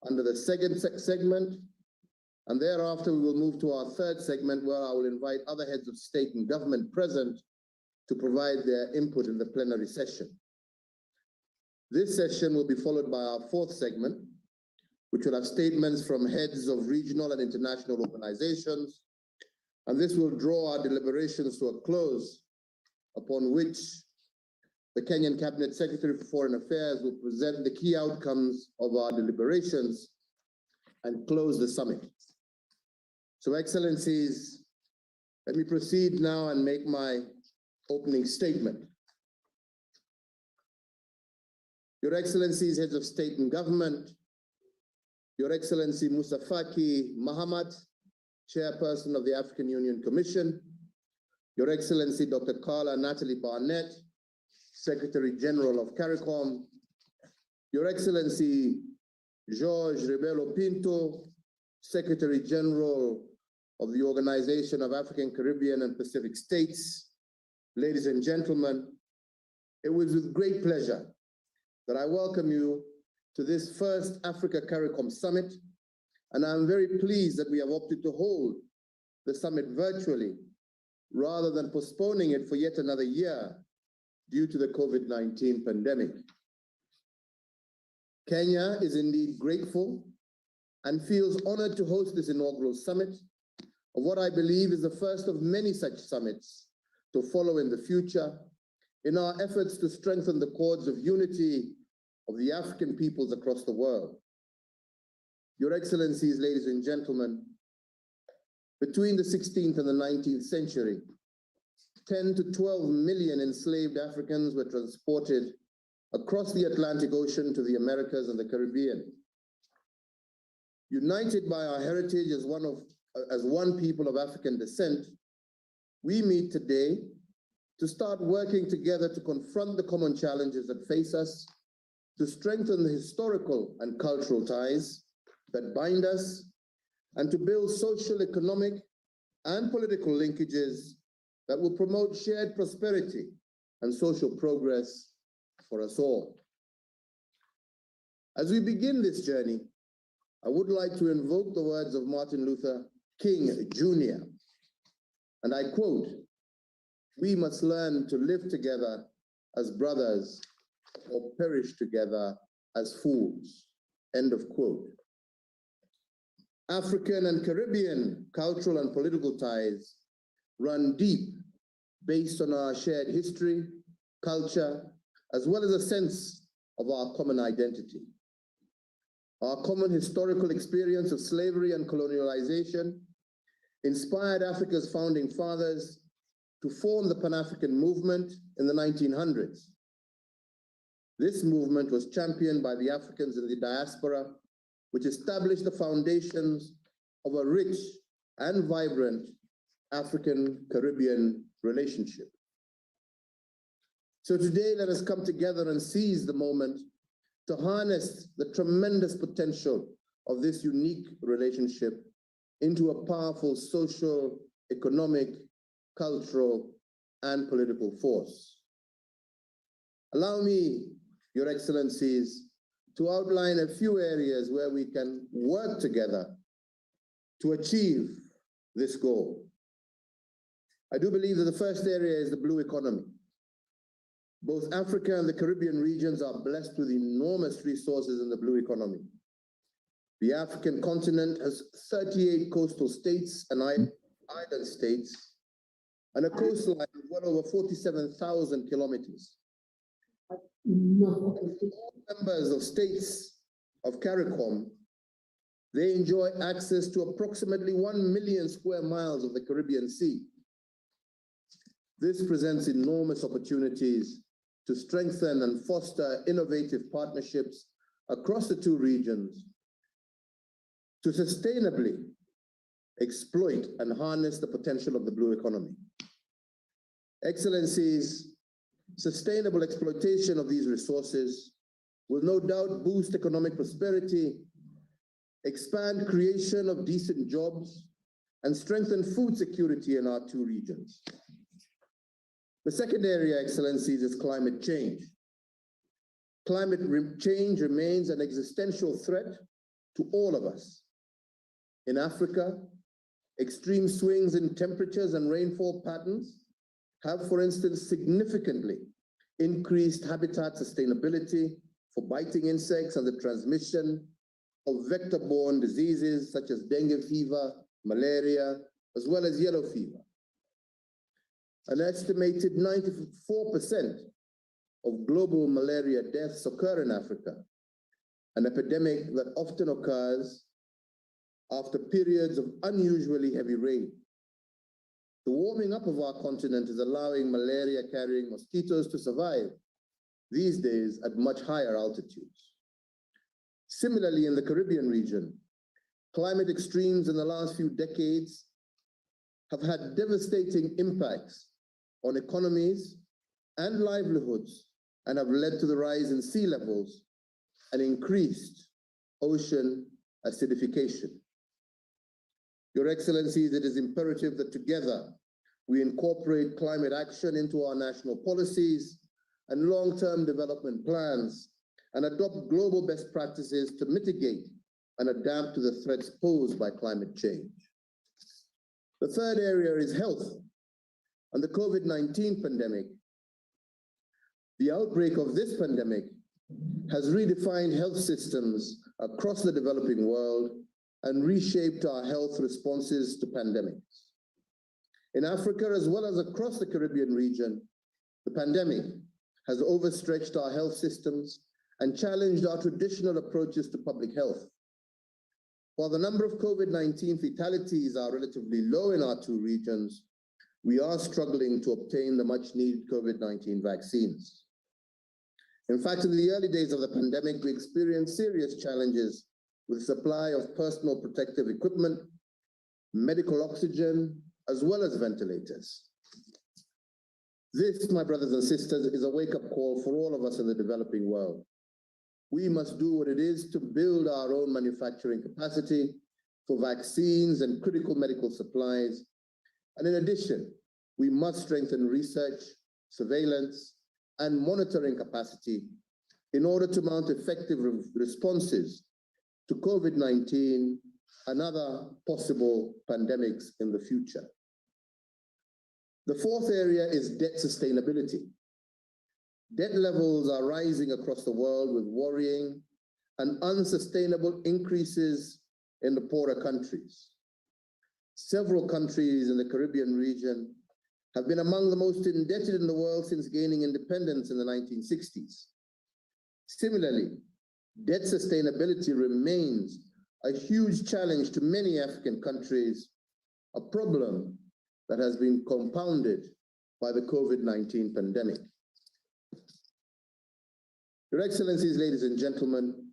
under the second segment, and thereafter we will move to our third segment, where I will invite other heads of state and government present to provide their input in the plenary session. This session will be followed by our fourth segment, which will have statements from heads of regional and international organizations, and this will draw our deliberations to a close, upon which the Kenyan Cabinet Secretary for Foreign Affairs will present the key outcomes of our deliberations and close the summit. So, Excellencies, let me proceed now and make my opening statement. Your Excellencies, Heads of State and Government, Your Excellency Musa Faki Mahamat, Chairperson of the African Union Commission, Your Excellency Dr. Carla Natalie Barnett, Secretary General of CARICOM, Your Excellency Jorge Rebelo Pinto, Secretary General of the Organization of African, Caribbean, and Pacific States, ladies and gentlemen, it was with great pleasure that I welcome you to this first Africa-Caricom Summit, and I'm very pleased that we have opted to hold the summit virtually rather than postponing it for yet another year due to the COVID-19 pandemic. Kenya is indeed grateful and feels honored to host this inaugural summit of what I believe is the first of many such summits to follow in the future in our efforts to strengthen the cords of unity of the African peoples across the world. Your Excellencies, ladies and gentlemen, between the 16th and the 19th century, 10 to 12 million enslaved Africans were transported across the Atlantic Ocean to the Americas and the Caribbean. United by our heritage as one people of African descent, we meet today to start working together to confront the common challenges that face us, to strengthen the historical and cultural ties that bind us, and to build social, economic, and political linkages that will promote shared prosperity and social progress for us all. As we begin this journey, I would like to invoke the words of Martin Luther King Jr., and I quote, "We must learn to live together as brothers or perish together as fools," end of quote. African and Caribbean cultural and political ties run deep based on our shared history, culture, as well as a sense of our common identity. Our common historical experience of slavery and colonialization inspired Africa's founding fathers to form the Pan-African movement in the 1900s. This movement was championed by the Africans in the diaspora, which established the foundations of a rich and vibrant African-Caribbean relationship. So today, let us come together and seize the moment to harness the tremendous potential of this unique relationship into a powerful social, economic, cultural, and political force. Allow me, Your Excellencies, to outline a few areas where we can work together to achieve this goal. I do believe that the first area is the blue economy. Both Africa and the Caribbean regions are blessed with enormous resources in the blue economy. The African continent has 38 coastal states and island states, and a coastline of well over 47,000 kilometers. All members of states of CARICOM, they enjoy access to approximately 1 million square miles of the Caribbean Sea. This presents enormous opportunities to strengthen and foster innovative partnerships across the two regions to sustainably exploit and harness the potential of the blue economy. Excellencies, sustainable exploitation of these resources will no doubt boost economic prosperity, expand creation of decent jobs, and strengthen food security in our two regions. The second area, Excellencies, is climate change. Climate change remains an existential threat to all of us. In Africa, extreme swings in temperatures and rainfall patterns have, for instance, significantly increased habitat sustainability for biting insects and the transmission of vector-borne diseases such as dengue fever, malaria, as well as yellow fever. An estimated 94% of global malaria deaths occur in Africa, an epidemic that often occurs after periods of unusually heavy rain. The warming up of our continent is allowing malaria-carrying mosquitoes to survive, these days at much higher altitudes. Similarly, in the Caribbean region, climate extremes in the last few decades have had devastating impacts on economies and livelihoods and have led to the rise in sea levels and increased ocean acidification. Your Excellencies, it is imperative that together we incorporate climate action into our national policies and long-term development plans and adopt global best practices to mitigate and adapt to the threats posed by climate change. The third area is health and the COVID-19 pandemic. The outbreak of this pandemic has redefined health systems across the developing world and reshaped our health responses to pandemics. In Africa, as well as across the Caribbean region, the pandemic has overstretched our health systems and challenged our traditional approaches to public health. While the number of COVID-19 fatalities are relatively low in our two regions, we are struggling to obtain the much-needed COVID-19 vaccines. In fact, in the early days of the pandemic, we experienced serious challenges with the supply of personal protective equipment, medical oxygen, as well as ventilators. This, my brothers and sisters, is a wake-up call for all of us in the developing world. We must do what it is to build our own manufacturing capacity for vaccines and critical medical supplies. And in addition, we must strengthen research, surveillance, and monitoring capacity in order to mount effective responses to COVID-19 and other possible pandemics in the future. The fourth area is debt sustainability. Debt levels are rising across the world with worrying and unsustainable increases in the poorer countries. Several countries in the Caribbean region have been among the most indebted in the world since gaining independence in the 1960s. Similarly, debt sustainability remains a huge challenge to many African countries, a problem that has been compounded by the COVID-19 pandemic. Your Excellencies, ladies and gentlemen,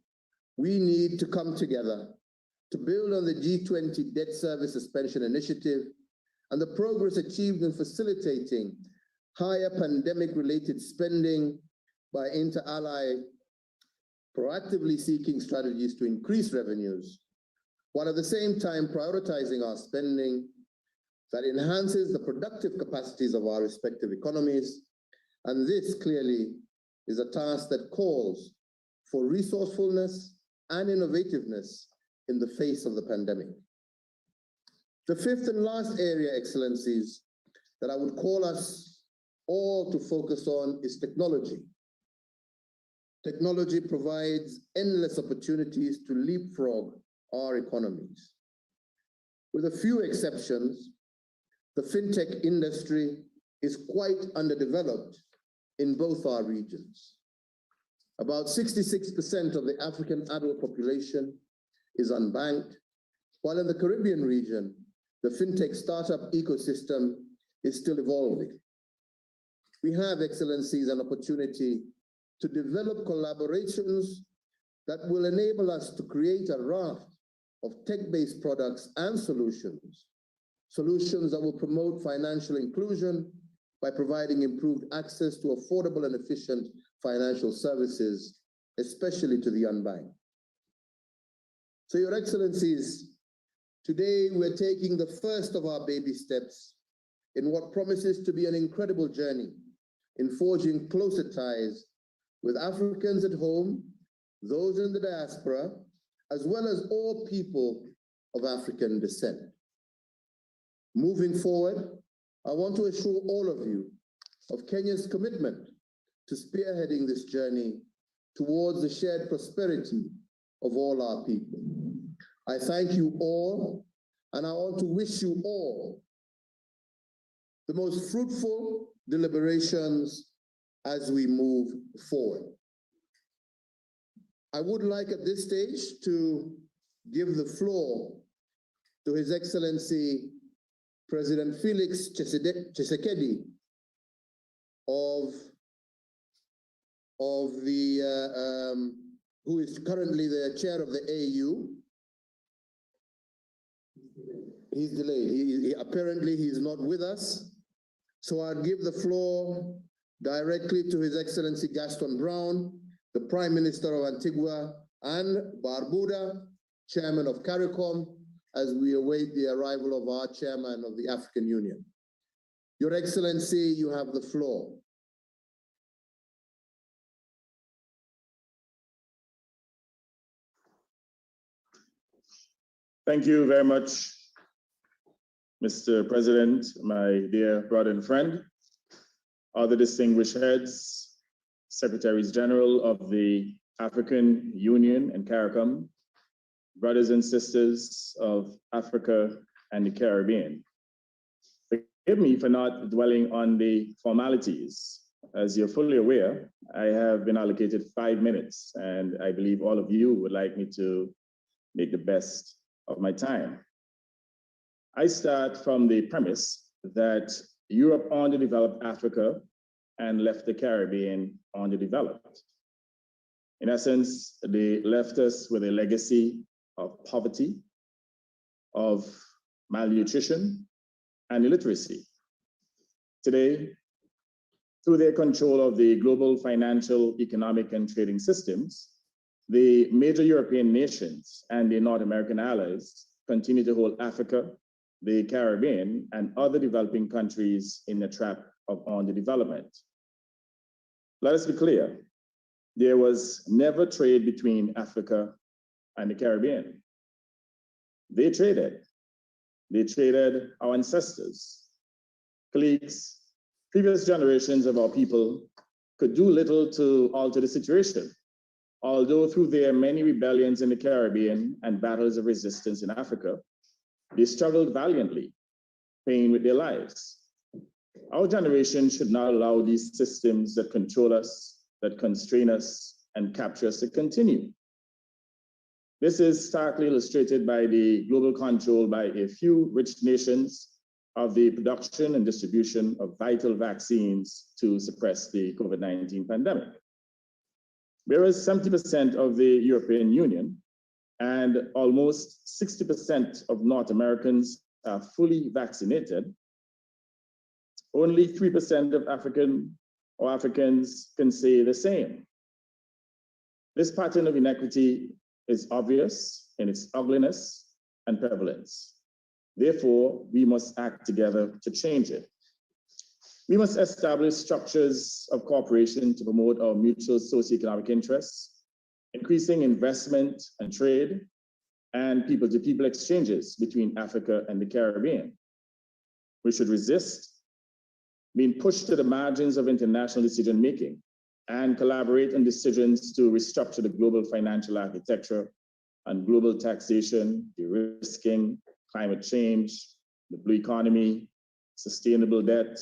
we need to come together to build on the G20 debt service suspension initiative and the progress achieved in facilitating higher pandemic-related spending by inter-ally proactively seeking strategies to increase revenues, while at the same time prioritizing our spending that enhances the productive capacities of our respective economies. And this clearly is a task that calls for resourcefulness and innovativeness in the face of the pandemic. The fifth and last area, Excellencies, that I would call us all to focus on is technology. Technology provides endless opportunities to leapfrog our economies. With a few exceptions, the fintech industry is quite underdeveloped in both our regions. About 66% of the African adult population is unbanked, while in the Caribbean region, the fintech startup ecosystem is still evolving. We have, Excellencies, an opportunity to develop collaborations that will enable us to create a raft of tech-based products and solutions that will promote financial inclusion by providing improved access to affordable and efficient financial services, especially to the unbanked. So, Your Excellencies, today we're taking the first of our baby steps in what promises to be an incredible journey in forging closer ties with Africans at home, those in the diaspora, as well as all people of African descent. Moving forward, I want to assure all of you of Kenya's commitment to spearheading this journey towards the shared prosperity of all our people. I thank you all, and I want to wish you all the most fruitful deliberations as we move forward. I would like at this stage to give the floor to His Excellency President Felix Tshisekedi who is currently the chair of the AU. He's delayed. Apparently he's not with us. So I'll give the floor directly to His Excellency Gaston Brown, the Prime Minister of Antigua and Barbuda, Chairman of CARICOM, as we await the arrival of our Chairman of the African Union. Your Excellency, you have the floor. Thank you very much, Mr. President, my dear brother and friend, other distinguished heads, Secretaries General of the African Union and CARICOM, brothers and sisters of Africa and the Caribbean. Forgive me for not dwelling on the formalities. As you're fully aware, I have been allocated 5 minutes, and I believe all of you would like me to make the best of my time. I start from the premise that Europe underdeveloped Africa and left the Caribbean underdeveloped. In essence, they left us with a legacy of poverty, of malnutrition, and illiteracy. Today, through their control of the global financial, economic, and trading systems, the major European nations and their North American allies continue to hold Africa, the Caribbean, and other developing countries in the trap of underdevelopment. Let us be clear, there was never trade between Africa and the Caribbean. They traded our ancestors. Colleagues, previous generations of our people could do little to alter the situation, although through their many rebellions in the Caribbean and battles of resistance in Africa, they struggled valiantly, paying with their lives. Our generation should not allow these systems that control us, that constrain us, and capture us to continue. This is starkly illustrated by the global control by a few rich nations of the production and distribution of vital vaccines to suppress the COVID-19 pandemic. Whereas 70% of the European Union and almost 60% of North Americans are fully vaccinated, only 3% of Africans can say the same. This pattern of inequity is obvious in its ugliness and prevalence. Therefore, we must act together to change it. We must establish structures of cooperation to promote our mutual socioeconomic interests, increasing investment and trade, and people-to-people exchanges between Africa and the Caribbean. We should resist being pushed to the margins of international decision-making and collaborate on decisions to restructure the global financial architecture and global taxation, de-risking, climate change, the blue economy, sustainable debt,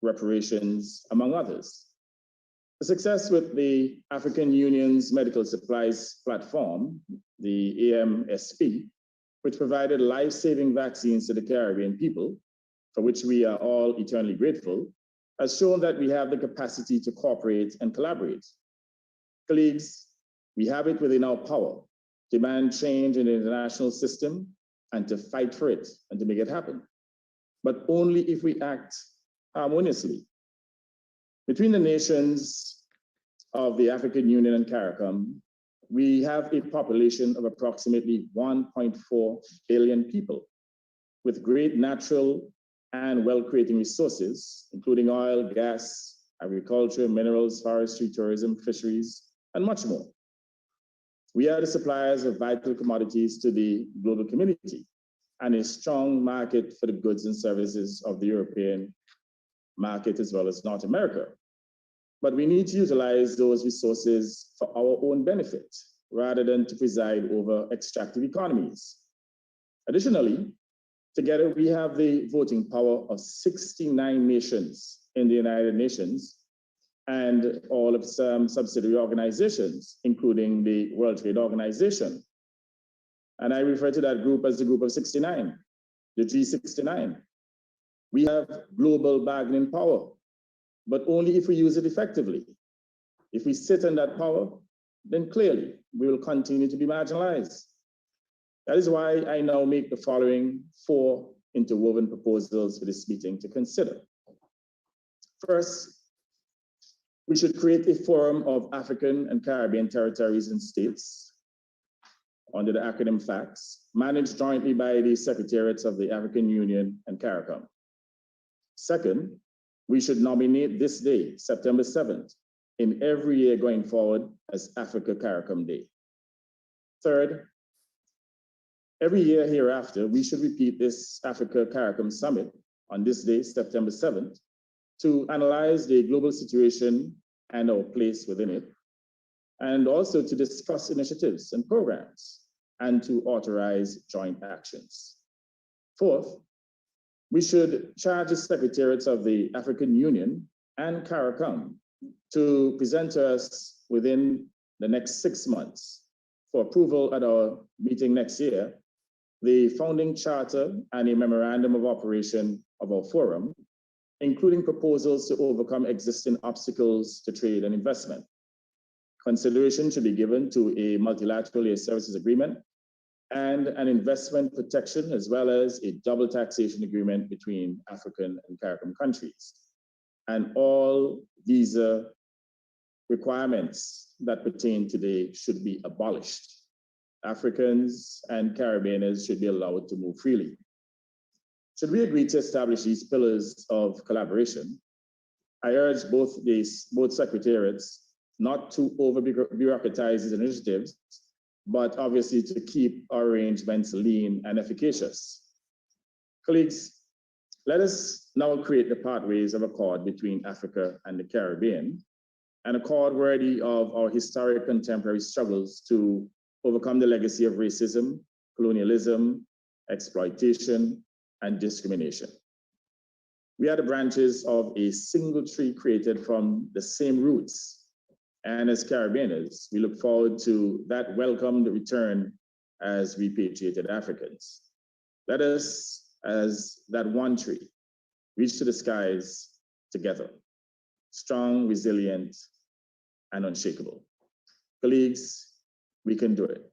reparations, among others. The success with the African Union's medical supplies platform, the AMSP, which provided life-saving vaccines to the Caribbean people, for which we are all eternally grateful, has shown that we have the capacity to cooperate and collaborate. Colleagues, we have it within our power to demand change in the international system and to fight for it and to make it happen, but only if we act harmoniously. Between the nations of the African Union and CARICOM, we have a population of approximately 1.4 billion people with great natural and wealth-creating resources, including oil, gas, agriculture, minerals, forestry, tourism, fisheries, and much more. We are the suppliers of vital commodities to the global community and a strong market for the goods and services of the European market as well as North America. But we need to utilize those resources for our own benefit rather than to preside over extractive economies. Additionally, together we have the voting power of 69 nations in the United Nations and all of some subsidiary organizations, including the World Trade Organization. And I refer to that group as the group of 69, the G69. We have global bargaining power, but only if we use it effectively. If we sit on that power, then clearly we will continue to be marginalized. That is why I now make the following 4 interwoven proposals for this meeting to consider. First, we should create a forum of African and Caribbean territories and states under the acronym FACTS, managed jointly by the Secretariats of the African Union and Caricom. Second, we should nominate this day, September 7th, in every year going forward as Africa-Caricom Day. Third, every year hereafter, we should repeat this Africa-Caricom Summit on this day, September 7th, to analyze the global situation and our place within it, and also to discuss initiatives and programs, and to authorize joint actions. Fourth, we should charge the Secretariats of the African Union and CARICOM to present to us within the next 6 months for approval at our meeting next year, the founding charter and a memorandum of operation of our forum, including proposals to overcome existing obstacles to trade and investment. Consideration should be given to a multilateral air services agreement and an investment protection, as well as a double taxation agreement between African and Caribbean countries. And all visa requirements that pertain today should be abolished. Africans and Caribbeans should be allowed to move freely. Should we agree to establish these pillars of collaboration, I urge both secretariats not to over-bureaucratize these initiatives, but obviously to keep our arrangements lean and efficacious. Colleagues, let us now create the pathways of accord between Africa and the Caribbean, an accord worthy of our historic contemporary struggles to overcome the legacy of racism, colonialism, exploitation, and discrimination. We are the branches of a single tree created from the same roots. And as Caribbeans, we look forward to that welcomed return as repatriated Africans. Let us, as that one tree, reach to the skies together, strong, resilient, and unshakable. Colleagues, we can do it.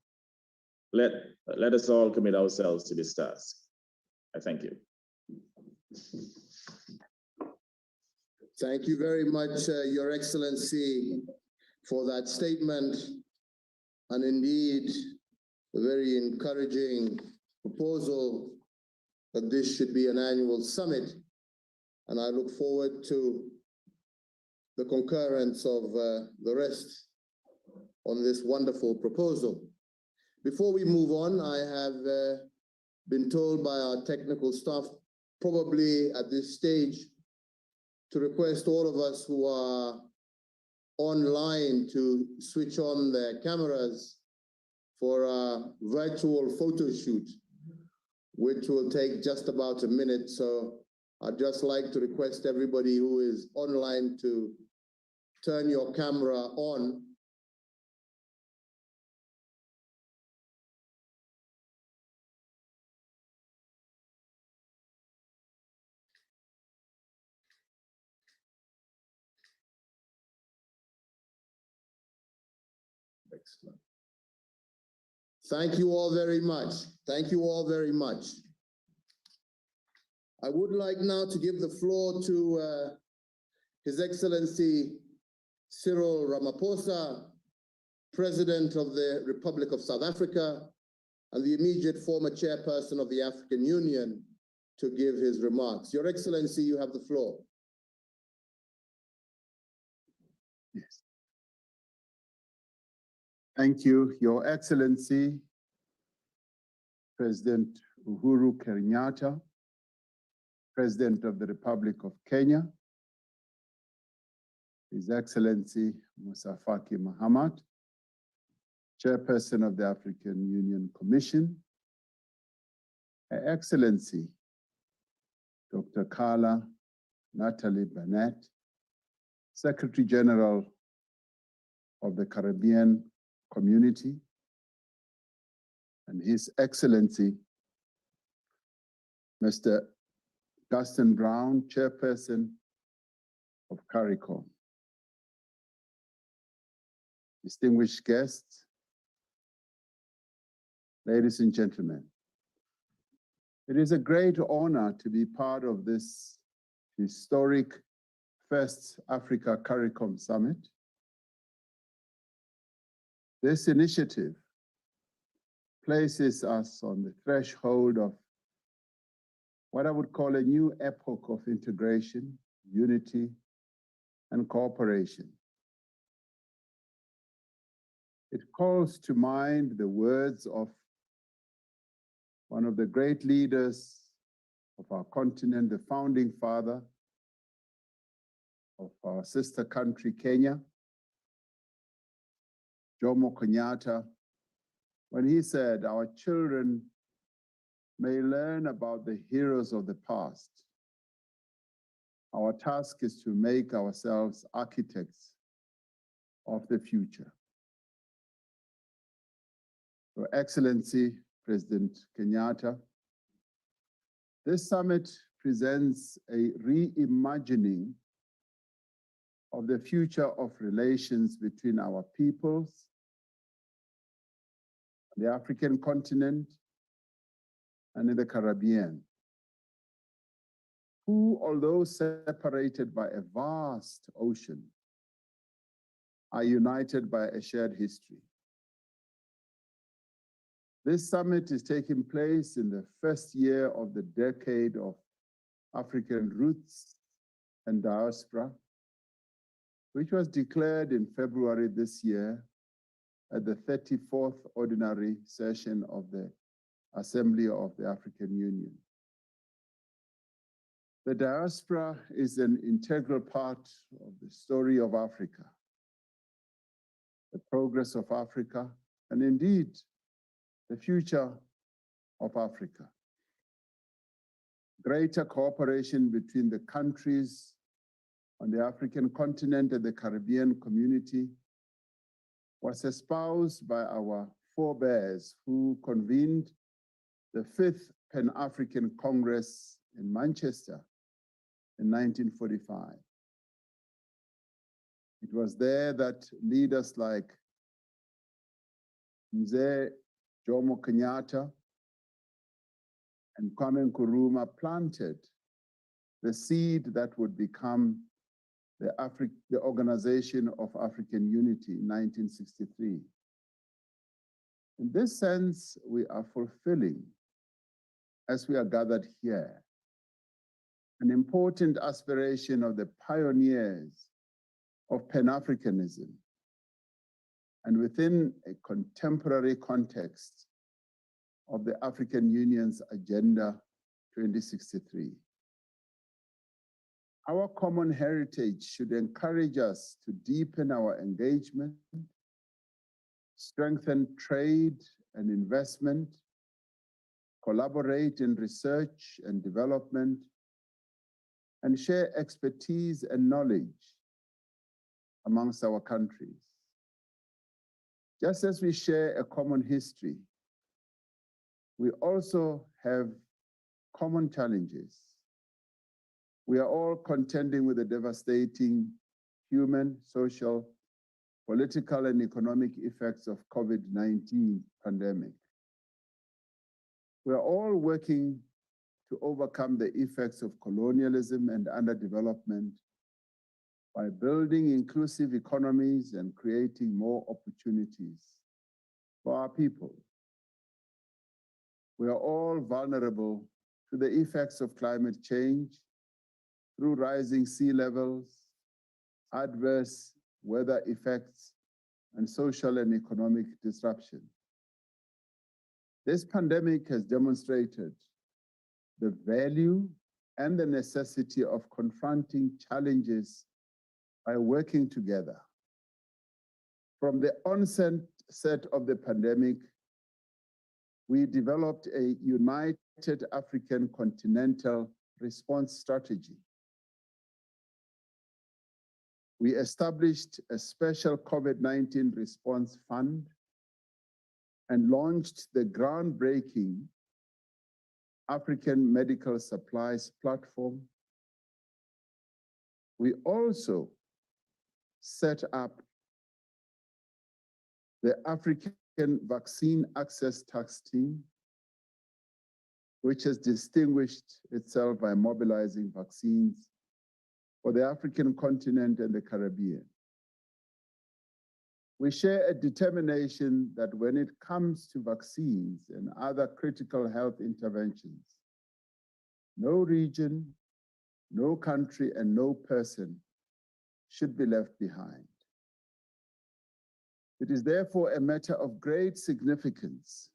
Let us all commit ourselves to this task. I thank you. Thank you very much, Your Excellency, for that statement, and indeed a very encouraging proposal that this should be an annual summit. And I look forward to the concurrence of the rest on this wonderful proposal. Before we move on, I have been told by our technical staff, probably at this stage, to request all of us who are online to switch on their cameras for a virtual photo shoot, which will take just about a minute. So I'd just like to request everybody who is online to turn your camera on. Excellent. Thank you all very much. Thank you all very much. I would like now to give the floor to His Excellency Cyril Ramaphosa, President of the Republic of South Africa, and the immediate former Chairperson of the African Union, to give his remarks. Your Excellency, you have the floor. Yes. Thank you, Your Excellency, President Uhuru Kenyatta, President of the Republic of Kenya, His Excellency Musa Faki Mahamat, Chairperson of the African Union Commission, Her Excellency Dr. Carla, Natalie Barnett, Secretary General of the Caribbean Community, and His Excellency Mr. Gaston Brown, Chairperson of CARICOM. Distinguished guests, ladies and gentlemen, it is a great honor to be part of this historic first Africa-Caricom Summit. This initiative places us on the threshold of what I would call a new epoch of integration, unity, and cooperation. It calls to mind the words of one of the great leaders of our continent, the founding father of our sister country, Kenya, Jomo Kenyatta, when he said, "Our children may learn about the heroes of the past. Our task is to make ourselves architects of the future." Your Excellency, President Kenyatta, this summit presents a reimagining of the future of relations between our peoples, the African continent, and in the Caribbean, who, although separated by a vast ocean, are united by a shared history. This summit is taking place in the first year of the decade of African roots and diaspora, which was declared in February this year at the 34th Ordinary Session of the Assembly of the African Union. The diaspora is an integral part of the story of Africa, the progress of Africa, and indeed, the future of Africa. Greater cooperation between the countries on the African continent and the Caribbean community was espoused by our forebears who convened the 5th Pan-African Congress in Manchester in 1945. It was there that leaders like Mzee Jomo Kenyatta and Kwame Nkrumah planted the seed that would become the Organization of African Unity in 1963. In this sense, we are fulfilling, as we are gathered here, an important aspiration of the pioneers of Pan-Africanism, and within a contemporary context of the African Union's Agenda 2063. Our common heritage should encourage us to deepen our engagement, strengthen trade and investment, collaborate in research and development, and share expertise and knowledge amongst our countries. Just as we share a common history, we also have common challenges. We are all contending with the devastating human, social, political, and economic effects of COVID-19 pandemic. We are all working to overcome the effects of colonialism and underdevelopment by building inclusive economies and creating more opportunities for our people. We are all vulnerable to the effects of climate change through rising sea levels, adverse weather effects, and social and economic disruption. This pandemic has demonstrated the value and the necessity of confronting challenges by working together. From the onset of the pandemic, we developed a united African continental response strategy. We established a special COVID-19 response fund and launched the groundbreaking African Medical Supplies Platform. We also set up the African Vaccine Access Task Team, which has distinguished itself by mobilizing vaccines for the African continent and the Caribbean. We share a determination that when it comes to vaccines and other critical health interventions, no region, no country, and no person should be left behind. It is therefore a matter of great significance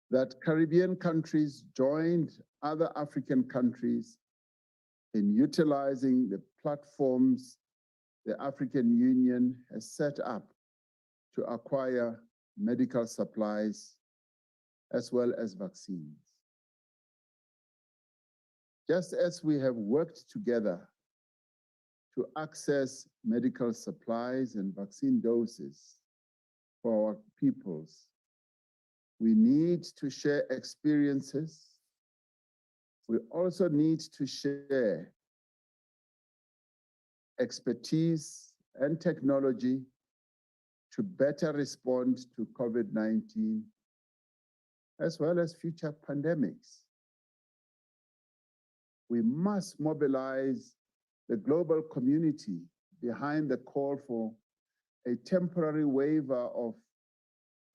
that Caribbean countries joined other African countries in utilizing the platforms the African Union has set up to acquire medical supplies as well as vaccines. Just as we have worked together to access medical supplies and vaccine doses for our peoples, we need to share experiences. We also need to share expertise and technology to better respond to COVID-19, as well as future pandemics. We must mobilize the global community behind the call for a temporary waiver of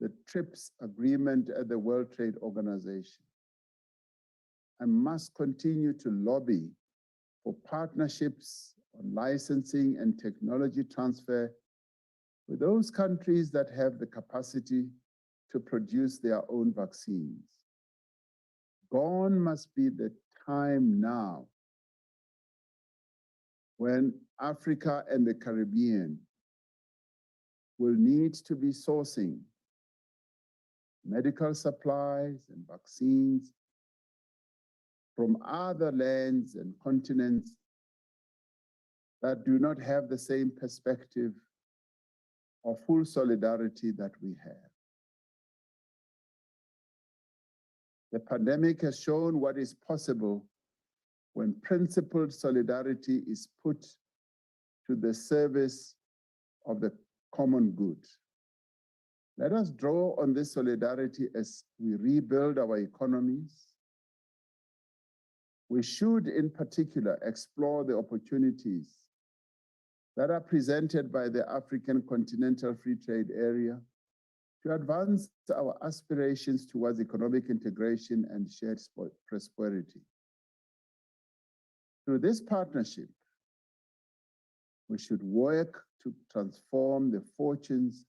the TRIPS agreement at the World Trade Organization, and must continue to lobby for partnerships on licensing and technology transfer with those countries that have the capacity to produce their own vaccines. Gone must be the time now when Africa and the Caribbean will need to be sourcing medical supplies and vaccines from other lands and continents that do not have the same perspective or full solidarity that we have. The pandemic has shown what is possible when principled solidarity is put to the service of the common good. Let us draw on this solidarity as we rebuild our economies. We should, in particular, explore the opportunities that are presented by the African Continental Free Trade Area to advance our aspirations towards economic integration and shared prosperity. Through this partnership, we should work to transform the fortunes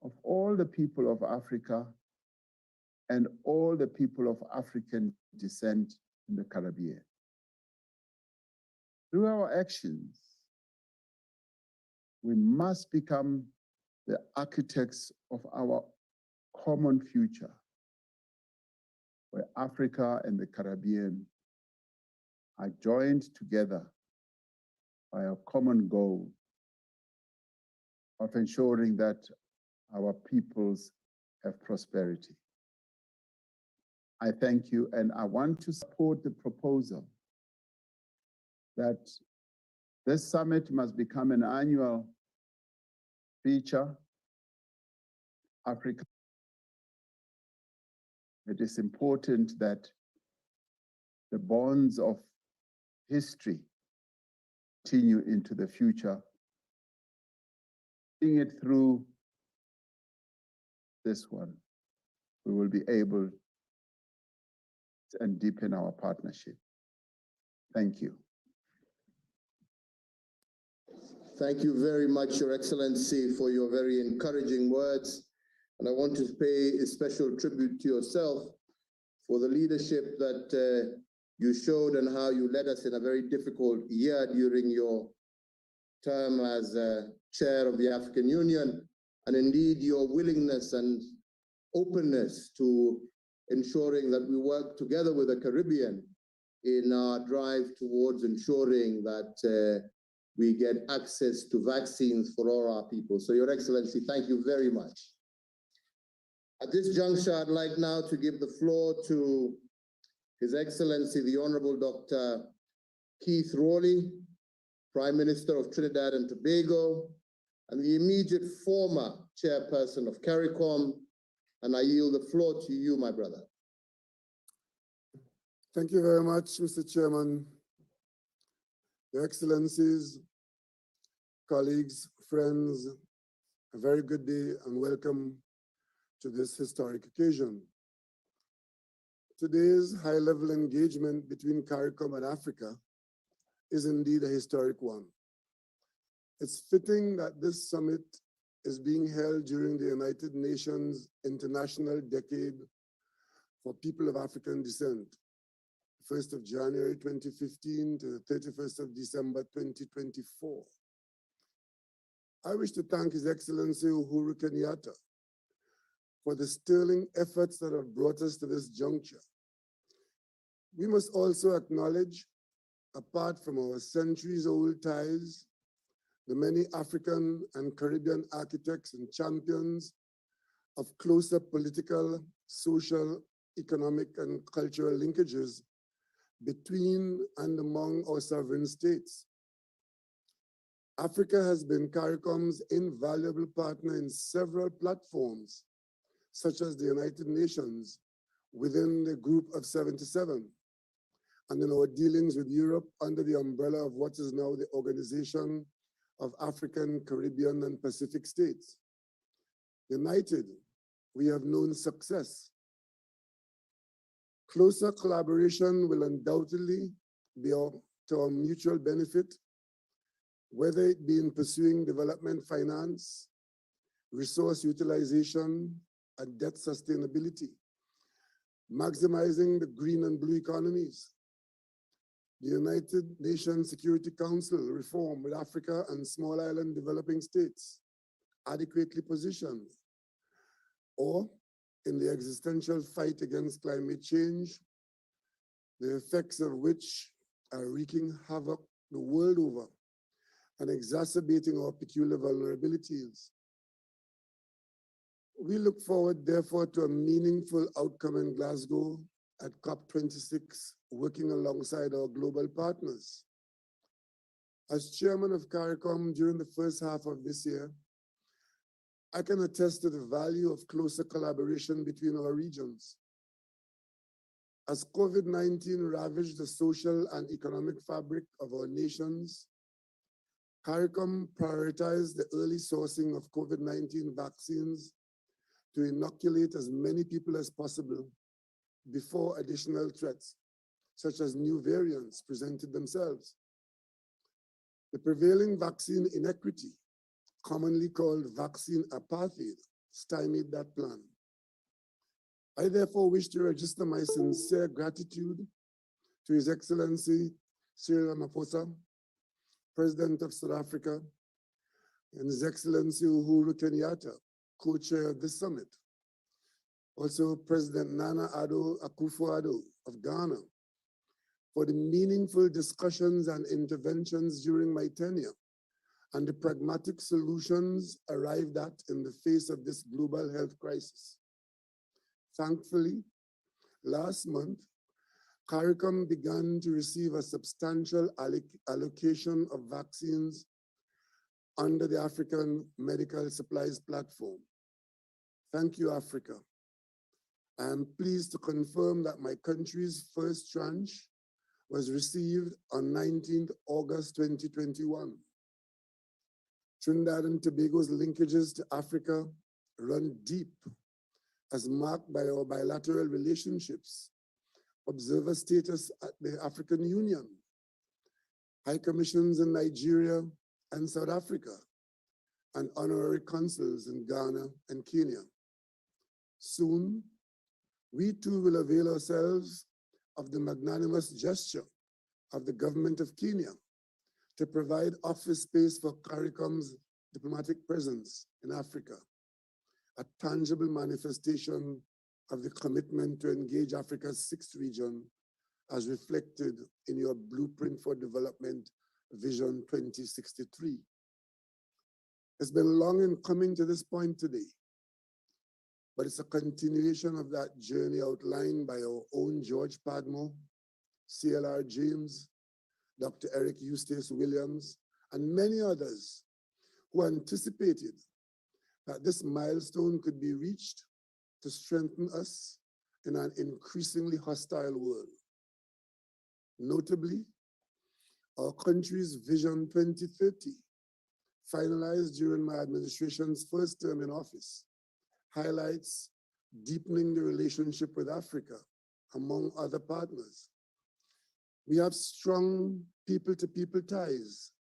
of all the people of Africa and all the people of African descent in the Caribbean. Through our actions, we must become the architects of our common future, where Africa and the Caribbean are joined together by a common goal of ensuring that our peoples have prosperity. I thank you, and I want to support the proposal that this summit must become an annual feature. Africa. It is important that the bonds of history continue into the future, seeing it through this one, we will be able to deepen our partnership. Thank you. Thank you very much, Your Excellency, for your very encouraging words. And I want to pay a special tribute to yourself for the leadership that you showed and how you led us in a very difficult year during your term as chair of the African Union, and indeed your willingness and openness to ensuring that we work together with the Caribbean in our drive towards ensuring that we get access to vaccines for all our people. So, Your Excellency, thank you very much. At this juncture, I'd like now to give the floor to His Excellency, the Honorable Dr. Keith Rowley, Prime Minister of Trinidad and Tobago, and the immediate former chairperson of CARICOM, and I yield the floor to you, my brother. Thank you very much, Mr. Chairman. Your Excellencies, colleagues, friends, a very good day and welcome to this historic occasion. Today's high-level engagement between CARICOM and Africa is indeed a historic one. It's fitting that this summit is being held during the United Nations International Decade for People of African Descent, 1st of January 2015 to the 31st of December 2024. I wish to thank His Excellency Uhuru Kenyatta for the sterling efforts that have brought us to this juncture. We must also acknowledge, apart from our centuries-old ties, the many African and Caribbean architects and champions of closer political, social, economic, and cultural linkages between and among our sovereign states. Africa has been CARICOM's invaluable partner in several platforms, such as the United Nations, within the Group of 77, and in our dealings with Europe under the umbrella of what is now the Organization of African, Caribbean, and Pacific States. United, we have known success. Closer collaboration will undoubtedly be to our mutual benefit, whether it be in pursuing development finance, resource utilization, and debt sustainability, maximizing the green and blue economies, the United Nations Security Council reform with Africa and small island developing states adequately positioned, or in the existential fight against climate change, the effects of which are wreaking havoc the world over and exacerbating our peculiar vulnerabilities. We look forward, therefore, to a meaningful outcome in Glasgow at COP26, working alongside our global partners. As chairman of CARICOM during the first half of this year, I can attest to the value of closer collaboration between our regions. As COVID-19 ravaged the social and economic fabric of our nations, CARICOM prioritized the early sourcing of COVID-19 vaccines to inoculate as many people as possible before additional threats, such as new variants, presented themselves. The prevailing vaccine inequity, commonly called vaccine apartheid, stymied that plan. I therefore wish to register my sincere gratitude to His Excellency Cyril Ramaphosa, President of South Africa, and His Excellency Uhuru Kenyatta, co-chair of this summit. Also, President Nana Addo Akufo-Addo of Ghana, for the meaningful discussions and interventions during my tenure and the pragmatic solutions arrived at in the face of this global health crisis. Thankfully, last month, CARICOM began to receive a substantial allocation of vaccines under the African Medical Supplies Platform. Thank you, Africa. I am pleased to confirm that my country's first tranche was received on 19th August 2021. Trinidad and Tobago's linkages to Africa run deep, as marked by our bilateral relationships, observer status at the African Union, high commissions in Nigeria, and South Africa, and honorary consuls in Ghana and Kenya. Soon, we too will avail ourselves of the magnanimous gesture of the government of Kenya to provide office space for CARICOM's diplomatic presence in Africa, a tangible manifestation of the commitment to engage Africa's sixth region as reflected in your Blueprint for Development Vision 2063. It's been long in coming to this point today, but it's a continuation of that journey outlined by our own George Padmore, CLR James, Dr. Eric Eustace Williams, and many others who anticipated that this milestone could be reached to strengthen us in an increasingly hostile world. Notably, our country's Vision 2030, finalized during my administration's first term in office, highlights deepening the relationship with Africa, among other partners. We have strong people-to-people ties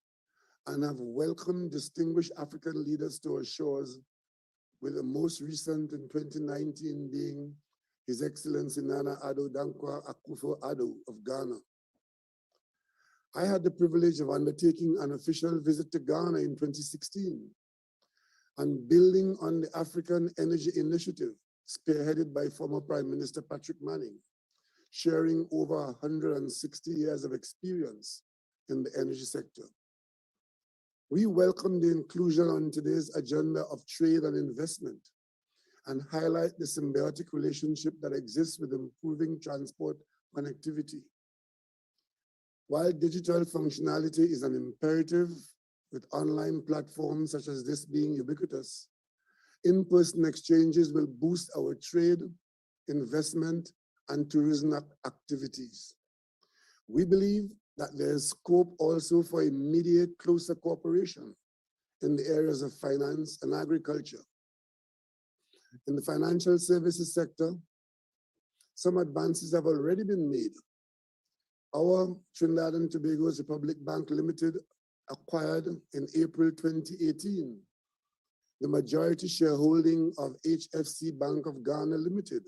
and have welcomed distinguished African leaders to our shores, with the most recent in 2019 being His Excellency Nana Addo Dankwa Akufo-Addo of Ghana. I had the privilege of undertaking an official visit to Ghana in 2016 and building on the African Energy Initiative spearheaded by former Prime Minister Patrick Manning, sharing over 160 years of experience in the energy sector. We welcome the inclusion on today's agenda of trade and investment and highlight the symbiotic relationship that exists with improving transport connectivity. While digital functionality is an imperative, with online platforms such as this being ubiquitous, in-person exchanges will boost our trade, investment, and tourism activities. We believe that there is scope also for immediate closer cooperation in the areas of finance and agriculture. In the financial services sector, some advances have already been made. Our Trinidad and Tobago's Republic Bank Limited acquired in April 2018 the majority shareholding of HFC Bank of Ghana Limited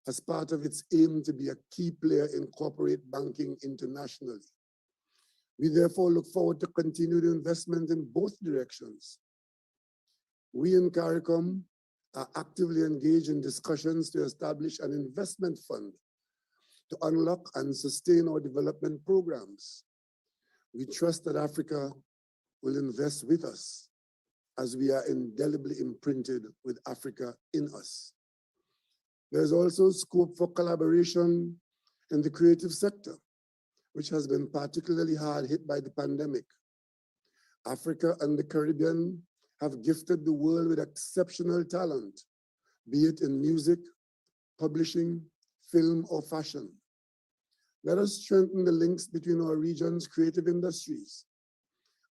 as part of its aim to be a key player in corporate banking internationally. We therefore look forward to continued investment in both directions. We in CARICOM are actively engaged in discussions to establish an investment fund to unlock and sustain our development programs. We trust that Africa will invest with us as we are indelibly imprinted with Africa in us. There's also scope for collaboration in the creative sector, which has been particularly hard hit by the pandemic. Africa and the Caribbean have gifted the world with exceptional talent, be it in music, publishing, film, or fashion. Let us strengthen the links between our region's creative industries,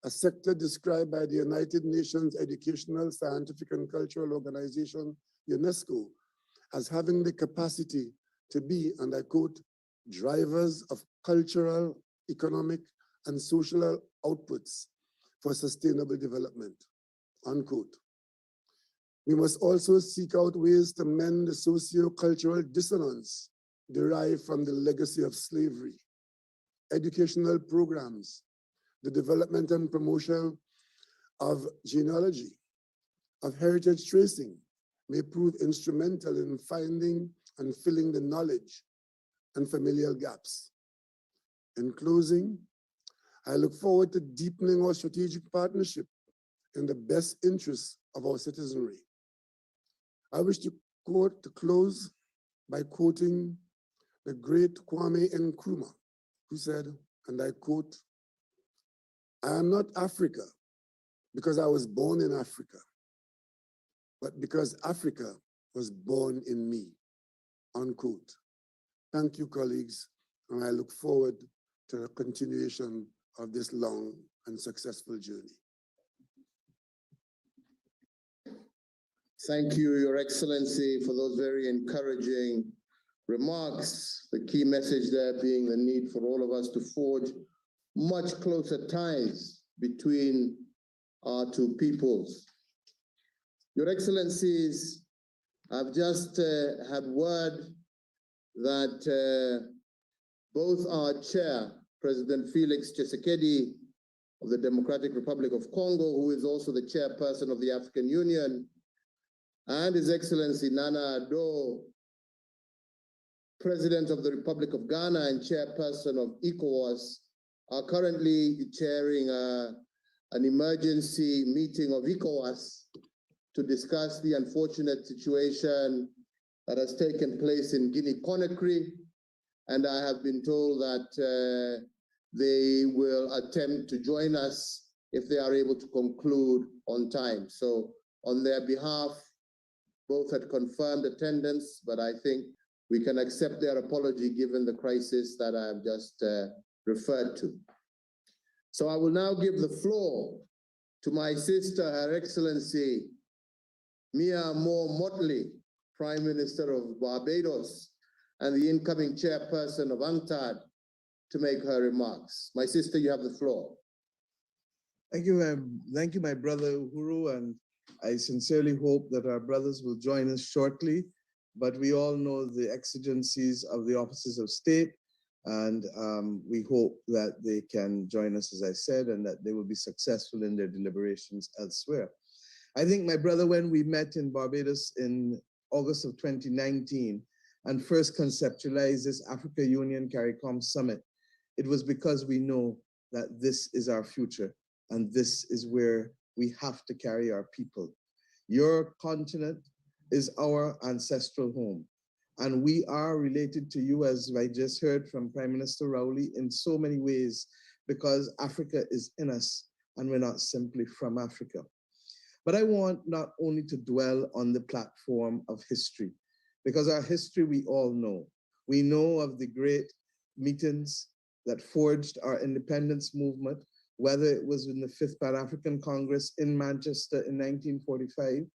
a sector described by the United Nations Educational, Scientific, and Cultural Organization, UNESCO, as having the capacity to be, and I quote, drivers of cultural, economic, and social outputs for sustainable development, unquote. We must also seek out ways to mend the socio-cultural dissonance derived from the legacy of slavery. Educational programs, the development and promotion of genealogy, of heritage tracing, may prove instrumental in finding and filling the knowledge and familial gaps. In closing, I look forward to deepening our strategic partnership in the best interests of our citizenry. I wish to close by quoting the great Kwame Nkrumah, who said, and I quote, "I am not Africa because I was born in Africa, but because Africa was born in me," unquote. Thank you, colleagues, and I look forward to the continuation of this long and successful journey. Thank you, Your Excellency, for those very encouraging remarks. The key message there being the need for all of us to forge much closer ties between our two peoples. Your Excellencies, I've just had word that both our chair, President Felix Tshisekedi of the Democratic Republic of Congo, who is also the chairperson of the African Union, and His Excellency Nana Addo, President of the Republic of Ghana and chairperson of ECOWAS, are currently chairing an emergency meeting of ECOWAS to discuss the unfortunate situation that has taken place in Guinea-Conakry. And I have been told that they will attempt to join us if they are able to conclude on time. So on their behalf, both had confirmed attendance, but I think we can accept their apology given the crisis that I have just referred to. So I will now give the floor to my sister, Her Excellency Mia Moore Motley, Prime Minister of Barbados, and the incoming chairperson of UNCTAD, to make her remarks. My sister, you have the floor. Thank you, my brother Uhuru, and I sincerely hope that our brothers will join us shortly, but we all know the exigencies of the offices of state, and we hope that they can join us, as I said, and that they will be successful in their deliberations elsewhere. I think, my brother, when we met in Barbados in August of 2019 and first conceptualized this Africa Union CARICOM summit, it was because we know that this is our future and this is where we have to carry our people. Your continent is our ancestral home, and we are related to you, as I just heard from Prime Minister Rowley, in so many ways, because Africa is in us and we're not simply from Africa. But I want not only to dwell on the platform of history, because our history we all know. We know of the great meetings that forged our independence movement, whether it was in the 5th Pan-African Congress in Manchester in 1945,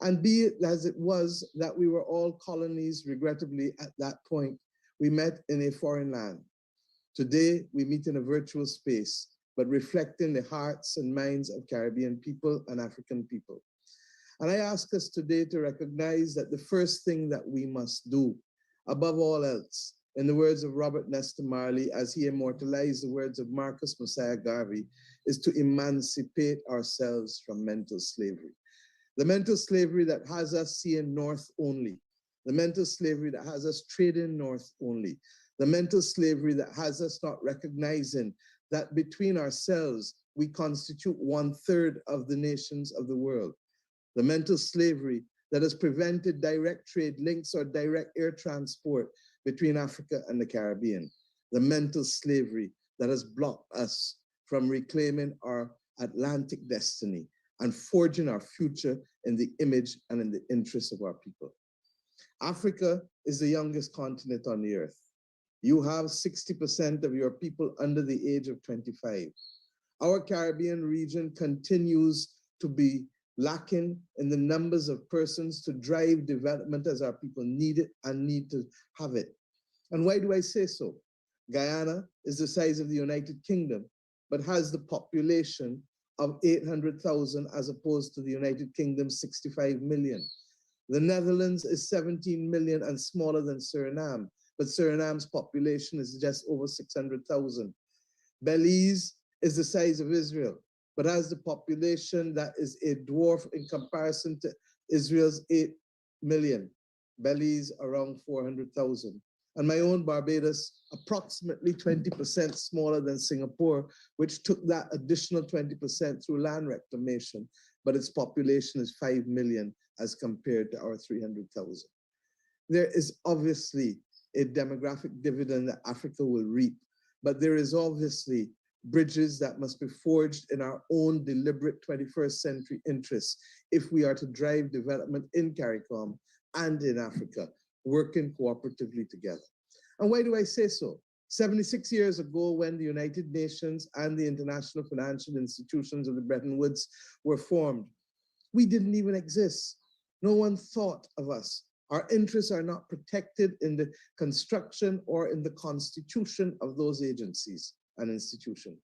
and be it as it was that we were all colonies, regrettably, at that point. We met in a foreign land. Today, we meet in a virtual space, but reflecting the hearts and minds of Caribbean people and African people. And I ask us today to recognize that the first thing that we must do, above all else, in the words of Robert Nesta Marley, as he immortalized the words of Marcus Messiah Garvey, is to emancipate ourselves from mental slavery. The mental slavery that has us seeing north only. The mental slavery that has us trading north only. The mental slavery that has us not recognizing that between ourselves, we constitute 1/3 of the nations of the world. The mental slavery that has prevented direct trade links or direct air transport between Africa and the Caribbean. The mental slavery that has blocked us from reclaiming our Atlantic destiny and forging our future in the image and in the interests of our people. Africa is the youngest continent on the earth. You have 60% of your people under the age of 25. Our Caribbean region continues to be lacking in the numbers of persons to drive development as our people need it and need to have it. And why do I say so? Guyana is the size of the United Kingdom, but has the population of 800,000 as opposed to the United Kingdom's 65 million. The Netherlands is 17 million and smaller than Suriname, but Suriname's population is just over 600,000. Belize is the size of Israel, but has the population that is a dwarf in comparison to Israel's 8 million. Belize around 400,000. And my own Barbados, approximately 20% smaller than Singapore, which took that additional 20% through land reclamation, but its population is 5 million as compared to our 300,000. There is obviously a demographic dividend that Africa will reap, but there is obviously bridges that must be forged in our own deliberate 21st century interests if we are to drive development in CARICOM and in Africa, working cooperatively together. And why do I say so? 76 years ago, when the United Nations and the international financial institutions of the Bretton Woods were formed, we didn't even exist. No one thought of us. Our interests are not protected in the construction or in the constitution of those agencies and institutions.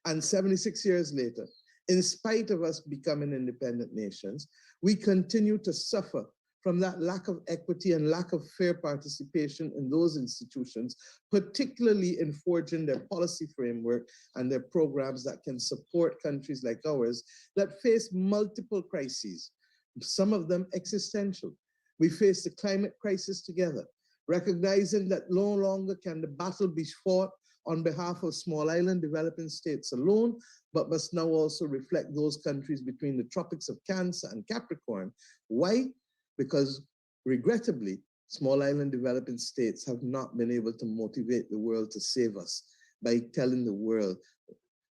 And 76 years later, In spite of us becoming independent nations, we continue to suffer from that lack of equity and lack of fair participation in those institutions, particularly in forging their policy framework and their programs that can support countries like ours that face multiple crises, some of them existential. We face the climate crisis together, recognizing that no longer can the battle be fought on behalf of small island developing states alone, but must now also reflect those countries between the tropics of Cancer and Capricorn. Why? Because regrettably, small island developing states have not been able to motivate the world to save us by telling the world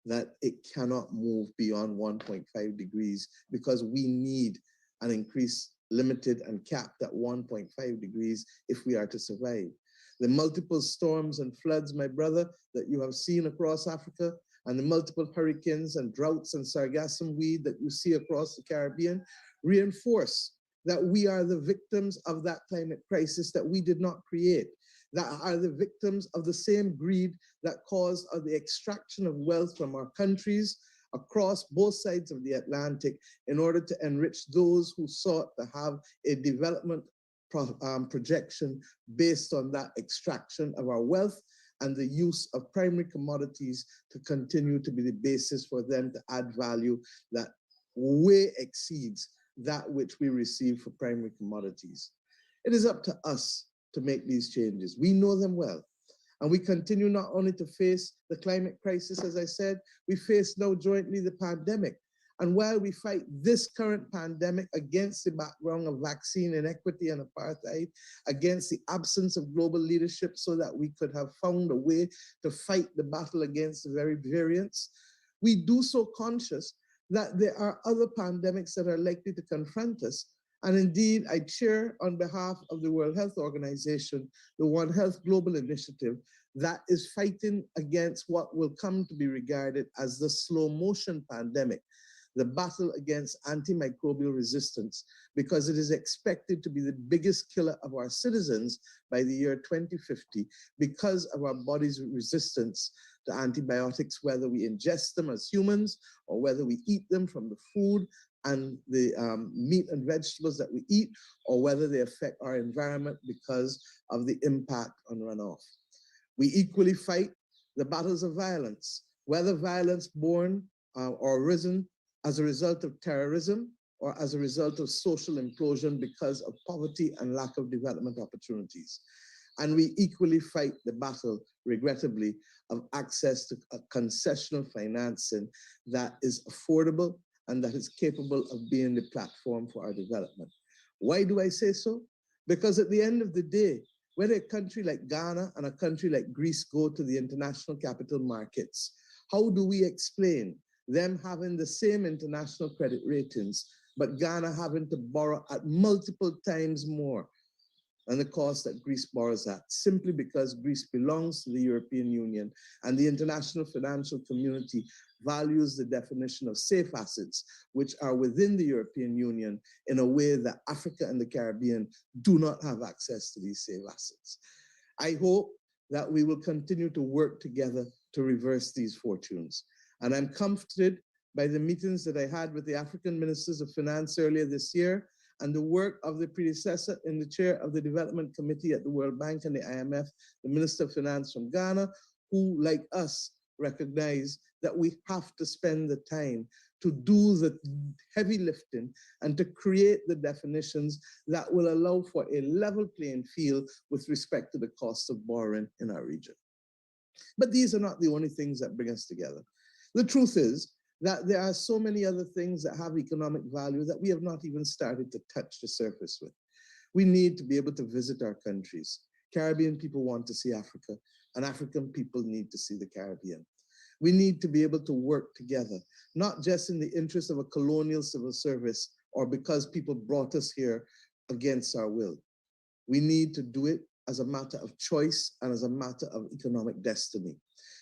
that it cannot move beyond 1.5 degrees because we need an increase limited and capped at 1.5 degrees if we are to survive. The multiple storms and floods, my brother, that you have seen across Africa, and the multiple hurricanes and droughts and sargassum weed that you see across the Caribbean reinforce that we are the victims of that climate crisis that we did not create, that are the victims of the same greed that caused the extraction of wealth from our countries across both sides of the Atlantic in order to enrich those who sought to have a development projection based on that extraction of our wealth and the use of primary commodities to continue to be the basis for them to add value that way exceeds that which we receive for primary commodities. It is up to us to make these changes. We know them well. And we continue not only to face the climate crisis, as I said, we face now jointly the pandemic. And while we fight this current pandemic against the background of vaccine inequity and apartheid, against the absence of global leadership so that we could have found a way to fight the battle against the very variants, we do so conscious that there are other pandemics that are likely to confront us. And indeed, I chair on behalf of the World Health Organization, the One Health Global Initiative that is fighting against what will come to be regarded as the slow motion pandemic, the battle against antimicrobial resistance, because it is expected to be the biggest killer of our citizens by the year 2050 because of our body's resistance to antibiotics, whether we ingest them as humans or whether we eat them from the food and the meat and vegetables that we eat, or whether they affect our environment because of the impact on runoff. We equally fight the battles of violence, whether violence born or risen as a result of terrorism or as a result of social implosion because of poverty and lack of development opportunities. And we equally fight the battle, regrettably, of access to concessional financing that is affordable and that is capable of being the platform for our development. Why do I say so? Because at the end of the day, when a country like Ghana and a country like Greece go to the international capital markets, how do we explain them having the same international credit ratings, but Ghana having to borrow at multiple times more than the cost that Greece borrows at, simply because Greece belongs to the European Union and the international financial community values the definition of safe assets, which are within the European Union in a way that Africa and the Caribbean do not have access to these safe assets. I hope that we will continue to work together to reverse these fortunes. And I'm comforted by the meetings that I had with the African ministers of finance earlier this year and the work of the predecessor in the chair of the Development Committee at the World Bank and the IMF, the Minister of Finance from Ghana, who, like us, recognize that we have to spend the time to do the heavy lifting and to create the definitions that will allow for a level playing field with respect to the cost of borrowing in our region. But these are not the only things that bring us together. The truth is that there are so many other things that have economic value that we have not even started to touch the surface with. We need to be able to visit our countries. Caribbean people want to see Africa, and African people need to see the Caribbean. We need to be able to work together, not just in the interest of a colonial civil service or because people brought us here against our will. We need to do it as a matter of choice and as a matter of economic destiny.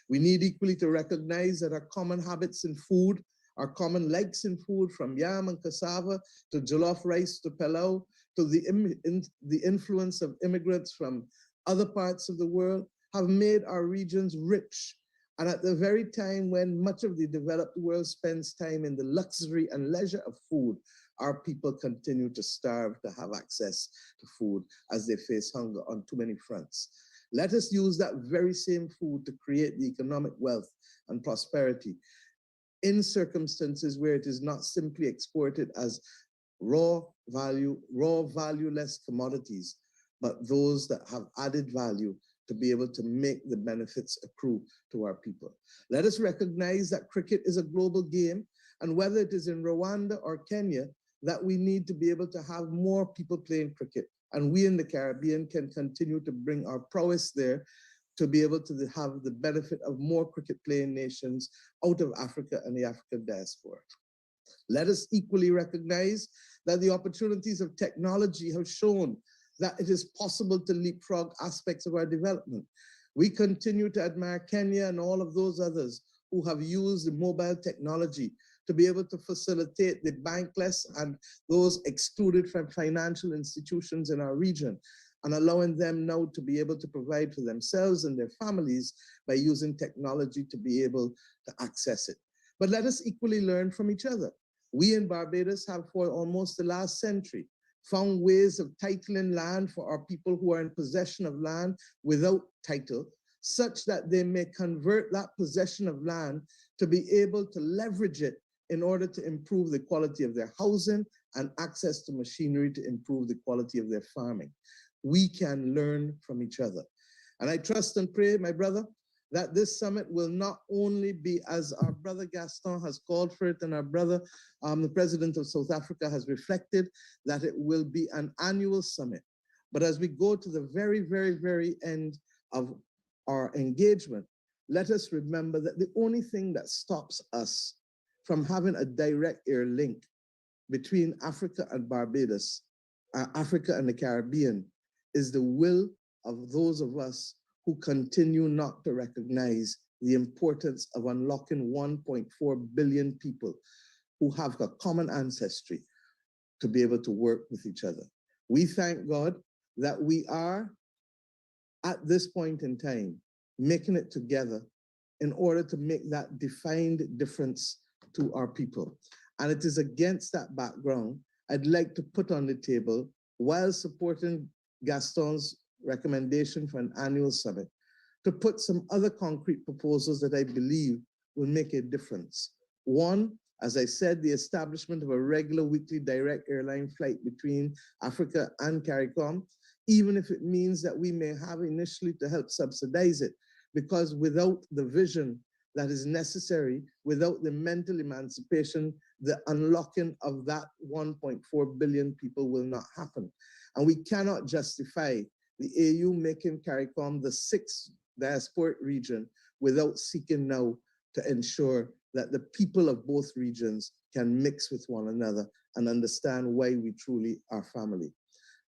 We need equally to recognize that our common habits in food, our common likes in food, from yam and cassava to jollof rice to pilau, to the influence of immigrants from other parts of the world, have made our regions rich And at the very time when much of the developed world spends time in the luxury and leisure of food, our people continue to starve to have access to food as they face hunger on too many fronts. Let us use that very same food to create the economic wealth and prosperity in circumstances where it is not simply exported as raw valueless commodities, but those that have added value to be able to make the benefits accrue to our people. Let us recognize that cricket is a global game, and whether it is in Rwanda or Kenya, that we need to be able to have more people playing cricket. And we in the Caribbean can continue to bring our prowess there to be able to have the benefit of more cricket playing nations out of Africa and the African diaspora. Let us equally recognize that the opportunities of technology have shown that it is possible to leapfrog aspects of our development. We continue to admire Kenya and all of those others who have used the mobile technology to be able to facilitate the bankless and those excluded from financial institutions in our region, and allowing them now to be able to provide for themselves and their families by using technology to be able to access it. But let us equally learn from each other. We in Barbados have for almost the last century found ways of titling land for our people who are in possession of land without title, such that they may convert that possession of land to be able to leverage it in order to improve the quality of their housing and access to machinery to improve the quality of their farming. We can learn from each other. And I trust and pray, my brother, that this summit will not only be, as our brother Gaston has called for it, and our brother, the president of South Africa has reflected, that it will be an annual summit. But as we go to the very, very, very end of our engagement, let us remember that the only thing that stops us from having a direct air link between Africa and Barbados, Africa and the Caribbean, is the will of those of us who continue not to recognize the importance of unlocking 1.4 billion people who have a common ancestry to be able to work with each other. We thank God that we are, at this point in time, making it together in order to make that defined difference to our people. And it is against that background, I'd like to put on the table, while supporting Gaston's recommendation for an annual summit, to put some other concrete proposals that I believe will make a difference. One, as I said, the establishment of a regular weekly direct airline flight between Africa and CARICOM, even if it means that we may have initially to help subsidize it, because without the vision that is necessary, without the mental emancipation, the unlocking of that 1.4 billion people will not happen. And we cannot justify the AU making CARICOM the 6th diasporic region without seeking now to ensure that the people of both regions can mix with one another and understand why we truly are family.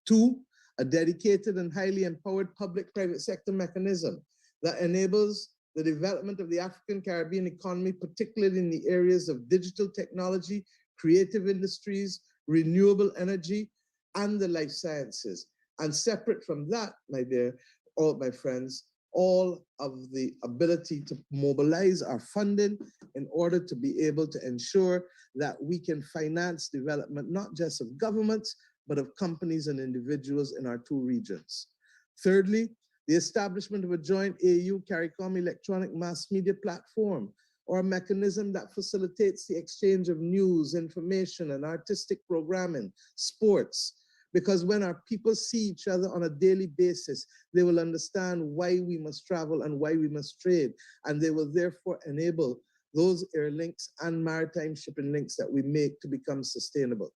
Two, a dedicated and highly empowered public-private sector mechanism that enables the development of the African Caribbean economy, particularly in the areas of digital technology, creative industries, renewable energy, and the life sciences. And separate from that, my dear, all my friends, all of the ability to mobilize our funding in order to be able to ensure that we can finance development, not just of governments, but of companies and individuals in our two regions. Thirdly, the establishment of a joint AU-CARICOM electronic mass media platform, or a mechanism that facilitates the exchange of news, information, and artistic programming, sports. Because when our people see each other on a daily basis, they will understand why we must travel and why we must trade. And they will therefore enable those air links and maritime shipping links that we make to become sustainable.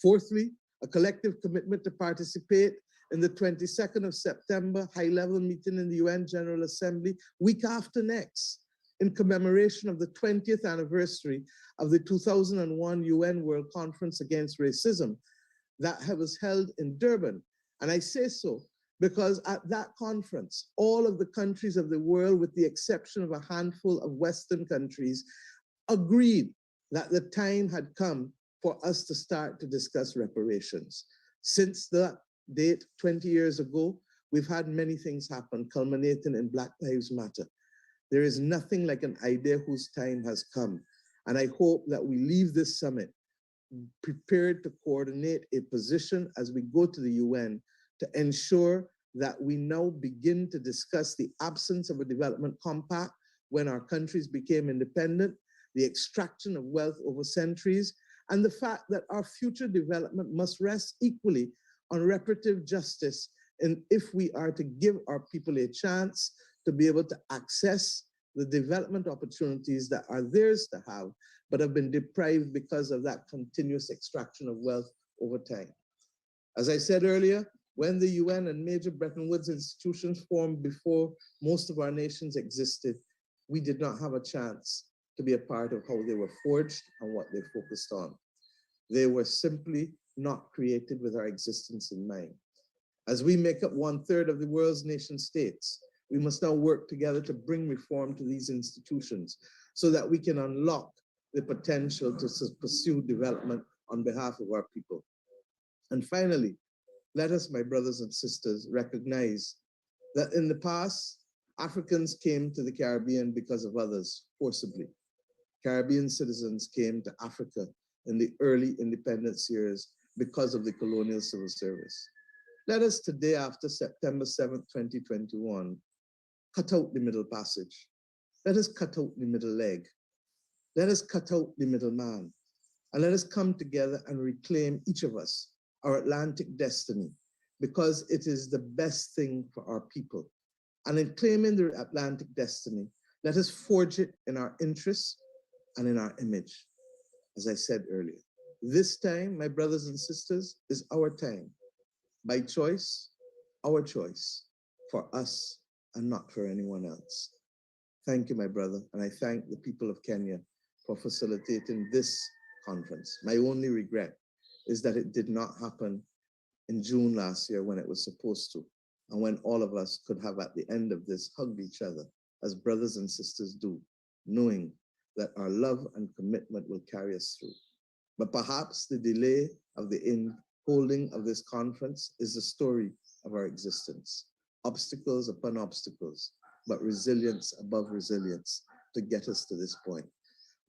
Fourthly, a collective commitment to participate in the 22nd of September high-level meeting in the UN General Assembly, week after next, in commemoration of the 20th anniversary of the 2001 UN World Conference Against Racism that was held in Durban. And I say so because at that conference, all of the countries of the world, with the exception of a handful of Western countries, agreed that the time had come for us to start to discuss reparations. Since that date, 20 years ago, we've had many things happen, culminating in Black Lives Matter. There is nothing like an idea whose time has come. And I hope that we leave this summit prepared to coordinate a position as we go to the UN to ensure that we now begin to discuss the absence of a development compact when our countries became independent, the extraction of wealth over centuries, and the fact that our future development must rest equally on reparative justice, and if we are to give our people a chance to be able to access the development opportunities that are theirs to have, but have been deprived because of that continuous extraction of wealth over time. As I said earlier, when the UN and major Bretton Woods institutions formed before most of our nations existed, we did not have a chance to be a part of how they were forged and what they focused on. They were simply not created with our existence in mind. As we make up 1/3 of the world's nation states, we must now work together to bring reform to these institutions so that we can unlock the potential to pursue development on behalf of our people. And finally, let us, my brothers and sisters, recognize that in the past, Africans came to the Caribbean because of others, forcibly. Caribbean citizens came to Africa in the early independence years because of the colonial civil service. Let us today, after September 7th, 2021, cut out the middle passage. Let us cut out the middle leg. Let us cut out the middleman. And let us come together and reclaim, each of us, our Atlantic destiny, because it is the best thing for our people. And in claiming the Atlantic destiny, let us forge it in our interests and in our image. As I said earlier, this time, my brothers and sisters, is our time. By choice, our choice, for us and not for anyone else. Thank you, my brother, and I thank the people of Kenya for facilitating this conference. My only regret is that it did not happen in June last year when it was supposed to, and when all of us could have at the end of this hugged each other as brothers and sisters do, knowing that our love and commitment will carry us through. But perhaps the delay of the holding of this conference is the story of our existence. Obstacles upon obstacles, but resilience above resilience to get us to this point.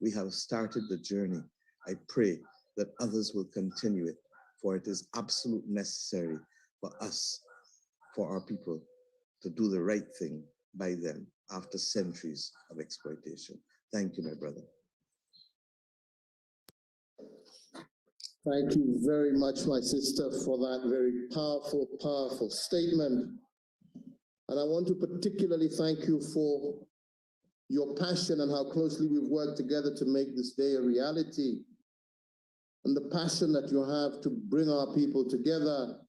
We have started the journey. I pray that others will continue it, for it is absolutely necessary for us, for our people, to do the right thing by them after centuries of exploitation. Thank you, my brother. Thank you very much, my sister, for that very powerful, powerful statement. And I want to particularly thank you for your passion and how closely we've worked together to make this day a reality, and the passion that you have to bring our people together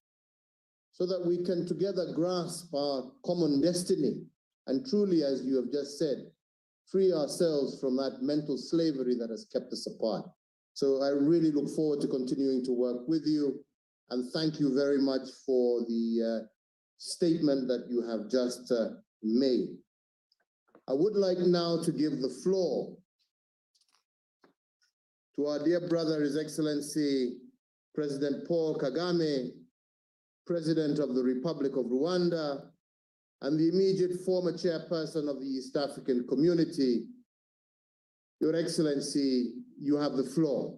so that we can together grasp our common destiny and truly, as you have just said, free ourselves from that mental slavery that has kept us apart. So I really look forward to continuing to work with you, and thank you very much for the statement that you have just made. I would like now to give the floor to our dear brother, His Excellency President Paul Kagame, President of the Republic of Rwanda, and the immediate former chairperson of the East African Community. Your Excellency, you have the floor.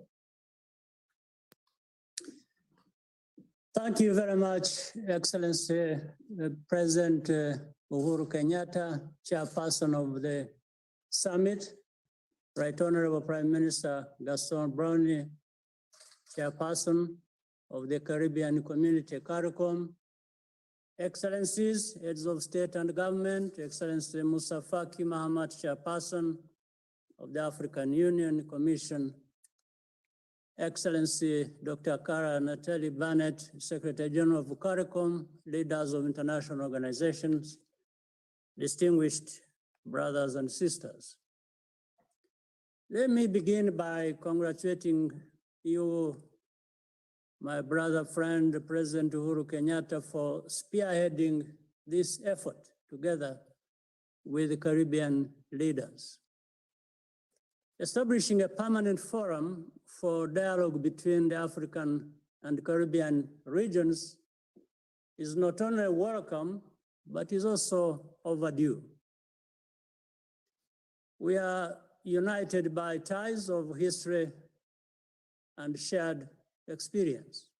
Thank you very much, Excellency President Uhuru Kenyatta, Chairperson of the Summit, Right Honorable Prime Minister Gaston Brownie, Chairperson of the Caribbean Community, CARICOM, Excellencies, Heads of State and Government, Excellency Musa Faki Mahamat, Chairperson of the African Union Commission, Excellency Dr. Carla Natalie Barnett, Secretary General of CARICOM, leaders of international organizations, distinguished brothers and sisters. Let me begin by congratulating you, my brother, friend, President Uhuru Kenyatta, for spearheading this effort together with the Caribbean leaders. Establishing a permanent forum for dialogue between the African and Caribbean regions is not only welcome, but is also overdue. We are united by ties of history and shared experience.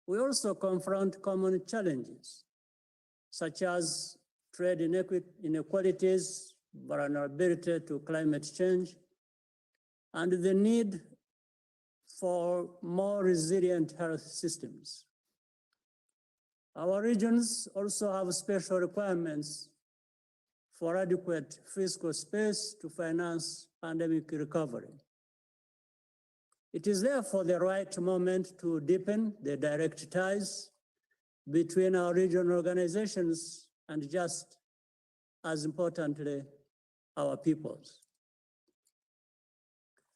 We also confront common challenges, such as trade inequalities, vulnerability to climate change, and the need for more resilient health systems. Our regions also have special requirements for adequate fiscal space to finance pandemic recovery. It is therefore the right moment to deepen the direct ties between our regional organizations and, just as importantly, our peoples.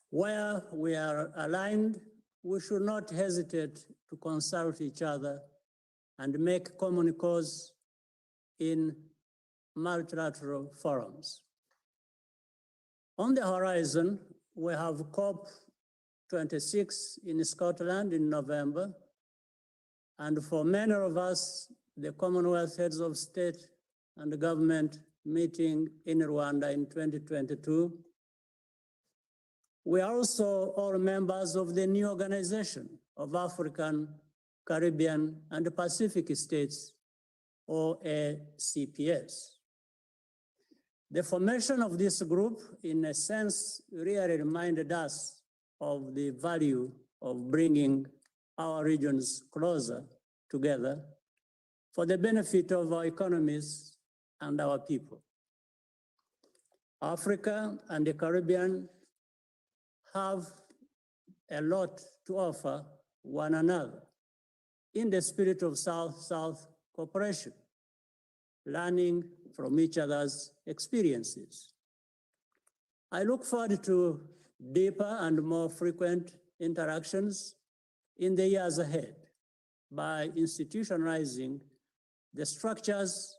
Where we are aligned, we should not hesitate to consult each other and make common cause in multilateral forums. On the horizon, we have COP26 in Scotland in November, and for many of us, the Commonwealth Heads of State and Government meeting in Rwanda in 2022. We are also all members of the new Organization of African, Caribbean, and Pacific States, or ACPS. The formation of this group, in a sense, really reminded us of the value of bringing our regions closer together for the benefit of our economies and our people. Africa and the Caribbean have a lot to offer one another in the spirit of South-South cooperation, learning from each other's experiences. I look forward to deeper and more frequent interactions in the years ahead by institutionalizing the structures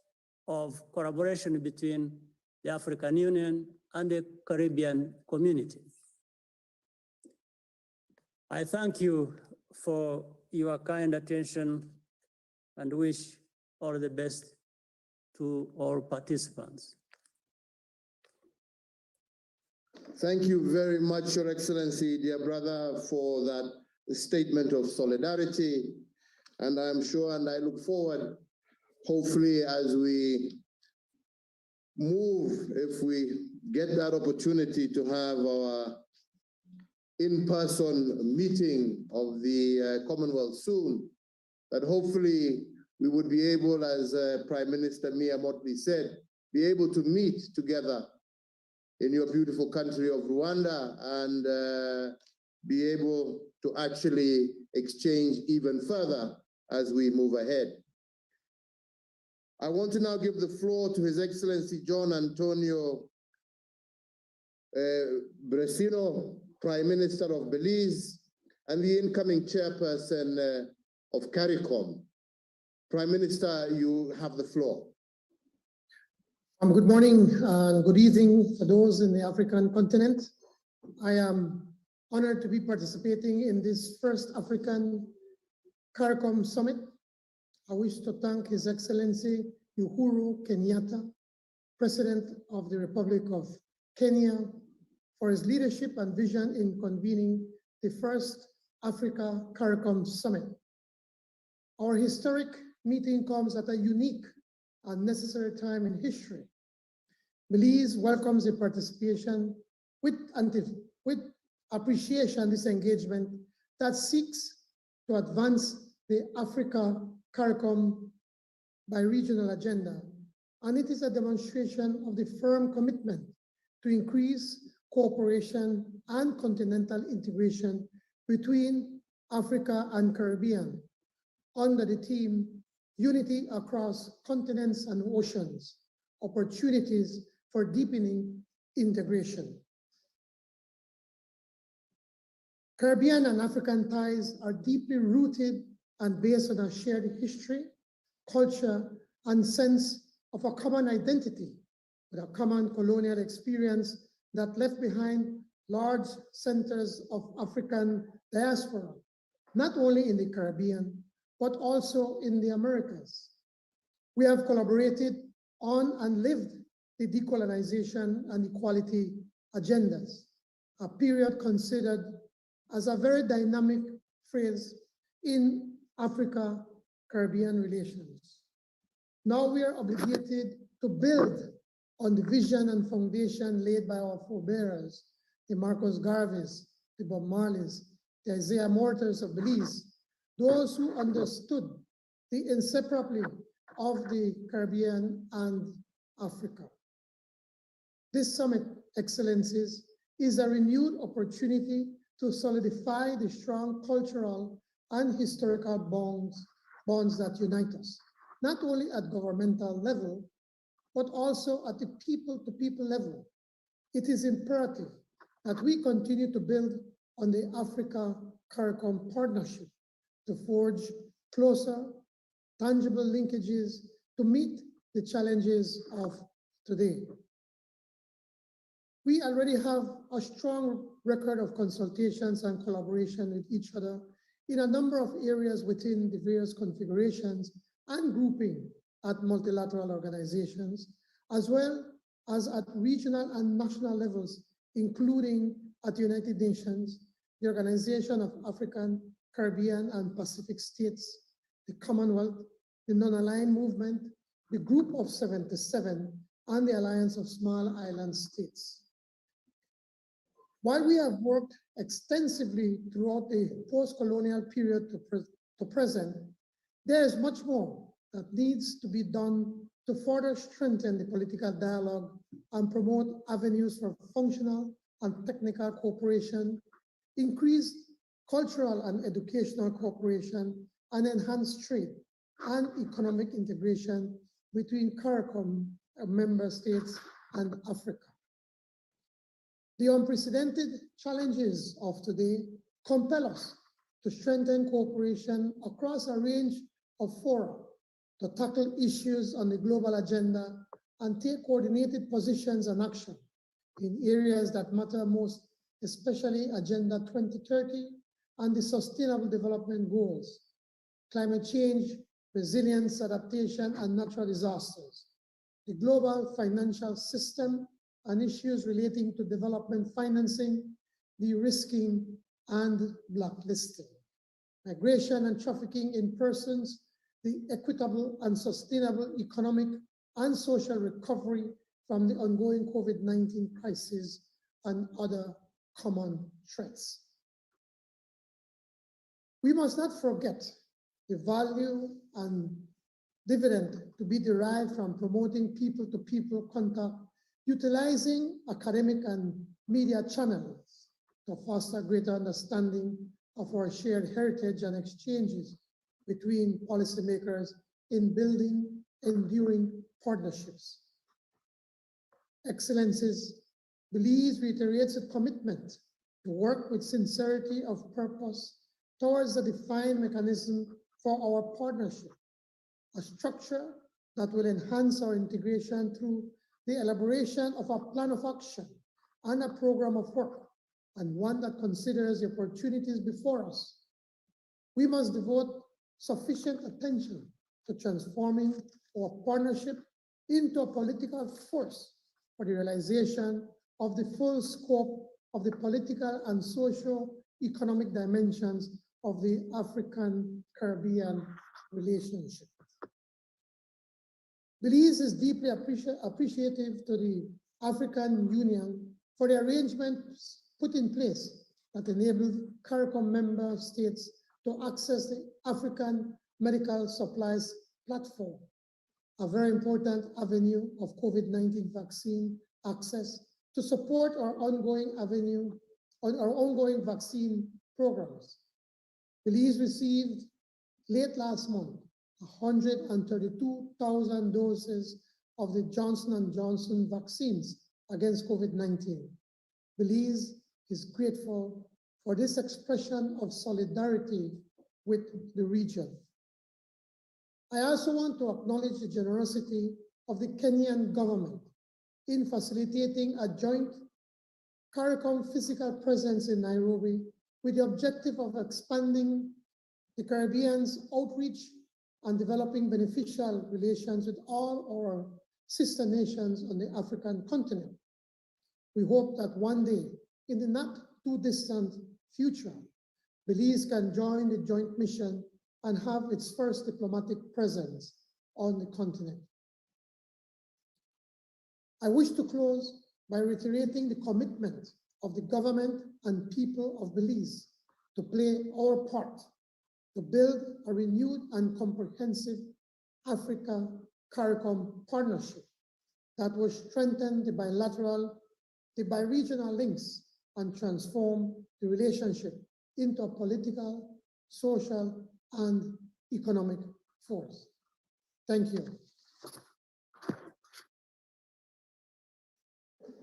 of collaboration between the African Union and the Caribbean community. I thank you for your kind attention and wish all the best to all participants. Thank you very much, Your Excellency, dear brother, for that statement of solidarity. And I'm sure, and I look forward, hopefully, as we move, if we get that opportunity to have our in-person meeting of the Commonwealth soon, that hopefully we would be able, as Prime Minister Mia Mottley said, be able to meet together in your beautiful country of Rwanda and be able to actually exchange even further as we move ahead. I want to now give the floor to His Excellency John Antonio Bresino, Prime Minister of Belize, and the incoming Chairperson of CARICOM. Prime Minister, you have the floor. Good morning and good evening for those in the African continent. I am honored to be participating in this first African CARICOM Summit. I wish to thank His Excellency Uhuru Kenyatta, President of the Republic of Kenya, for his leadership and vision in convening the first Africa-Caricom Summit. Our historic meeting comes at a unique and necessary time in history. Belize welcomes the participation with appreciation this engagement that seeks to advance the Africa-Caricom bi-regional agenda, and it is a demonstration of the firm commitment to increase cooperation and continental integration between Africa and Caribbean under the theme Unity Across Continents and Oceans, Opportunities for Deepening Integration. Caribbean and African ties are deeply rooted and based on a shared history, culture, and sense of a common identity with a common colonial experience that left behind large centers of African diaspora, not only in the Caribbean, but also in the Americas. We have collaborated on and lived the decolonization and equality agendas, a period considered as a very dynamic phase in Africa-Caribbean relations. Now we are obligated to build on the vision and foundation laid by our forebearers, the Marcus Garveys, the Bob Marleys, the Isaiah Mortars of Belize, those who understood the inseparability of the Caribbean and Africa. This summit, Excellencies, is a renewed opportunity to solidify the strong cultural and historical bonds that unite us, not only at governmental level, but also at the people-to-people level. It is imperative that we continue to build on the Africa-Caricom partnership to forge closer, tangible linkages to meet the challenges of today. We already have a strong record of consultations and collaboration with each other in a number of areas within the various configurations and grouping at multilateral organizations, as well as at regional and national levels, including at the United Nations, the Organization of African, Caribbean, and Pacific States, the Commonwealth, the Non-Aligned Movement, the Group of 77, and the Alliance of Small Island States. While we have worked extensively throughout the post-colonial period to present, there is much more that needs to be done to further strengthen the political dialogue and promote avenues for functional and technical cooperation, increase cultural and educational cooperation, and enhance trade and economic integration between CARICOM member states and Africa. The unprecedented challenges of today compel us to strengthen cooperation across a range of fora to tackle issues on the global agenda and take coordinated positions and action in areas that matter most, especially Agenda 2030 and the Sustainable Development Goals, climate change, resilience, adaptation, and natural disasters, the global financial system, and issues relating to development financing, de-risking, and blacklisting, migration and trafficking in persons, the equitable and sustainable economic and social recovery from the ongoing COVID-19 crisis, and other common threats. We must not forget the value and dividend to be derived from promoting people-to-people contact, utilizing academic and media channels to foster greater understanding of our shared heritage and exchanges between policymakers in building enduring partnerships. Excellencies, Belize reiterates a commitment to work with sincerity of purpose towards a defined mechanism for our partnership, a structure that will enhance our integration through the elaboration of a plan of action and a program of work, and one that considers the opportunities before us. We must devote sufficient attention to transforming our partnership into a political force for the realization of the full scope of the political and socio-economic dimensions of the African-Caribbean relationship. Belize is deeply appreciative to the African Union for the arrangements put in place that enabled CARICOM member states to access the African Medical Supplies Platform, a very important avenue of COVID-19 vaccine access to support our ongoing vaccine programs. Belize received late last month 132,000 doses of the Johnson & Johnson vaccines against COVID-19. Belize is grateful for this expression of solidarity with the region. I also want to acknowledge the generosity of the Kenyan government in facilitating a joint CARICOM physical presence in Nairobi with the objective of expanding the Caribbean's outreach and developing beneficial relations with all our sister nations on the African continent. We hope that one day, in the not too distant future, Belize can join the joint mission and have its first diplomatic presence on the continent. I wish to close by reiterating the commitment of the government and people of Belize to play our part to build a renewed and comprehensive Africa-Caricom partnership that will strengthen the bi-regional links and transform the relationship into a political, social, and economic force. Thank you.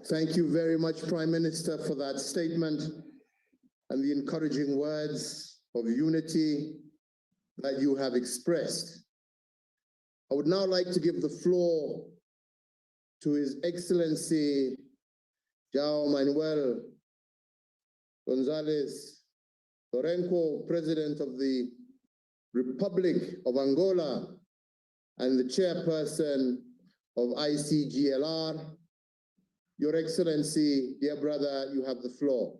Thank you very much, Prime Minister, for that statement and the encouraging words of unity that you have expressed. I would now like to give the floor to His Excellency João Manuel González Lourenço, President of the Republic of Angola and the Chairperson of ICGLR. Your Excellency, dear brother, you have the floor.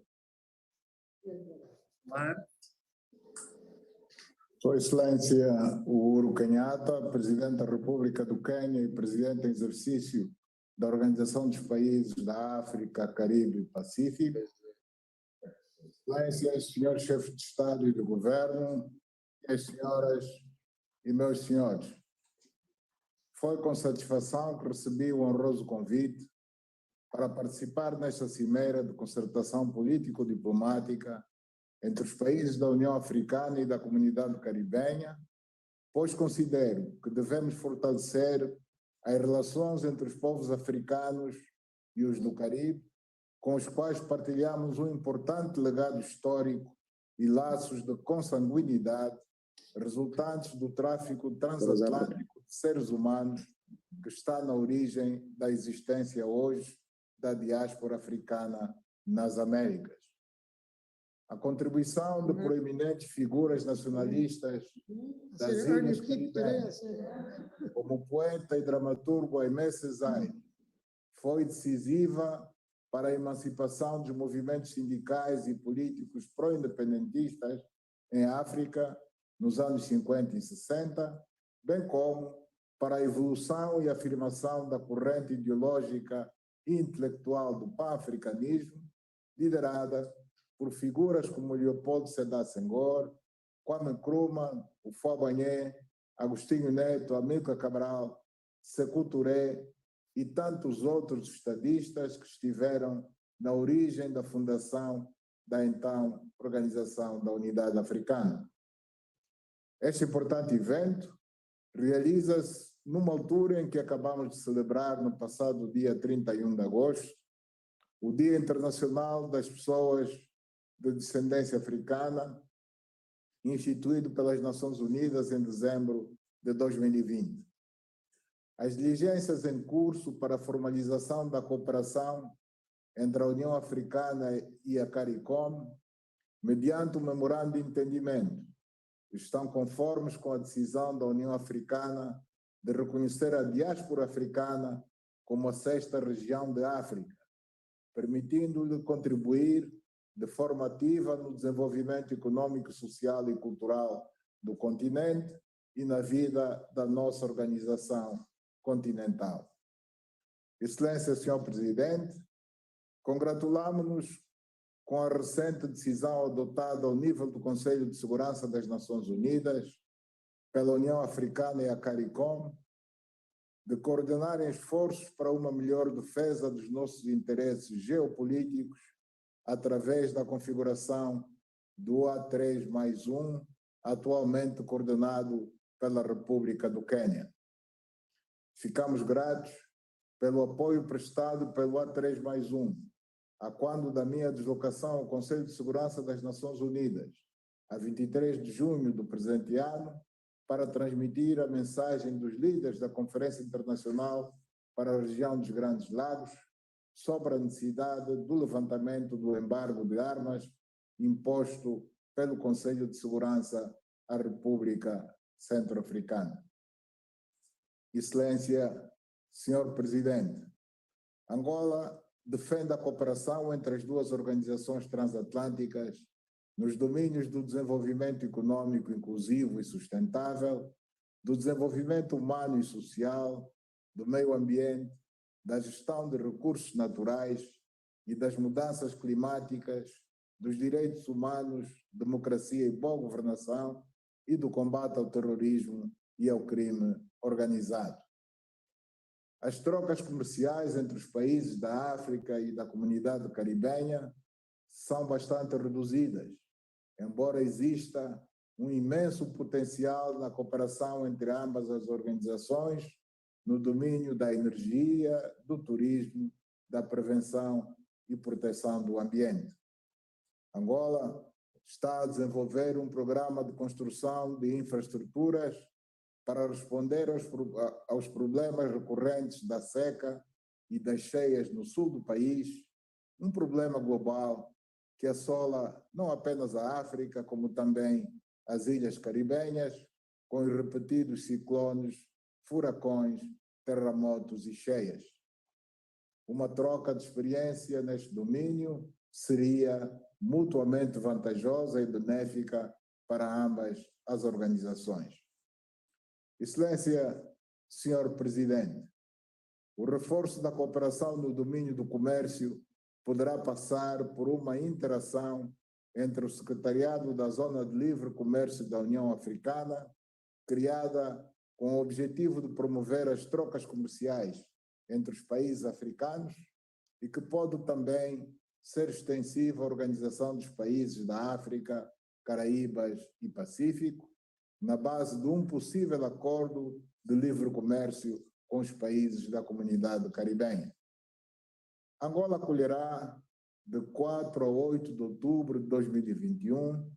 Sua Excelência Uhuru Kenyatta, Presidente da República do Quênia e Presidente em exercício da Organização dos Países da África, Caribe e Pacífico, Excelências, senhores chefes de Estado e de Governo, minhas senhoras e meus senhores, foi com satisfação que recebi o honroso convite para participar nesta cimeira de concertação político-diplomática entre os países da União Africana e da Comunidade Caribenha, pois considero que devemos fortalecer as relações entre os povos africanos e os do Caribe, com os quais partilhamos um importante legado histórico e laços de consanguinidade resultantes do tráfico transatlântico de seres humanos que está na origem da existência hoje da diáspora africana nas Américas. A contribuição de proeminentes figuras nacionalistas das ilhas caribenhas, como o poeta e dramaturgo Aimé Césaire, foi decisiva para a emancipação dos movimentos sindicais e políticos pró-independentistas em África nos anos 50 e 60, bem como para a evolução e afirmação da corrente ideológica e intelectual do pan-africanismo, liderada por figuras como Leopoldo Sédar Senghor, Kwame Nkrumah, o Kwabena, Agostinho Neto, Amílcar Cabral, Sékou Touré e tantos outros estadistas que estiveram na origem da fundação da então Organização da Unidade Africana. Este importante evento realiza-se numa altura em que acabamos de celebrar, no passado dia 31 de agosto, o Dia Internacional das Pessoas de Descendência Africana, instituído pelas Nações Unidas em dezembro de 2020. As diligências em curso para a formalização da cooperação entre a União Africana e a CARICOM, mediante um memorando de entendimento, estão conformes com a decisão da União Africana de reconhecer a diáspora africana como a sexta região de África, permitindo-lhe contribuir de forma ativa no desenvolvimento econômico, social e cultural do continente e na vida da nossa organização continental. Excelência, Senhor Presidente, congratulamos-nos com a recente decisão adotada ao nível do Conselho de Segurança das Nações Unidas pela União Africana e a CARICOM de coordenarem esforços para uma melhor defesa dos nossos interesses geopolíticos através da configuração do A3+1, atualmente coordenado pela República do Quênia. Ficamos gratos pelo apoio prestado pelo A3+1, a quando da minha deslocação ao Conselho de Segurança das Nações Unidas, a 23 de junho do presente ano, para transmitir a mensagem dos líderes da Conferência Internacional para a região dos Grandes Lagos sobre a necessidade do levantamento do embargo de armas imposto pelo Conselho de Segurança à República Centro-Africana. Excelência, Senhor Presidente, Angola defende a cooperação entre as duas organizações transatlânticas nos domínios do desenvolvimento econômico inclusivo e sustentável, do desenvolvimento humano e social, do meio ambiente, da gestão de recursos naturais e das mudanças climáticas, dos direitos humanos, democracia e boa governação e do combate ao terrorismo e ao crime organizado. As trocas comerciais entre os países da África e da comunidade caribenha são bastante reduzidas, embora exista um imenso potencial na cooperação entre ambas as organizações no domínio da energia, do turismo, da prevenção e proteção do ambiente. Angola está a desenvolver um programa de construção de infraestruturas para responder aos problemas recorrentes da seca e das cheias no sul do país, um problema global que assola não apenas a África, como também as ilhas caribenhas, com os repetidos ciclones, furacões, terremotos e cheias. Uma troca de experiência neste domínio seria mutuamente vantajosa e benéfica para ambas as organizações. Excelência, Senhor Presidente, o reforço da cooperação no domínio do comércio poderá passar por uma interação entre o Secretariado da Zona de Livre Comércio da União Africana, criada com o objetivo de promover as trocas comerciais entre os países africanos e que pode também ser extensiva à Organização dos Países da África, Caraíbas e Pacífico, na base de um possível acordo de livre comércio com os países da comunidade caribenha. Angola acolherá, de 4 a 8 de outubro de 2021,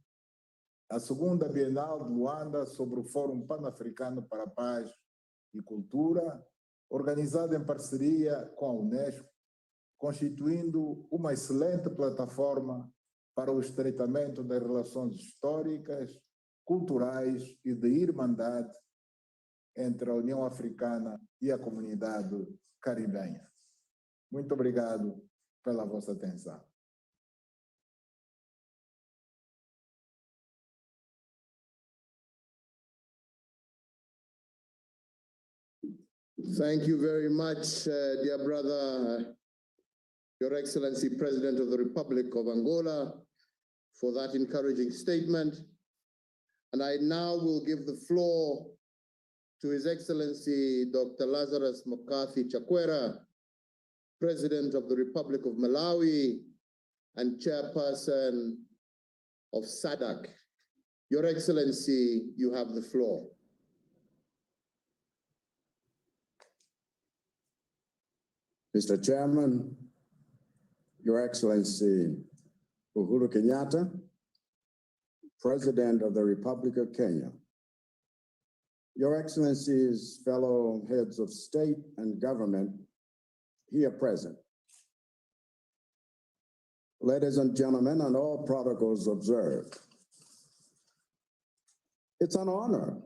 a segunda Bienal de Luanda sobre o Fórum Pan-Africano para a Paz e Cultura, organizada em parceria com a Unesco, constituindo uma excelente plataforma para o estreitamento das relações históricas, culturais e de irmandade entre a União Africana e a comunidade caribenha. Muito obrigado pela vossa atenção. Thank you very much, dear brother, Your Excellency, President of the Republic of Angola, for that encouraging statement. And I now will give the floor to His Excellency, Dr. Lazarus McCarthy Chakwera, President of the Republic of Malawi and Chairperson of SADC. Your Excellency, you have the floor. Mr. Chairman, Your Excellency Uhuru Kenyatta, President of the Republic of Kenya, Your Excellencies, fellow heads of state and government here present, ladies and gentlemen, and all protocols observed. It's an honor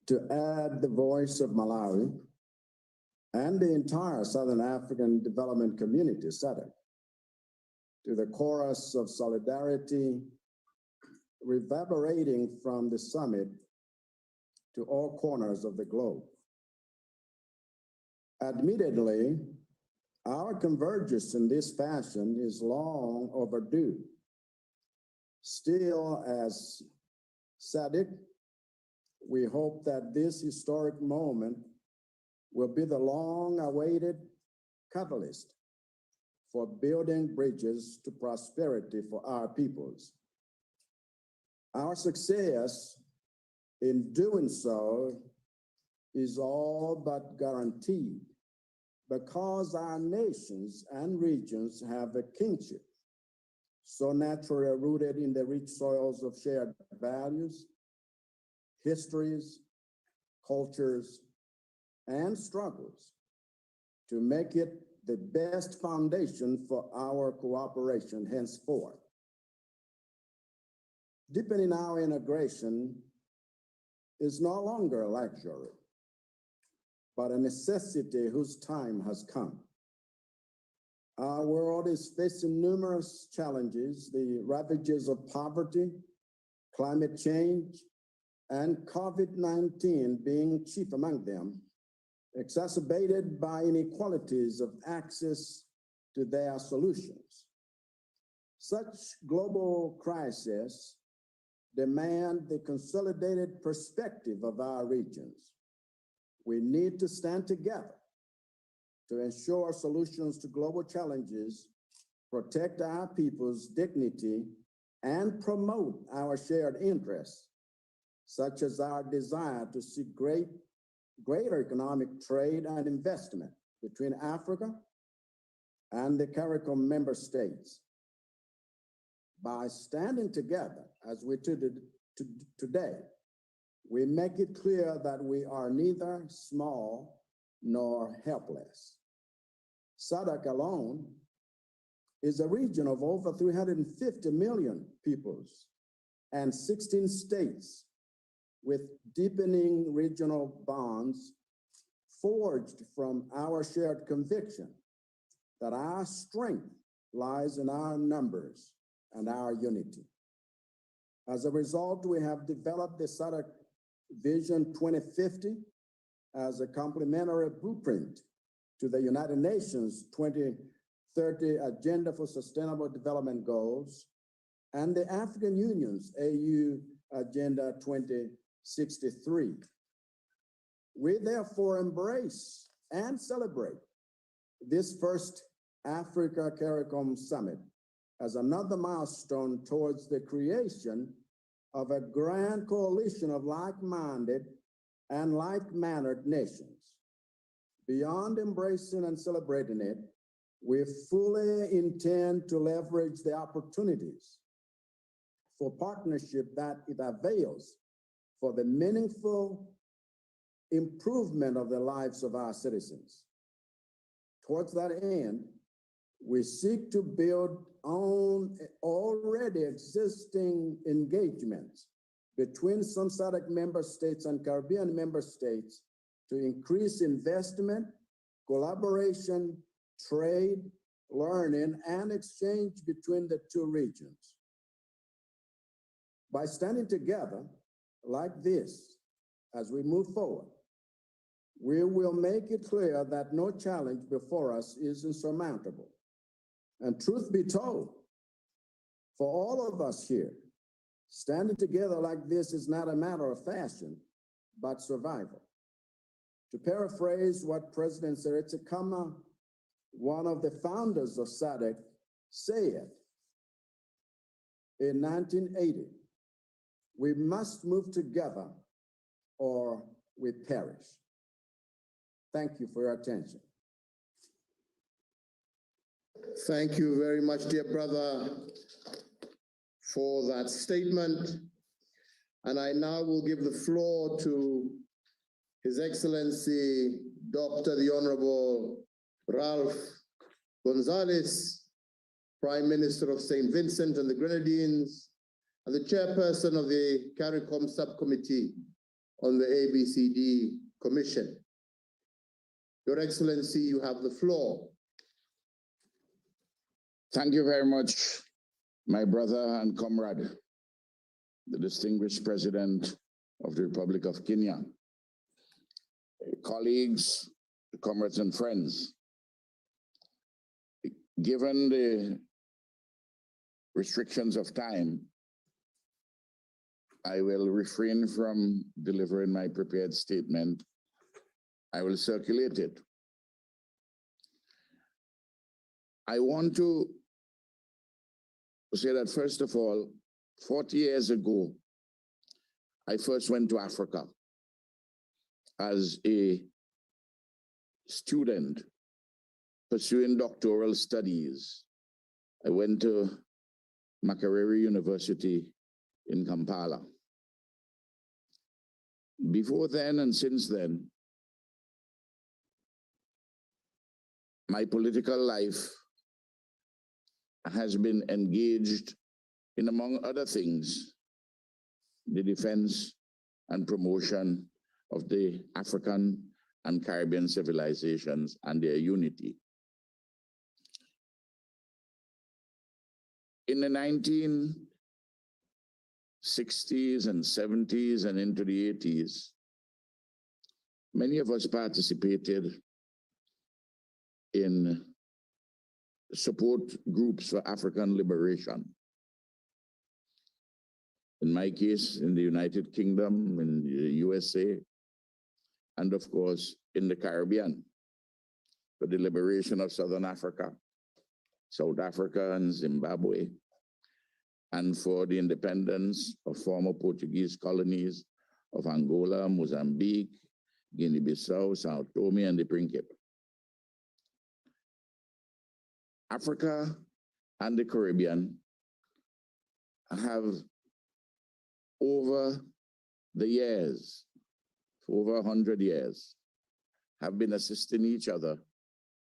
to add the voice of Malawi and the entire Southern African Development Community, SADC, to the chorus of solidarity reverberating from the summit to all corners of the globe. Admittedly, our convergence in this fashion is long overdue. Still, as SADC, we hope that this historic moment will be the long-awaited catalyst for building bridges to prosperity for our peoples. Our success in doing so is all but guaranteed because our nations and regions have a kinship so naturally rooted in the rich soils of shared values, histories, cultures, and struggles to make it the best foundation for our cooperation henceforth. Deepening our integration is no longer a luxury, but a necessity whose time has come. Our world is facing numerous challenges, the ravages of poverty, climate change, and COVID-19 being chief among them, exacerbated by inequalities of access to their solutions. Such global crises demand the consolidated perspective of our regions. We need to stand together to ensure solutions to global challenges, protect our people's dignity, and promote our shared interests, such as our desire to see greater economic trade and investment between Africa and the CARICOM member states. By standing together, as we did today, we make it clear that we are neither small nor helpless. SADC alone is a region of over 350 million peoples and 16 states with deepening regional bonds forged from our shared conviction that our strength lies in our numbers and our unity. As a result, we have developed the Sarc Vision 2050 as a complementary blueprint to the United Nations 2030 Agenda for Sustainable Development Goals and the African Union's AU Agenda 2063. We therefore embrace and celebrate this first Africa-Caricom Summit as another milestone towards the creation of a grand coalition of like-minded and like-mannered nations. Beyond embracing and celebrating it, we fully intend to leverage the opportunities for partnership that it avails for the meaningful improvement of the lives of our citizens. Towards that end, we seek to build on already existing engagements between some SADC member states and Caribbean member states to increase investment, collaboration, trade, learning, and exchange between the two regions. By standing together like this, as we move forward, we will make it clear that no challenge before us is insurmountable. And truth be told, for all of us here, standing together like this is not a matter of fashion, but survival. To paraphrase what President Sarc Vision, one of the founders of SADC, said in 1980, we must move together or we perish. Thank you for your attention. Thank you very much, dear brother, for that statement. And I now will give the floor to His Excellency, Dr. the Honorable Ralph Gonzalez, Prime Minister of St. Vincent and the Grenadines, and the Chairperson of the CARICOM Subcommittee on the ABCD Commission. Your Excellency, you have the floor. Thank you very much, my brother and comrade, the distinguished President of the Republic of Kenya, colleagues, comrades and friends. Given the restrictions of time, I will refrain from delivering my prepared statement. I will circulate it. I want to say that, first of all, 40 years ago, I first went to Africa as a student pursuing doctoral studies. I went to Makerere University in Kampala. Before then and since then, my political life has been engaged in, among other things, the defense and promotion of the African and Caribbean civilizations and their unity. In the 1960s and 70s and into the 80s, many of us participated in support groups for African liberation. In my case, in the United Kingdom, in the USA, and of course, in the Caribbean, for the liberation of Southern Africa, South Africa and Zimbabwe, and for the independence of former Portuguese colonies of Angola, Mozambique, Guinea-Bissau, Sao Tome, and the Principe. Africa and the Caribbean have over the years, for over 100 years, have been assisting each other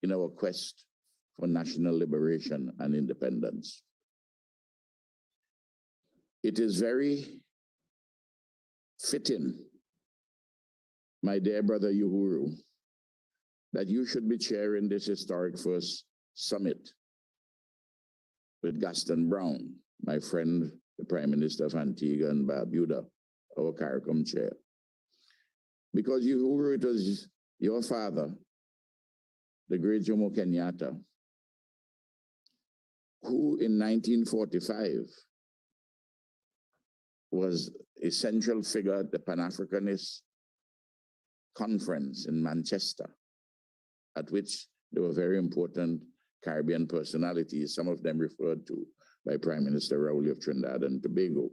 in our quest for national liberation and independence. It is very fitting, my dear brother Uhuru, that you should be chairing this historic first summit with Gaston Brown, my friend, the Prime Minister of Antigua and Barbuda, our CARICOM chair. Because Uhuru, it was your father, the great Jomo Kenyatta, who in 1945 was a central figure at the Pan-Africanist conference in Manchester, at which there were very important Caribbean personalities, some of them referred to by Prime Minister Rowley of Trinidad and Tobago.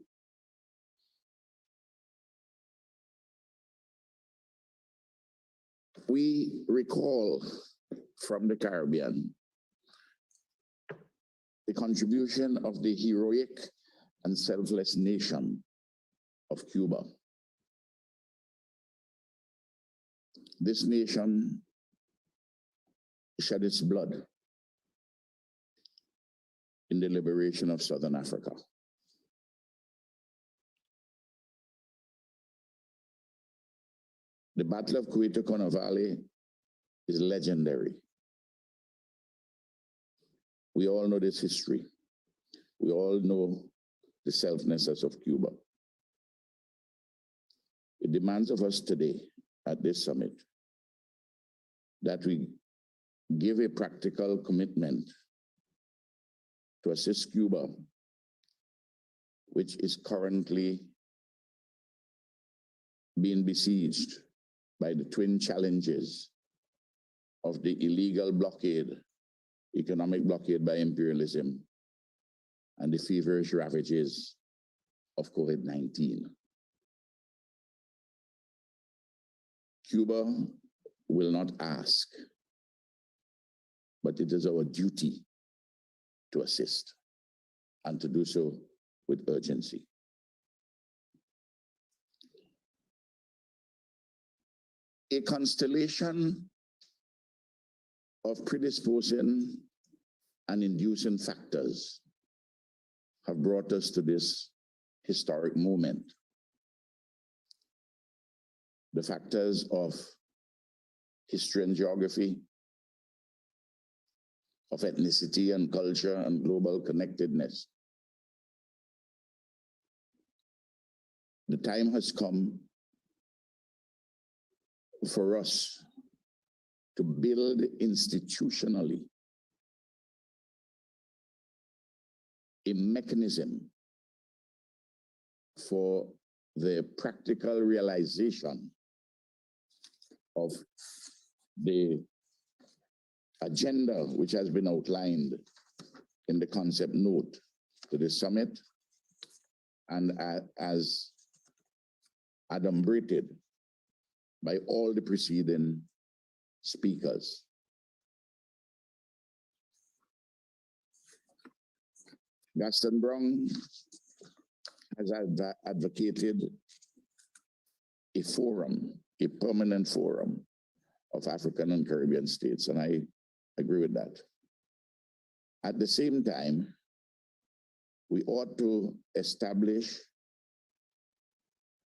We recall from the Caribbean the contribution of the heroic and selfless nation of Cuba. This nation shed its blood in the liberation of Southern Africa. The Battle of Cuito Cornwallis is legendary. We all know this history. We all know the selflessness of Cuba. It demands of us today at this summit that we give a practical commitment to assist Cuba, which is currently being besieged by the twin challenges of the illegal blockade, economic blockade by imperialism, and the feverish ravages of COVID-19. Cuba will not ask, but it is our duty to assist and to do so with urgency. A constellation of predisposing and inducing factors have brought us to this historic moment. The factors of history and geography, of ethnicity and culture and global connectedness. The time has come for us to build institutionally a mechanism for the practical realization of the agenda which has been outlined in the concept note to the summit and as adumbrated by all the preceding speakers. Gaston Brown has advocated a forum, a permanent forum of African and Caribbean states, and I agree with that. At the same time, we ought to establish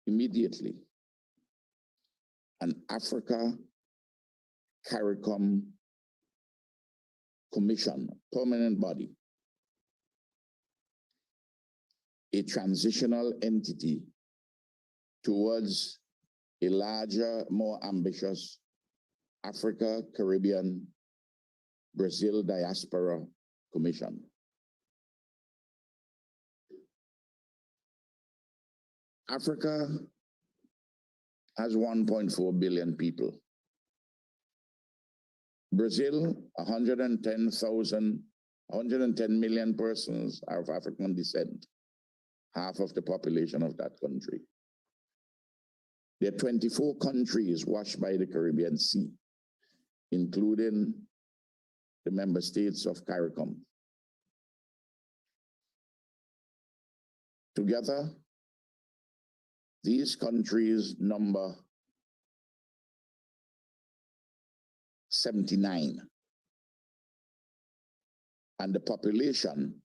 immediately an Africa-Caricom Commission, permanent body, a transitional entity towards a larger, more ambitious Africa, Caribbean, Brazil Diaspora Commission. Africa has 1.4 billion people. Brazil, 110 million persons are of African descent, half of the population of that country. There are 24 countries washed by the Caribbean Sea, including the member states of CARICOM. Together, these countries number 79, and the population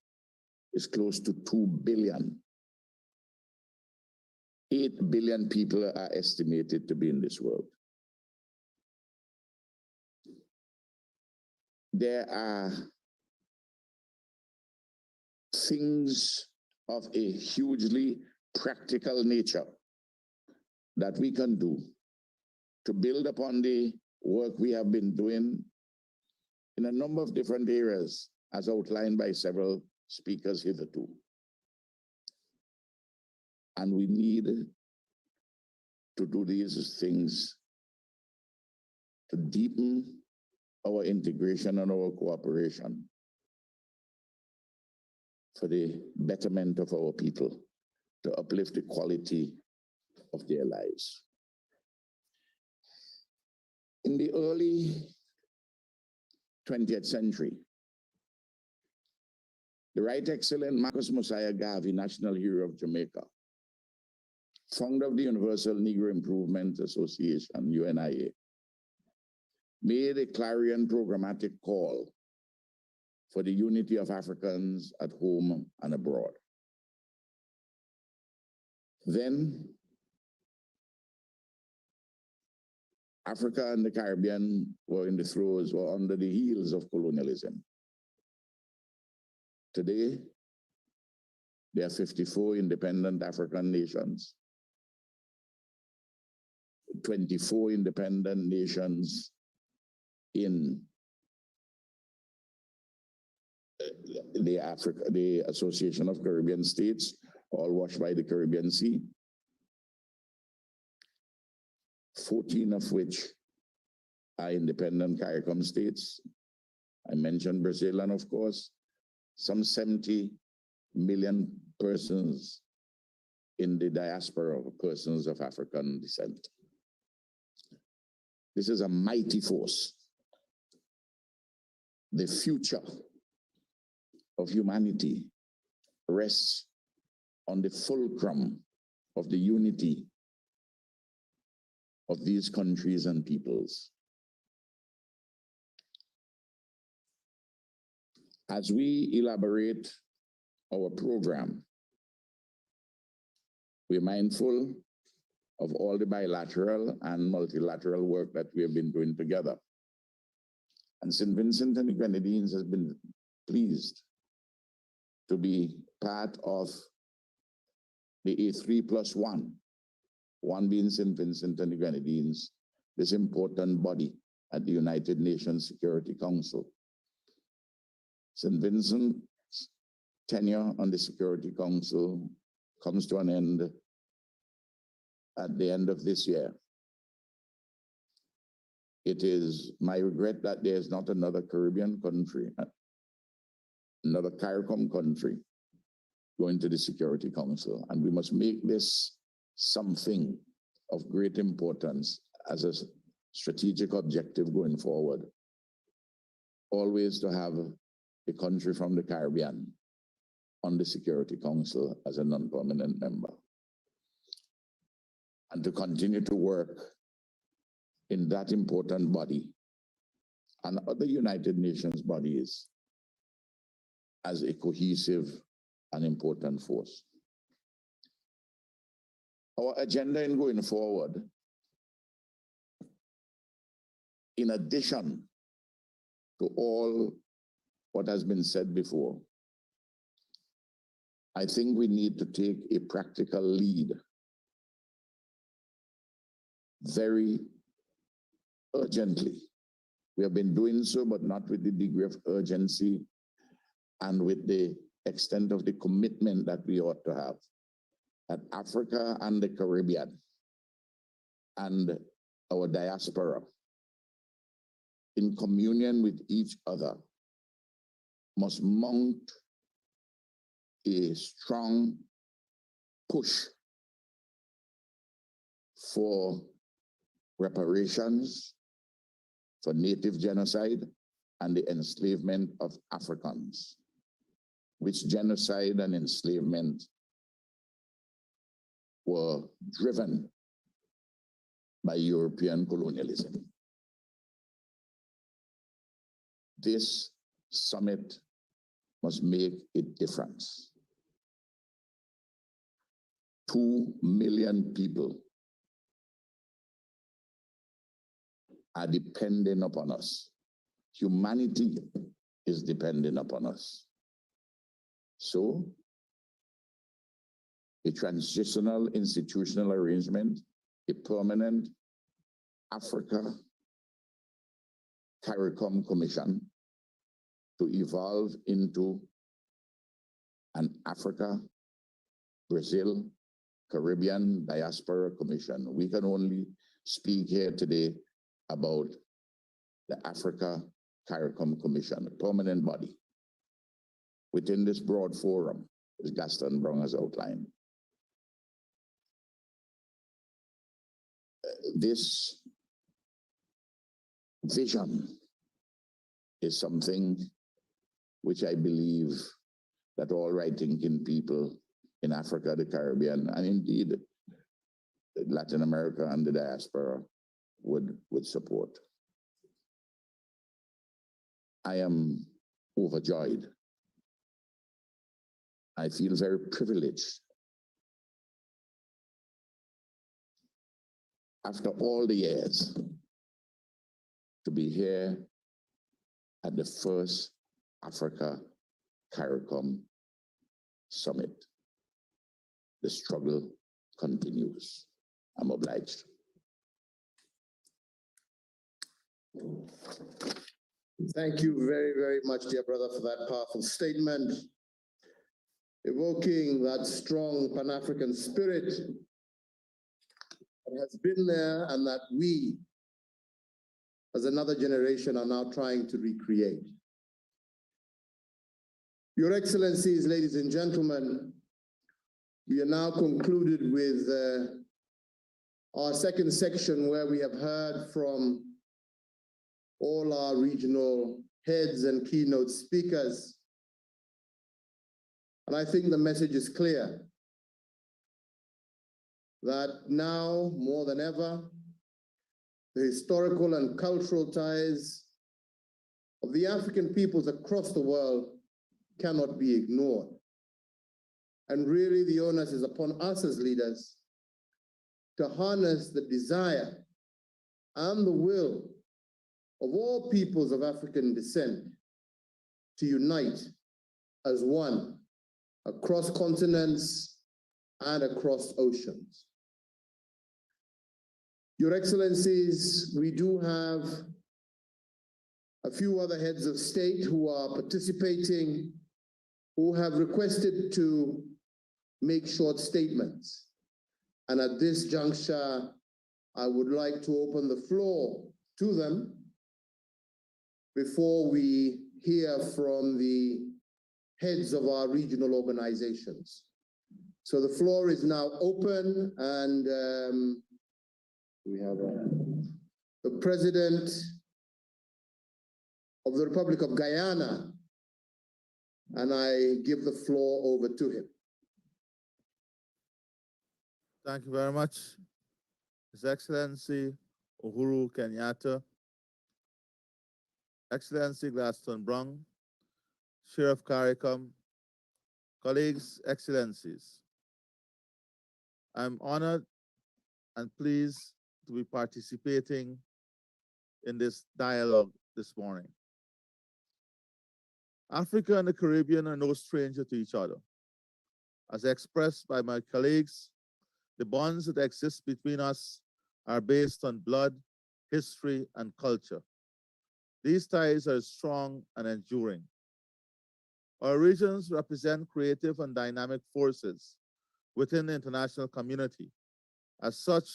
is close to 2 billion. 8 billion people are estimated to be in this world. There are things of a hugely practical nature that we can do to build upon the work we have been doing in a number of different areas, as outlined by several speakers hitherto. And we need to do these things to deepen our integration and our cooperation for the betterment of our people, to uplift the quality of their lives. In the early 20th century, the Right Excellent Marcus Mosiah Garvey, National Hero of Jamaica, founder of the Universal Negro Improvement Association, UNIA, made a clarion programmatic call for the unity of Africans at home and abroad. Then, Africa and the Caribbean were in the throes, were under the heels of colonialism. Today, there are 54 independent African nations, 24 independent nations in the Association of Caribbean States, all washed by the Caribbean Sea, 14 of which are independent CARICOM states. I mentioned Brazil, and of course, some 70 million persons in the diaspora of persons of African descent. This is a mighty force. The future of humanity rests on the fulcrum of the unity of these countries and peoples. As we elaborate our program, we're mindful of all the bilateral and multilateral work that we have been doing together. And St. Vincent and the Grenadines has been pleased to be part of the A3+1, one being St. Vincent and the Grenadines, this important body at the United Nations Security Council. St. Vincent's tenure on the Security Council comes to an end at the end of this year. It is my regret that there is not another Caribbean country, another CARICOM country going to the Security Council. And we must make this something of great importance as a strategic objective going forward. Always to have a country from the Caribbean on the Security Council as a non-permanent member. And to continue to work in that important body and other United Nations bodies as a cohesive and important force. Our agenda in going forward, in addition to all what has been said before, I think we need to take a practical lead very urgently. We have been doing so, but not with the degree of urgency and with the extent of the commitment that we ought to have. That Africa and the Caribbean and our diaspora, in communion with each other, must mount a strong push for reparations, for native genocide, and the enslavement of Africans, which genocide and enslavement were driven by European colonialism. This summit must make a difference. 2 million people are depending upon us. Humanity is depending upon us. So, a transitional institutional arrangement, a permanent Africa-Caricom Commission to evolve into an Africa, Brazil, Caribbean Diaspora Commission. We can only speak here today about the Africa-Caricom Commission, a permanent body within this broad forum, as Gaston Brown has outlined. This vision is something which I believe that all right-thinking people in Africa, the Caribbean, and indeed Latin America and the diaspora would support. I am overjoyed. I feel very privileged. After all the years, to be here at the first Africa-Caricom Summit. The struggle continues. I'm obliged. Thank you very, very much, dear brother, for that powerful statement, evoking that strong Pan-African spirit that has been there and that we, as another generation, are now trying to recreate. Your Excellencies, ladies and gentlemen, we are now concluded with our second section, where we have heard from all our regional heads and keynote speakers. And I think the message is clear that now more than ever, the historical and cultural ties of the African peoples across the world cannot be ignored. And really the onus is upon us as leaders to harness the desire and the will of all peoples of African descent to unite as one across continents and across oceans. Your Excellencies, we do have a few other heads of state who are participating, who have requested to make short statements. And at this juncture, I would like to open the floor to them before we hear from the heads of our regional organizations. So the floor is now open, and we have the President of the Republic of Guyana, and I give the floor over to him. Thank you very much, His Excellency Uhuru Kenyatta, Excellency Gladstone Brown, Sheriff CARICOM, colleagues, Excellencies. I'm honored and pleased to be participating in this dialogue this morning. Africa and the Caribbean are no stranger to each other. As expressed by my colleagues, the bonds that exist between us are based on blood, history, and culture. These ties are strong and enduring. Our regions represent creative and dynamic forces within the international community. As such,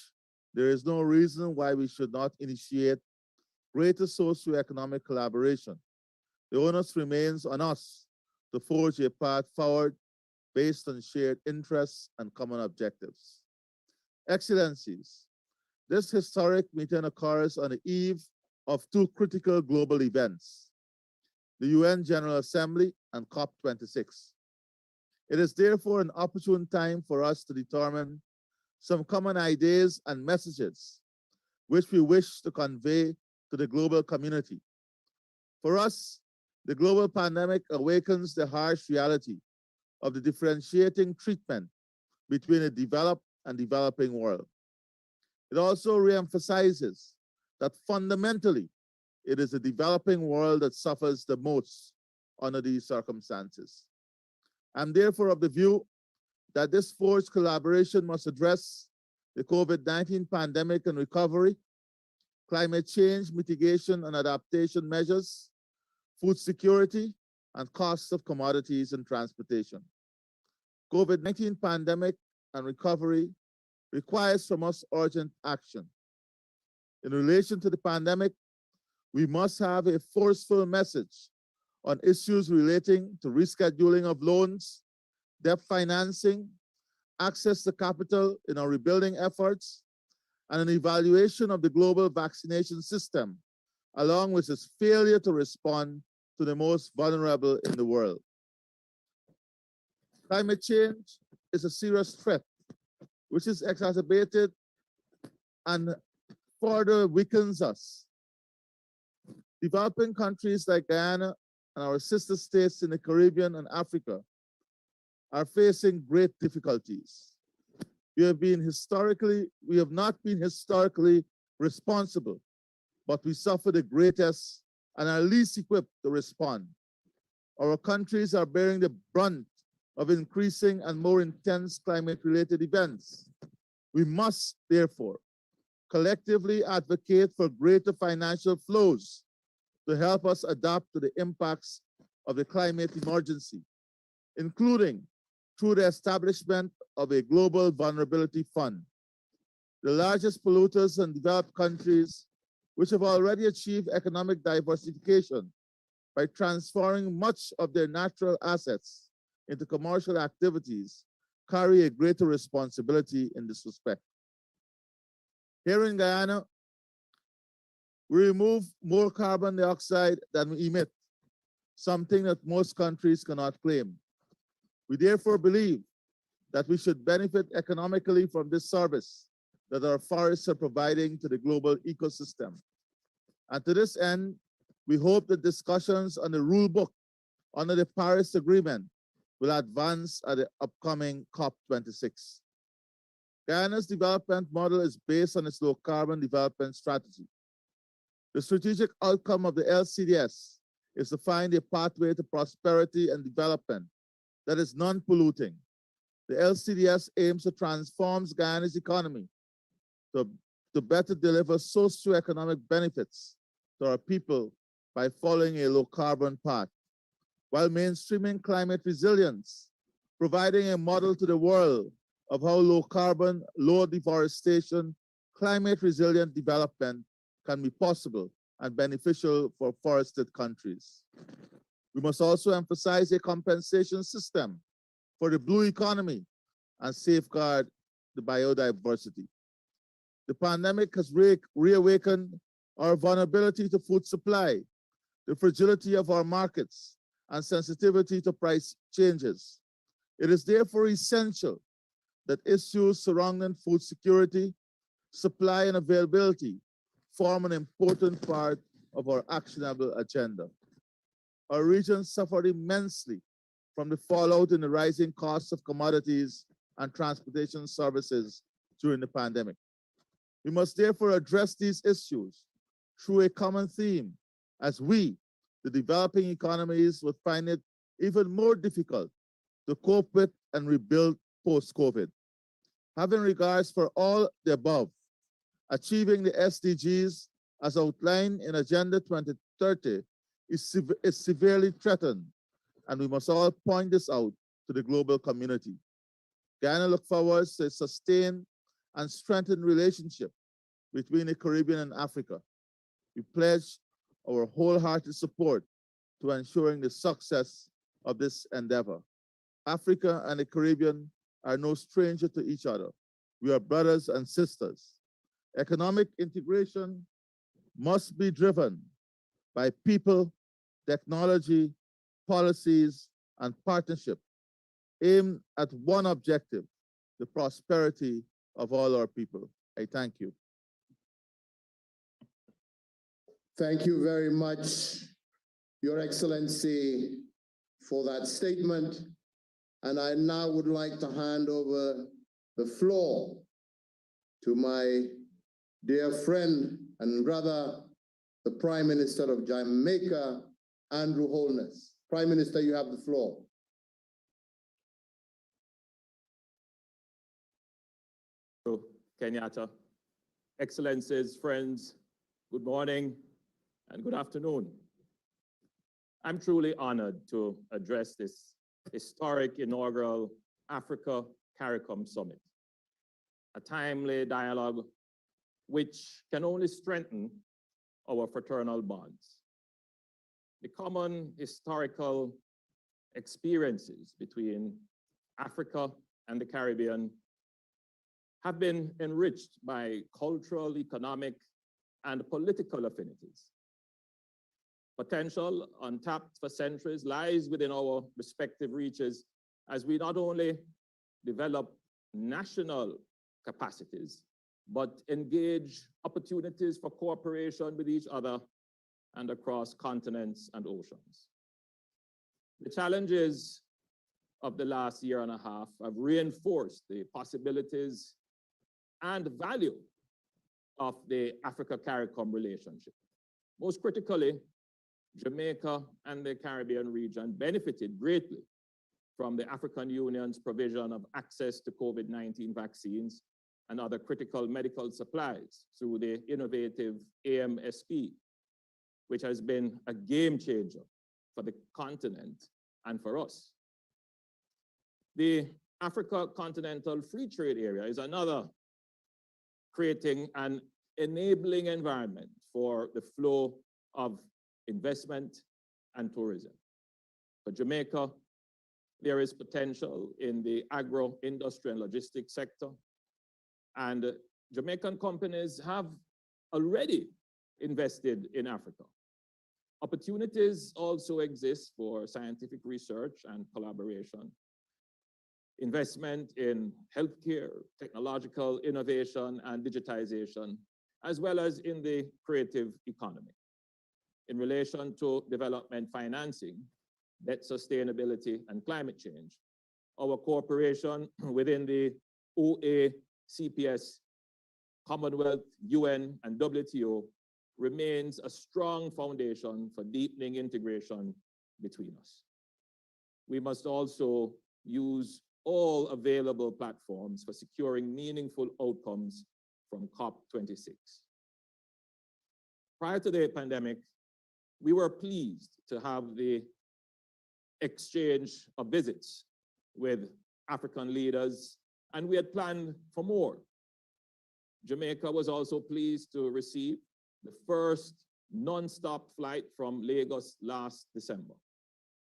there is no reason why we should not initiate greater socio-economic collaboration. The onus remains on us to forge a path forward based on shared interests and common objectives. Excellencies, this historic meeting occurs on the eve of two critical global events, the UN General Assembly and COP26. It is therefore an opportune time for us to determine some common ideas and messages which we wish to convey to the global community. For us, the global pandemic awakens the harsh reality of the differentiating treatment between the developed and developing world. It also reemphasizes that fundamentally, it is the developing world that suffers the most under these circumstances. I'm therefore of the view that this forced collaboration must address the COVID-19 pandemic and recovery, climate change mitigation and adaptation measures, food security, and costs of commodities and transportation. COVID-19 pandemic and recovery requires from us urgent action. In relation to the pandemic, we must have a forceful message on issues relating to rescheduling of loans, debt financing, access to capital in our rebuilding efforts, and an evaluation of the global vaccination system, along with its failure to respond to the most vulnerable in the world. Climate change is a serious threat, which is exacerbated and further weakens us. Developing countries like Guyana and our sister states in the Caribbean and Africa are facing great difficulties. We have not been historically responsible, but we suffer the greatest and are least equipped to respond. Our countries are bearing the brunt of increasing and more intense climate-related events. We must, therefore, collectively advocate for greater financial flows to help us adapt to the impacts of the climate emergency, including through the establishment of a global vulnerability fund. The largest polluters in developed countries, which have already achieved economic diversification by transferring much of their natural assets into commercial activities, carry a greater responsibility in this respect. Here in Guyana, we remove more carbon dioxide than we emit, something that most countries cannot claim. We therefore believe that we should benefit economically from this service that our forests are providing to the global ecosystem. And to this end, we hope that discussions on the rule book under the Paris Agreement will advance at the upcoming COP26. Guyana's development model is based on its low-carbon development strategy. The strategic outcome of the LCDS is to find a pathway to prosperity and development that is non-polluting. The LCDS aims to transform Guyana's economy to better deliver socioeconomic benefits to our people by following a low-carbon path, while mainstreaming climate resilience, providing a model to the world of how low-carbon, low deforestation, climate-resilient development can be possible and beneficial for forested countries. We must also emphasize a compensation system for the blue economy and safeguard the biodiversity. The pandemic has reawakened our vulnerability to food supply, the fragility of our markets, and sensitivity to price changes. It is therefore essential that issues surrounding food security, supply, and availability form an important part of our actionable agenda. Our region suffered immensely from the fallout in the rising costs of commodities and transportation services during the pandemic. We must therefore address these issues through a common theme, as we, the developing economies, would find it even more difficult to cope with and rebuild post-COVID. Having regards for all the above, achieving the SDGs as outlined in Agenda 2030 is severely threatened, and we must all point this out to the global community. Guyana looks forward to a sustained and strengthened relationship between the Caribbean and Africa. We pledge our wholehearted support to ensuring the success of this endeavor. Africa and the Caribbean are no stranger to each other. We are brothers and sisters. Economic integration must be driven by people, technology, policies, and partnership aimed at one objective, the prosperity of all our people. I thank you. Thank you very much, Your Excellency, for that statement. And I now would like to hand over the floor to my dear friend and brother, the Prime Minister of Jamaica, Andrew Holness. Prime Minister, you have the floor. Kenyatta. Excellencies, friends, good morning and good afternoon. I'm truly honored to address this historic inaugural Africa-Caricom Summit, a timely dialogue which can only strengthen our fraternal bonds. The common historical experiences between Africa and the Caribbean have been enriched by cultural, economic, and political affinities. Potential untapped for centuries lies within our respective reaches as we not only develop national capacities, but engage opportunities for cooperation with each other and across continents and oceans. The challenges of the last year and a half have reinforced the possibilities and value of the Africa-Caricom relationship. Most critically, Jamaica and the Caribbean region benefited greatly from the African Union's provision of access to COVID-19 vaccines and other critical medical supplies through the innovative AMSP, which has been a game changer for the continent and for us. The Africa Continental Free Trade Area is another, creating an enabling environment for the flow of investment and tourism. For Jamaica, there is potential in the agro, industry, and logistics sector. And Jamaican companies have already invested in Africa. Opportunities also exist for scientific research and collaboration, investment in healthcare, technological innovation, and digitization, as well as in the creative economy. In relation to development financing, debt sustainability, and climate change, our cooperation within the OA, CPS, Commonwealth, UN, and WTO remains a strong foundation for deepening integration between us. We must also use all available platforms for securing meaningful outcomes from COP26. Prior to the pandemic, we were pleased to have the exchange of visits with African leaders, and we had planned for more. Jamaica was also pleased to receive the first non-stop flight from Lagos last December.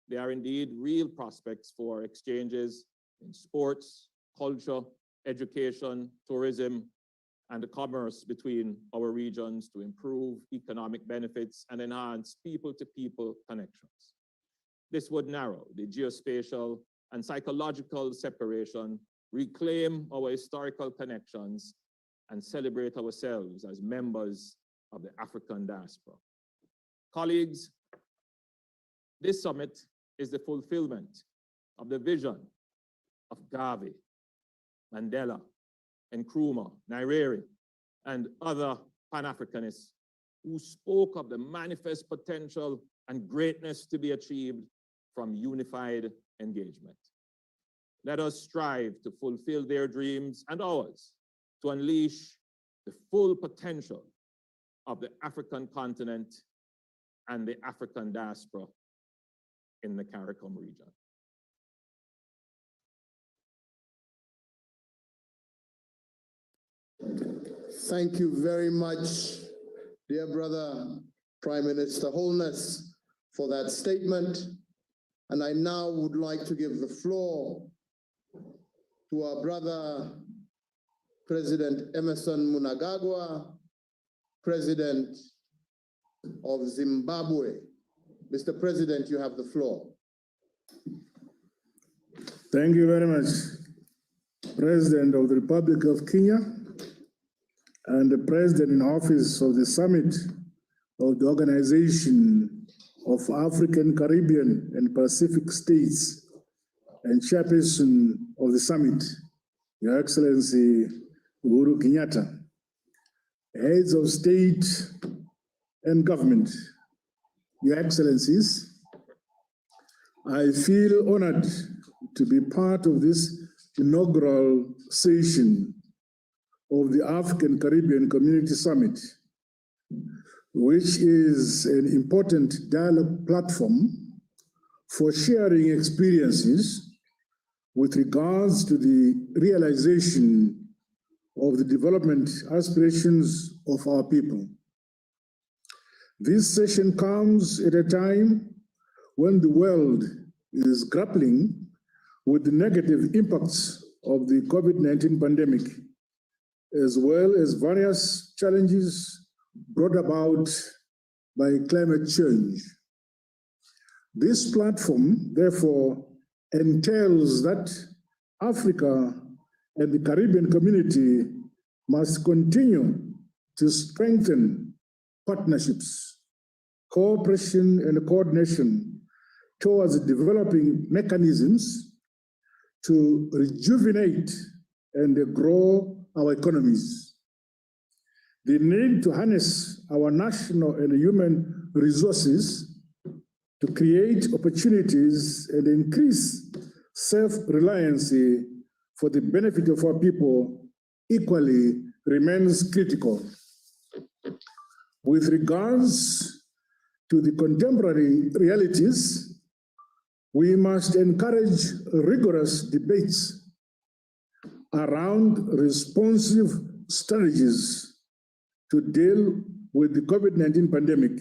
There are indeed real prospects for exchanges in sports, culture, education, tourism, and commerce between our regions to improve economic benefits and enhance people-to-people connections. This would narrow the geospatial and psychological separation, reclaim our historical connections, and celebrate ourselves as members of the African diaspora. Colleagues, this summit is the fulfillment of the vision of Garvey, Mandela, Nkrumah, Nyerere, and other Pan-Africanists who spoke of the manifest potential and greatness to be achieved from unified engagement. let us strive to fulfill their dreams and ours to unleash the full potential of the African continent and the African diaspora in the CARICOM region. Thank you very much, dear brother, Prime Minister Holness, for that statement. And I now would like to give the floor to our brother, President Emerson Mnangagwa, President of Zimbabwe. Mr. President, you have the floor. Thank you very much, President of the Republic of Kenya and the President in office of the Summit of the Organization of African, Caribbean, and Pacific States and Chairperson of the Summit, Your Excellency Uhuru Kenyatta, heads of state and government, Your Excellencies, I feel honored to be part of this inaugural session of the African Caribbean Community Summit, which is an important dialogue platform for sharing experiences with regards to the realization of the development aspirations of our people. This session comes at a time when the world is grappling with the negative impacts of the COVID-19 pandemic, as well as various challenges brought about by climate change. This platform, therefore, entails that Africa and the Caribbean community must continue to strengthen partnerships, cooperation, and coordination towards developing mechanisms to rejuvenate and grow our economies. The need to harness our national and human resources to create opportunities and increase self-reliance for the benefit of our people equally remains critical. With regards to the contemporary realities, we must encourage rigorous debates around responsive strategies to deal with the COVID-19 pandemic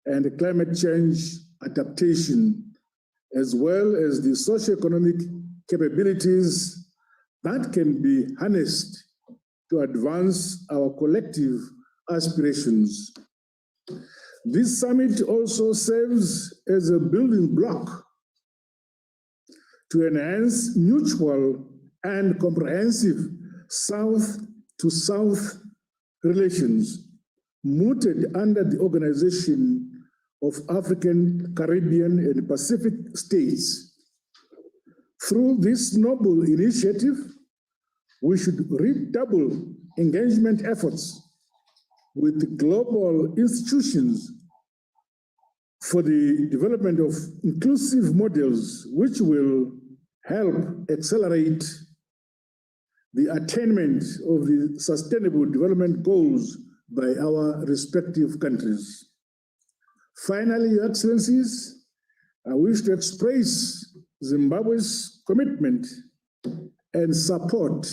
and climate change adaptation, as well as the socioeconomic capabilities that can be harnessed to advance our collective aspirations. This summit also serves as a building block to enhance mutual and comprehensive South-to-South relations mooted under the Organization of African, Caribbean, and Pacific States. Through this noble initiative, we should redouble engagement efforts with global institutions for the development of inclusive models which will help accelerate the attainment of the Sustainable Development Goals by our respective countries. Finally, Your Excellencies, I wish to express Zimbabwe's commitment and support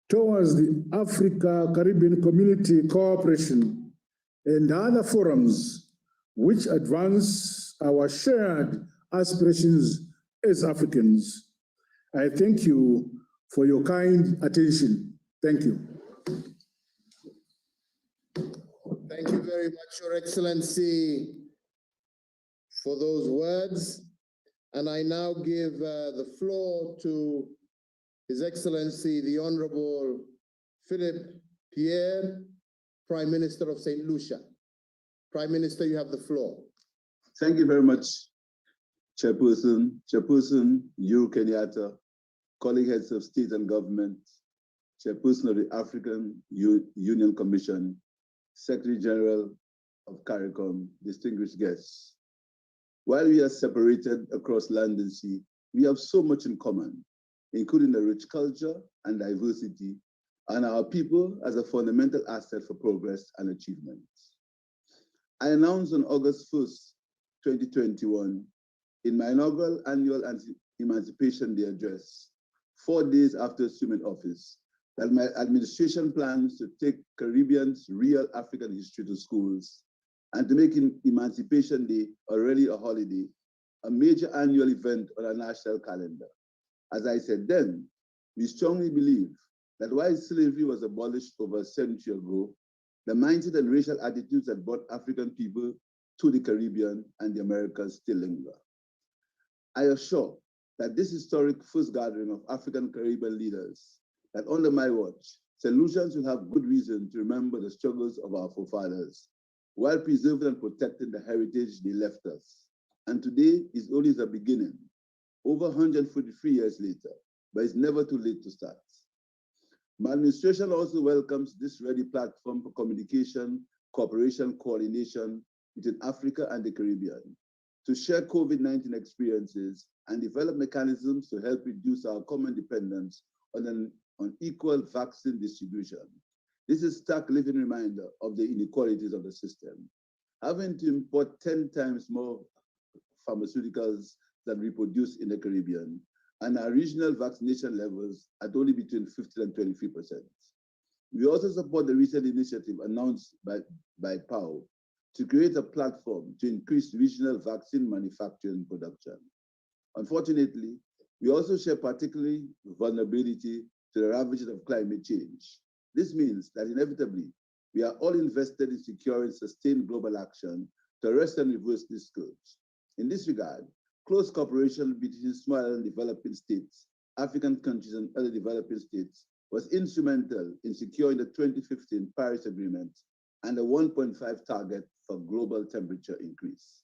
towards the Africa-Caribbean Community Cooperation and other forums which advance our shared aspirations as Africans. I thank you for your kind attention. Thank you. Thank you very much, Your Excellency, for those words. And I now give the floor to His Excellency, the Honorable Philip Pierre, Prime Minister of St. Lucia. Prime Minister, you have the floor. Thank you very much, Chairperson, Uhuru Kenyatta, colleague heads of state and government, Chairperson of the African Union Commission, Secretary General of CARICOM, distinguished guests. While we are separated across land and sea, we have so much in common, including a rich culture and diversity, and our people as a fundamental asset for progress and achievement. I announced on August 1st, 2021, in my inaugural annual Emancipation Day address, 4 days after assuming office, that my administration plans to take Caribbean's real African history to schools and to make Emancipation Day already a holiday, a major annual event on our national calendar. As I said then, we strongly believe that while slavery was abolished over a century ago, the mindset and racial attitudes that brought African people to the Caribbean and the Americas still linger. I assure that this historic first gathering of African Caribbean leaders, that under my watch, solutions will have good reason to remember the struggles of our forefathers, while preserving and protecting the heritage they left us. And today is only the beginning, over 143 years later, but it's never too late to start. My administration also welcomes this ready platform for communication, cooperation, coordination between Africa and the Caribbean, to share COVID-19 experiences and develop mechanisms to help reduce our common dependence on equal vaccine distribution. This is a stark living reminder of the inequalities of the system. Having to import 10 times more pharmaceuticals than we produce in the Caribbean, and our regional vaccination levels at only between 15 and 23%. We also support the recent initiative announced by PAO to create a platform to increase regional vaccine manufacturing production. Unfortunately, we also share particularly vulnerability to the ravages of climate change. This means that inevitably, we are all invested in securing sustained global action to arrest and reverse this scourge. In this regard, close cooperation between small and developing states, African countries, and other developing states was instrumental in securing the 2015 Paris Agreement and the 1.5 target for global temperature increase.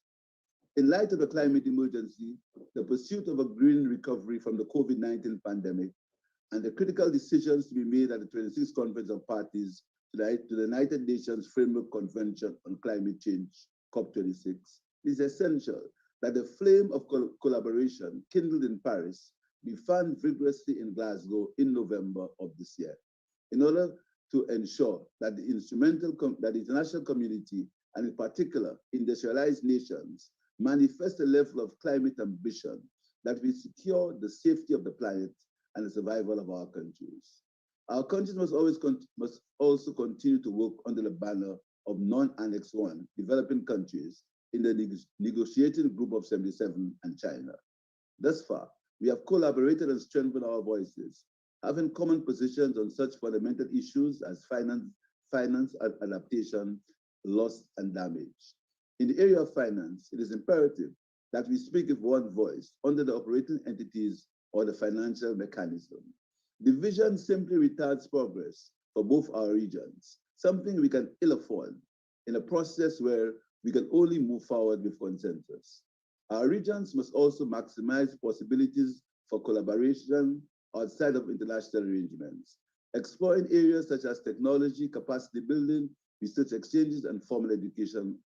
In light of the climate emergency, the pursuit of a green recovery from the COVID-19 pandemic, and the critical decisions to be made at the 26th Conference of Parties to the United Nations Framework Convention on Climate Change, COP26, is essential that the flame of collaboration kindled in Paris be fanned vigorously in Glasgow in November of this year, in order to ensure that the international community, and in particular industrialized nations, manifest a level of climate ambition that will secure the safety of the planet and the survival of our countries. Our countries must also continue to work under the banner of non-Annex 1 developing countries in the negotiating group of 77 and China. Thus far, we have collaborated and strengthened our voices, having common positions on such fundamental issues as finance adaptation, loss, and damage. In the area of finance, it is imperative that we speak with one voice under the operating entities or the financial mechanism. Division simply retards progress for both our regions, something we can ill afford in a process where we can only move forward with consensus. Our regions must also maximize possibilities for collaboration outside of international arrangements, exploring areas such as technology, capacity building, research exchanges, and formal education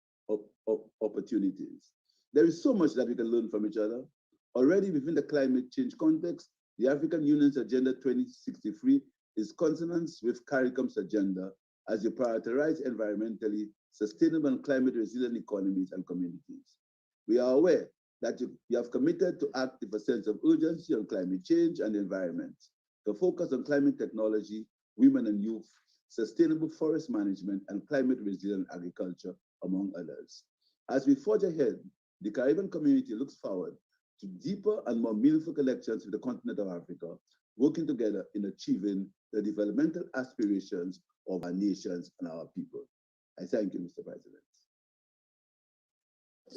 opportunities. There is so much that we can learn from each other. Already within the climate change context, the African Union's Agenda 2063 is consonant with CARICOM's agenda as you prioritize environmentally sustainable and climate resilient economies and communities. We are aware that you have committed to act with a sense of urgency on climate change and the environment, to focus on climate technology, women and youth, sustainable forest management, and climate resilient agriculture, among others. As we forge ahead, the Caribbean community looks forward to deeper and more meaningful connections with the continent of Africa, working together in achieving the developmental aspirations of our nations and our people. I thank you, Mr. President.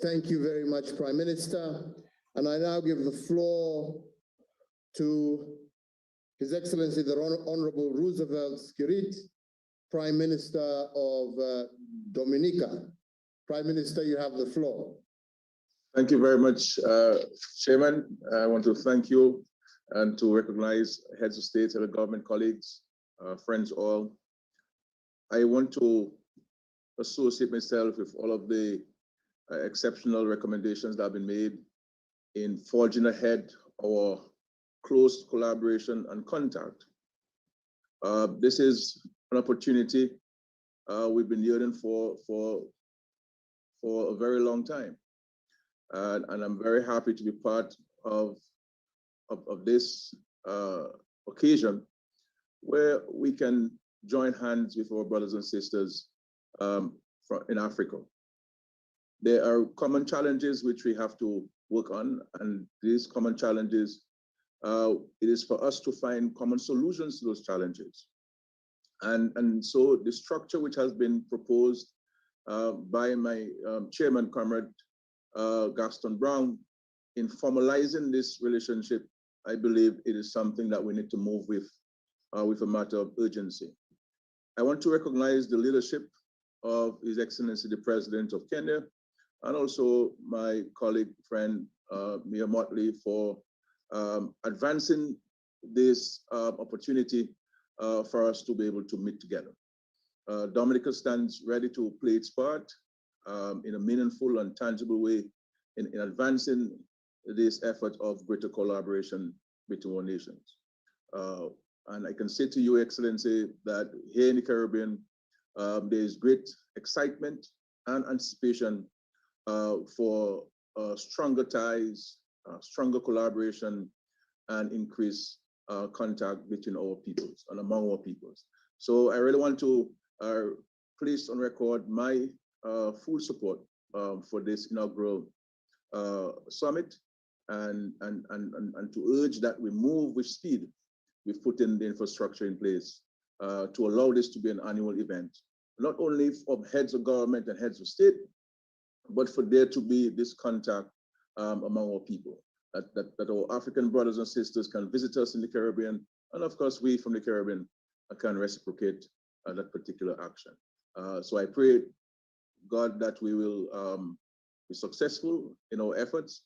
Thank you very much, Prime Minister. And I now give the floor to His Excellency, the Honorable Roosevelt Skerrit, Prime Minister of Dominica. Prime Minister, you have the floor. Thank you very much, Chairman. I want to thank you and to recognize heads of state, head of government, colleagues, friends all. I want to associate myself with all of the exceptional recommendations that have been made in forging ahead our close collaboration and contact. This is an opportunity we've been yearning for a very long time. And I'm very happy to be part of this occasion where we can join hands with our brothers and sisters in Africa. There are common challenges which we have to work on, and these common challenges, it is for us to find common solutions to those challenges. And so the structure which has been proposed by my chairman, Comrade Gaston Brown, in formalizing this relationship, I believe it is something that we need to move with a matter of urgency. I want to recognize the leadership of His Excellency, the President of Kenya, and also my colleague, friend, Mia Motley, for advancing this opportunity for us to be able to meet together. Dominica stands ready to play its part in a meaningful and tangible way in advancing this effort of greater collaboration between our nations. And I can say to you, Excellency, that here in the Caribbean, there is great excitement and anticipation for stronger ties, stronger collaboration, and increased contact between our peoples and among our peoples. So I really want to place on record my full support for this inaugural summit, and to urge that we move with speed. We've put in the infrastructure in place to allow this to be an annual event, not only of heads of government and heads of state, but for there to be this contact among our people, that our African brothers and sisters can visit us in the Caribbean, and of course we from the Caribbean can reciprocate that particular action. So I pray, God, that we will be successful in our efforts,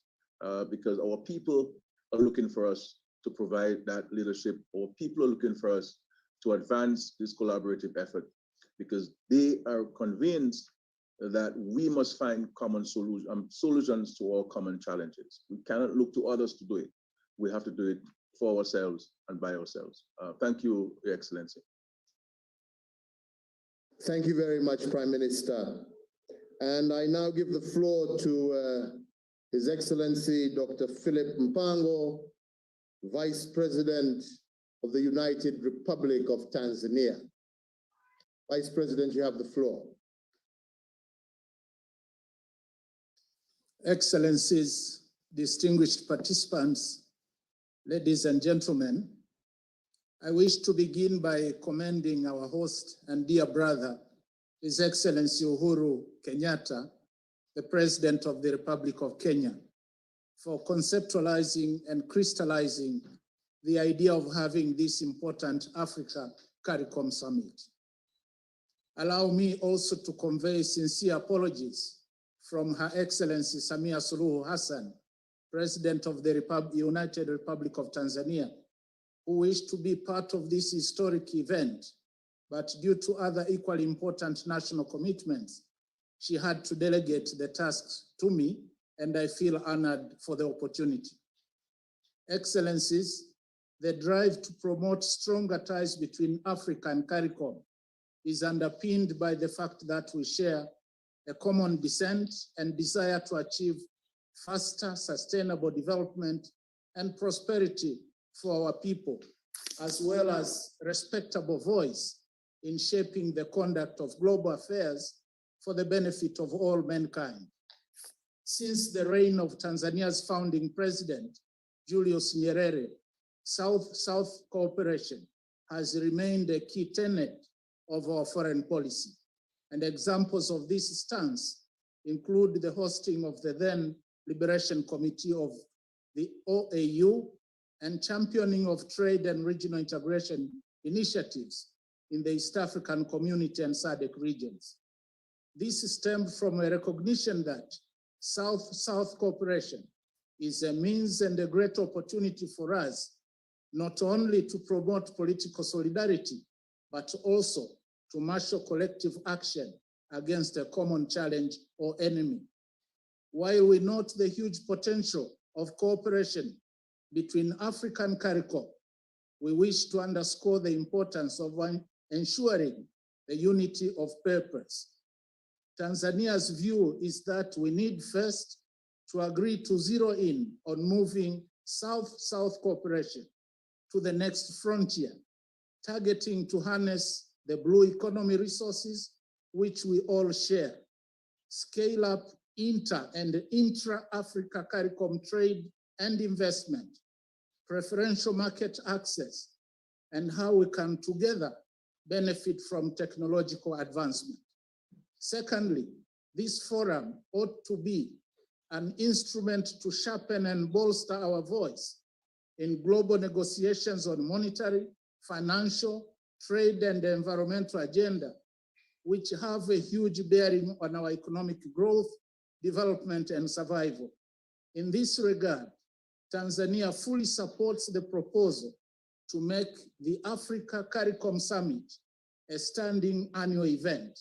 because our people are looking for us to provide that leadership. Our people are looking for us to advance this collaborative effort, because they are convinced that we must find common solutions to our common challenges. We cannot look to others to do it. We have to do it for ourselves and by ourselves. Thank you, Your Excellency. Thank you very much, Prime Minister. And I now give the floor to His Excellency, Dr. Philip Mpango, Vice President of the United Republic of Tanzania. Vice President, you have the floor. Excellencies, distinguished participants, ladies and gentlemen, I wish to begin by commending our host and dear brother, His Excellency Uhuru Kenyatta, the President of the Republic of Kenya, for conceptualizing and crystallizing the idea of having this important Africa-Caricom summit. Allow me also to convey sincere apologies from Her Excellency Samia Suluhu Hassan, President of the United Republic of Tanzania, who wished to be part of this historic event, but due to other equally important national commitments, she had to delegate the tasks to me, and I feel honored for the opportunity. Excellencies, the drive to promote stronger ties between Africa and CARICOM is underpinned by the fact that we share a common descent and desire to achieve faster, sustainable development and prosperity for our people, as well as respectable voice in shaping the conduct of global affairs for the benefit of all mankind. Since the reign of Tanzania's founding president, Julius Nyerere, South-South cooperation has remained a key tenet of our foreign policy. And examples of this stance include the hosting of the then Liberation Committee of the OAU and championing of trade and regional integration initiatives in the East African Community and SADC regions. This stemmed from a recognition that South-South cooperation is a means and a great opportunity for us, not only to promote political solidarity, but also to marshal collective action against a common challenge or enemy. While we note the huge potential of cooperation between Africa and Caricom, we wish to underscore the importance of ensuring the unity of purpose. Tanzania's view is that we need first to agree to zero in on moving South-South cooperation to the next frontier, targeting to harness the blue economy resources which we all share, scale up inter and intra-Africa-Caricom trade and investment, preferential market access, and how we can together benefit from technological advancement. Secondly, this forum ought to be an instrument to sharpen and bolster our voice in global negotiations on monetary, financial, trade, and environmental agenda, which have a huge bearing on our economic growth, development, and survival. In this regard, Tanzania fully supports the proposal to make the Africa-Caricom Summit a standing annual event.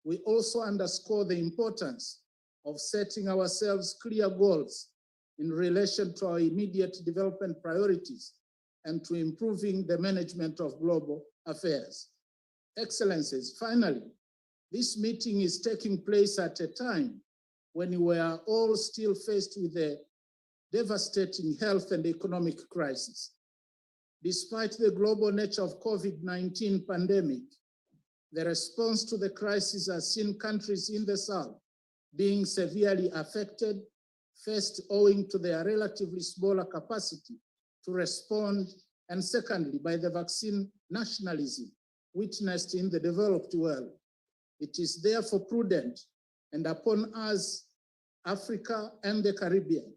We also underscore the importance of setting ourselves clear goals in relation to our immediate development priorities and to improving the management of global affairs. Excellencies, finally, this meeting is taking place at a time when we are all still faced with a devastating health and economic crisis. Despite the global nature of COVID-19 pandemic, the response to the crisis has seen countries in the South being severely affected, first owing to their relatively smaller capacity to respond, and secondly, by the vaccine nationalism witnessed in the developed world. It is therefore prudent and upon us, Africa and the Caribbean,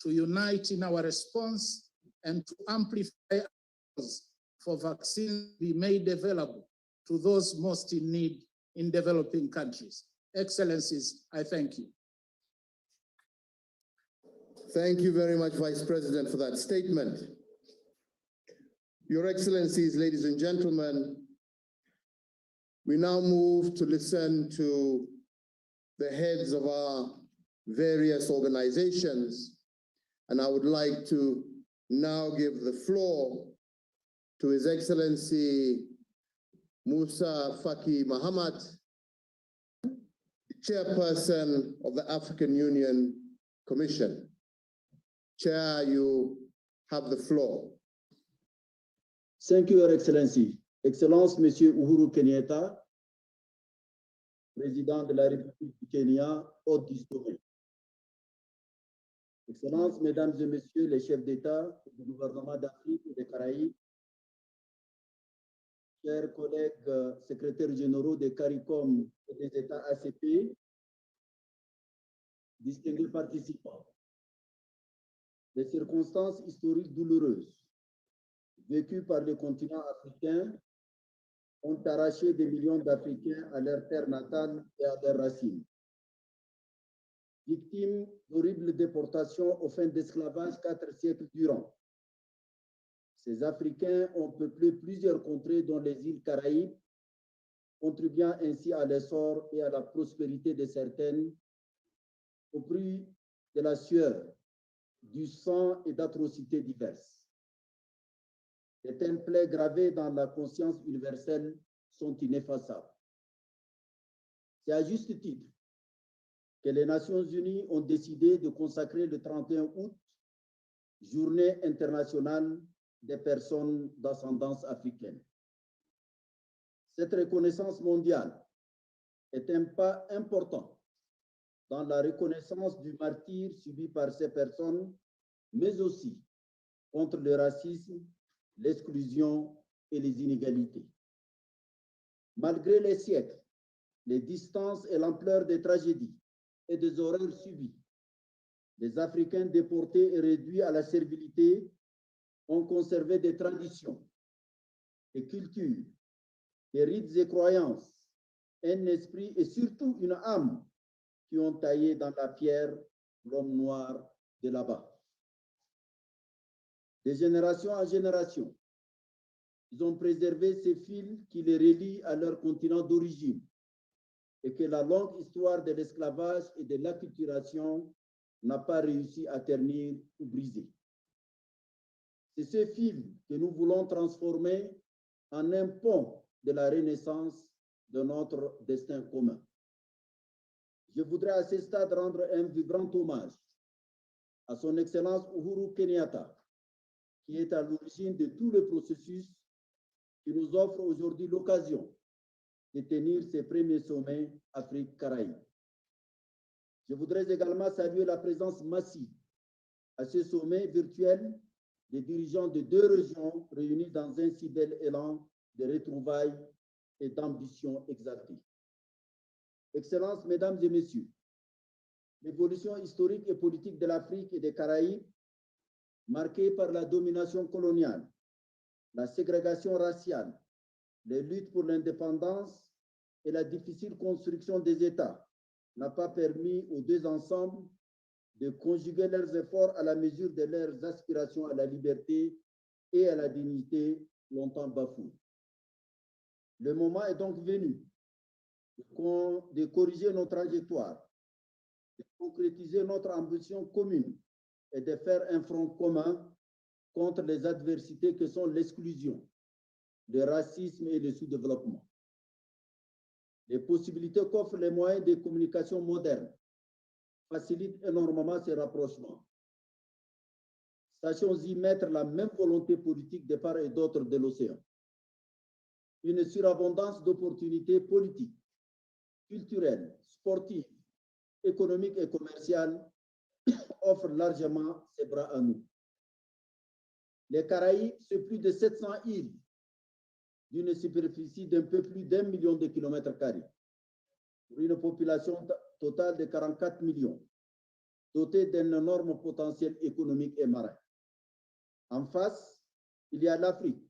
to unite in our response and to amplify for vaccines to be made available to those most in need in developing countries. Excellencies, I thank you. Thank you very much, Vice President, for that statement. Your Excellencies, ladies and gentlemen, we now move to listen to the heads of our various organizations, and I would like to now give the floor to His Excellency Musa Faki Mahamat, Chairperson of the African Union Commission. Chair, you have the floor. Thank you, Your Excellency. Excellence, Monsieur Uhuru Kenyatta, Président de la République du Kenya, hôte du sommet. Excellences, Mesdames et Messieurs les chefs d'État du gouvernement d'Afrique et des Caraïbes, chers collègues secrétaires généraux des CARICOM et des États ACP, distingués participants, les circonstances historiques douloureuses vécues par le continent africain ont arraché des millions d'Africains à leur terre natale et à leurs racines. Victimes d'horribles déportations aux fins d'esclavage 4 siècles durant, ces Africains ont peuplé plusieurs contrées dont les îles Caraïbes, contribuant ainsi à l'essor et à la prospérité de certaines, au prix de la sueur, du sang et d'atrocités diverses. Les templats gravés dans la conscience universelle sont ineffaçables. C'est à juste titre que les Nations Unies ont décidé de consacrer le 31 août, Journée internationale des personnes d'ascendance africaine. Cette reconnaissance mondiale est un pas important dans la reconnaissance du martyre subi par ces personnes, mais aussi contre le racisme, l'exclusion et les inégalités. Malgré les siècles, les distances et l'ampleur des tragédies et des horreurs subies, les Africains déportés et réduits à la servilité ont conservé des traditions, des cultures, des rites et croyances, un esprit et surtout une âme qui ont taillé dans la pierre l'homme noir de là-bas. De génération en génération, ils ont préservé ces fils qui les relient à leur continent d'origine et que la longue histoire de l'esclavage et de l'acculturation n'a pas réussi à ternir ou briser. C'est ce fil que nous voulons transformer en un pont de la renaissance de notre destin commun. Je voudrais à ce stade rendre un vibrant hommage à son Excellence Uhuru Kenyatta, qui est à l'origine de tout le processus qui nous offre aujourd'hui l'occasion de tenir ses premiers sommets Afrique-Caraïbes. Je voudrais également saluer la présence massive à ce sommet virtuel des dirigeants de 2 régions réunis dans un si bel élan de retrouvailles et d'ambition exaltée. Excellences, Mesdames et Messieurs, l'évolution historique et politique de l'Afrique et des Caraïbes, marquée par la domination coloniale, la ségrégation raciale, les luttes pour l'indépendance et la difficile construction des États, n'a pas permis aux 2 ensembles de conjuguer leurs efforts à la mesure de leurs aspirations à la liberté et à la dignité longtemps bafouées. Le moment est donc venu de corriger nos trajectoires, de concrétiser notre ambition commune et de faire un front commun contre les adversités que sont l'exclusion, le racisme et le sous-développement. Les possibilités qu'offrent les moyens de communication modernes facilitent énormément ces rapprochements. Sachons y mettre la même volonté politique de part et d'autre de l'océan. Une surabondance d'opportunités politiques, culturelles, sportives, économiques et commerciales offre largement ses bras à nous. Les Caraïbes, c'est plus de 700 îles d'une superficie d'un peu plus d'1 million de kilomètres carrés, pour une population totale de 44 millions, dotée d'un énorme potentiel économique et marin. En face, il y a l'Afrique,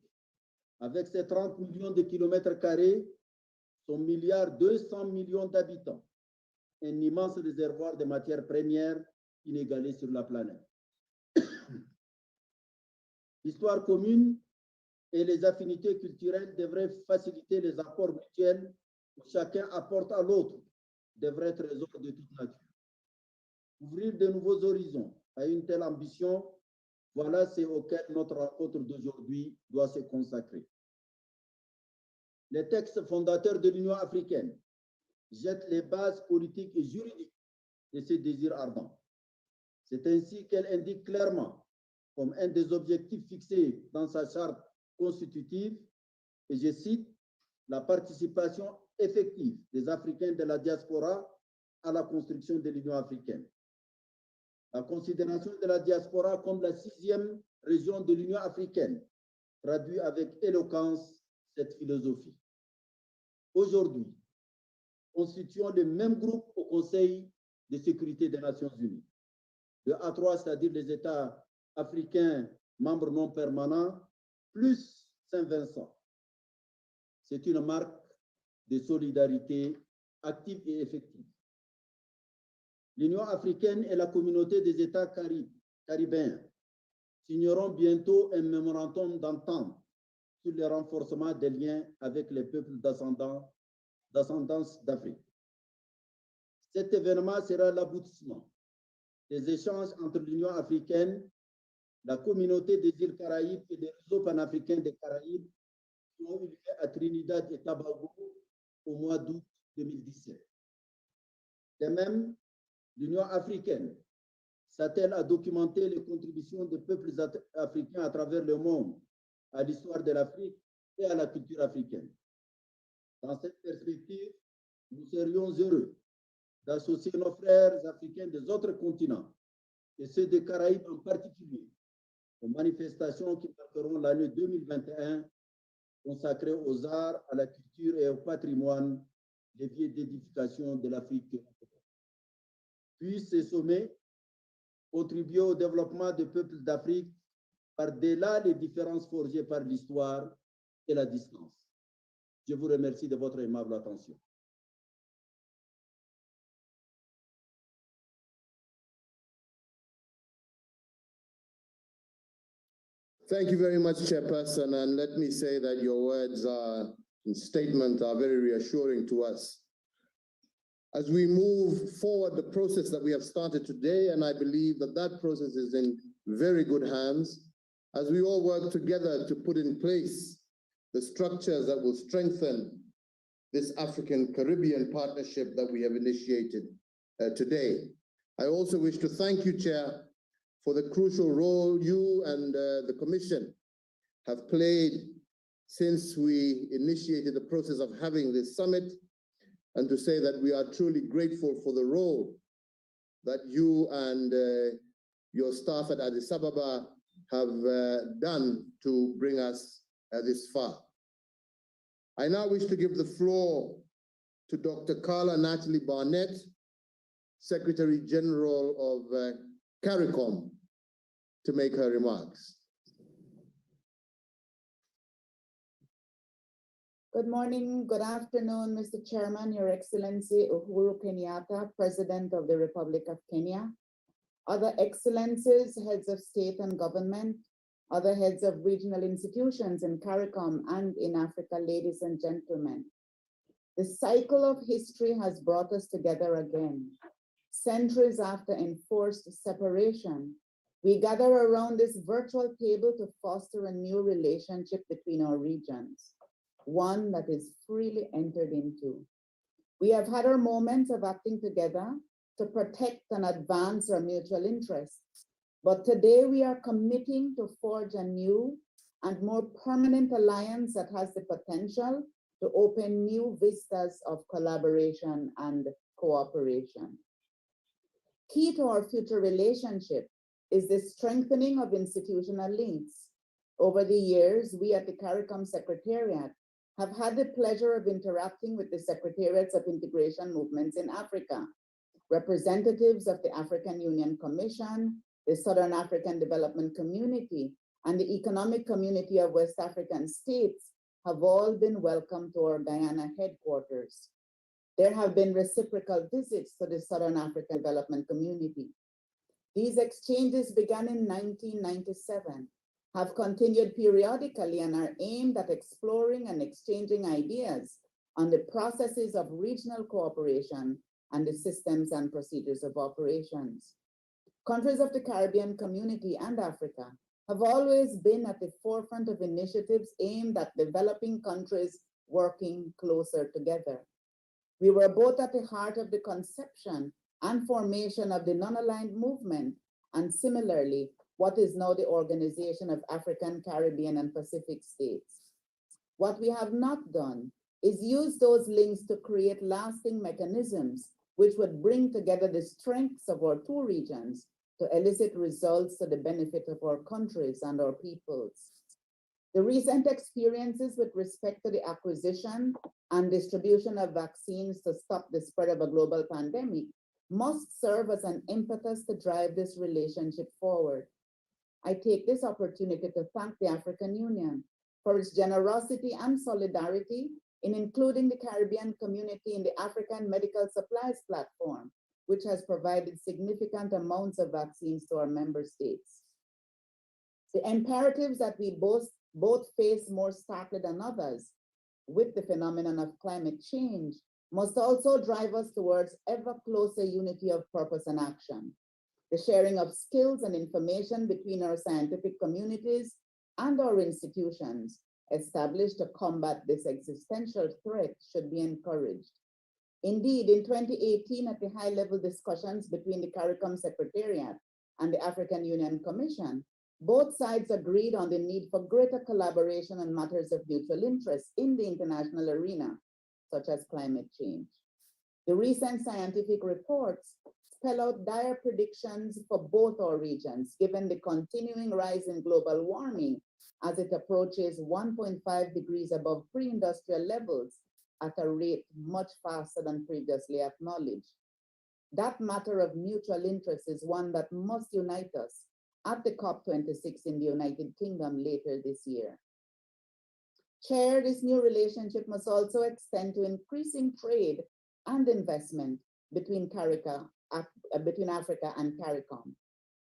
avec ses 30 millions de kilomètres carrés, son 1,2 milliard d'habitants, un immense réservoir de matières premières inégalé sur la planète. L'histoire commune et les affinités culturelles devraient faciliter les apports mutuels où chacun apporte à l'autre, devrait être raison de toute nature. Ouvrir de nouveaux horizons à une telle ambition, voilà ce auquel notre rencontre d'aujourd'hui doit se consacrer. Les textes fondateurs de l'Union africaine jettent les bases politiques et juridiques de ces désirs ardents. C'est ainsi qu'elle indique clairement, comme un des objectifs fixés dans sa charte constitutive, et je cite, la participation effective des Africains de la diaspora à la construction de l'Union africaine. La considération de la diaspora comme la 6e région de l'Union africaine traduit avec éloquence cette philosophie. Aujourd'hui, constituons le même groupe au Conseil de sécurité des Nations unies. Le A3, c'est-à-dire les États africains membres non permanents, plus Saint-Vincent. C'est une marque de solidarité active et effective. L'Union africaine et la communauté des États caribéens signeront bientôt un mémorandum d'entente sur le renforcement des liens avec les peuples d'ascendance d'Afrique. Cet événement sera l'aboutissement des échanges entre l'Union africaine, la communauté des îles Caraïbes et le réseau panafricain des Caraïbes qui ont eu lieu à Trinidad et Tobago au mois d'août 2017. De même, l'Union africaine s'attelle à documenter les contributions des peuples africains à travers le monde à l'histoire de l'Afrique et à la culture africaine. Dans cette perspective, nous serions heureux d'associer nos frères africains des autres continents et ceux des Caraïbes en particulier aux manifestations qui marqueront l'année 2021 consacrée aux arts, à la culture et au patrimoine, levier d'édification de l'Afrique. Puis ces sommets contribuer au développement des peuples d'Afrique par-delà les différences forgées par l'histoire et la distance. Je vous remercie de votre aimable attention. Thank you very much, Chairperson, and let me say that your words and statement are very reassuring to us. As we move forward the process that we have started today, and I believe that that process is in very good hands, as we all work together to put in place the structures that will strengthen this African-Caribbean partnership that we have initiated today. I also wish to thank you, Chair, for the crucial role you and the Commission have played since we initiated the process of having this summit, and to say that we are truly grateful for the role that you and your staff at Addis Ababa have done to bring us this far. I now wish to give the floor to Dr. Carla Natalie Barnett, Secretary General of CARICOM, to make her remarks. Good morning, good afternoon, Mr. Chairman, Your Excellency Uhuru Kenyatta, President of the Republic of Kenya, other excellencies, heads of state and government, other heads of regional institutions in CARICOM and in Africa, ladies and gentlemen. The cycle of history has brought us together again. Centuries after enforced separation, we gather around this virtual table to foster a new relationship between our regions, one that is freely entered into. We have had our moments of acting together to protect and advance our mutual interests. But today we are committing to forge a new and more permanent alliance that has the potential to open new vistas of collaboration and cooperation. Key to our future relationship is the strengthening of institutional links. Over the years, we at the CARICOM Secretariat have had the pleasure of interacting with the Secretariats of Integration Movements in Africa. Representatives of the African Union Commission, the Southern African Development Community, and the Economic Community of West African States have all been welcomed to our Guyana headquarters. There have been reciprocal visits to the Southern African Development Community. These exchanges began in 1997, have continued periodically, and are aimed at exploring and exchanging ideas on the processes of regional cooperation and the systems and procedures of operations. Countries of the Caribbean community and Africa have always been at the forefront of initiatives aimed at developing countries working closer together. We were both at the heart of the conception and formation of the non-aligned movement, and similarly, what is now the Organization of African, Caribbean, and Pacific States. What we have not done is use those links to create lasting mechanisms which would bring together the strengths of our two regions to elicit results to the benefit of our countries and our peoples. The recent experiences with respect to the acquisition and distribution of vaccines to stop the spread of a global pandemic must serve as an impetus to drive this relationship forward. I take this opportunity to thank the African Union for its generosity and solidarity in including the Caribbean community in the African Medical Supplies Platform, which has provided significant amounts of vaccines to our member states. The imperatives that we both face more starkly than others with the phenomenon of climate change must also drive us towards ever closer unity of purpose and action. The sharing of skills and information between our scientific communities and our institutions established to combat this existential threat should be encouraged. Indeed, in 2018, at the high-level discussions between the CARICOM Secretariat and the African Union Commission, both sides agreed on the need for greater collaboration on matters of mutual interest in the international arena, such as climate change. The recent scientific reports spell out dire predictions for both our regions, given the continuing rise in global warming as it approaches 1.5 degrees above pre-industrial levels at a rate much faster than previously acknowledged. That matter of mutual interest is one that must unite us at the COP26 in the United Kingdom later this year. Chair, this new relationship must also extend to increasing trade and investment between Africa and CARICOM.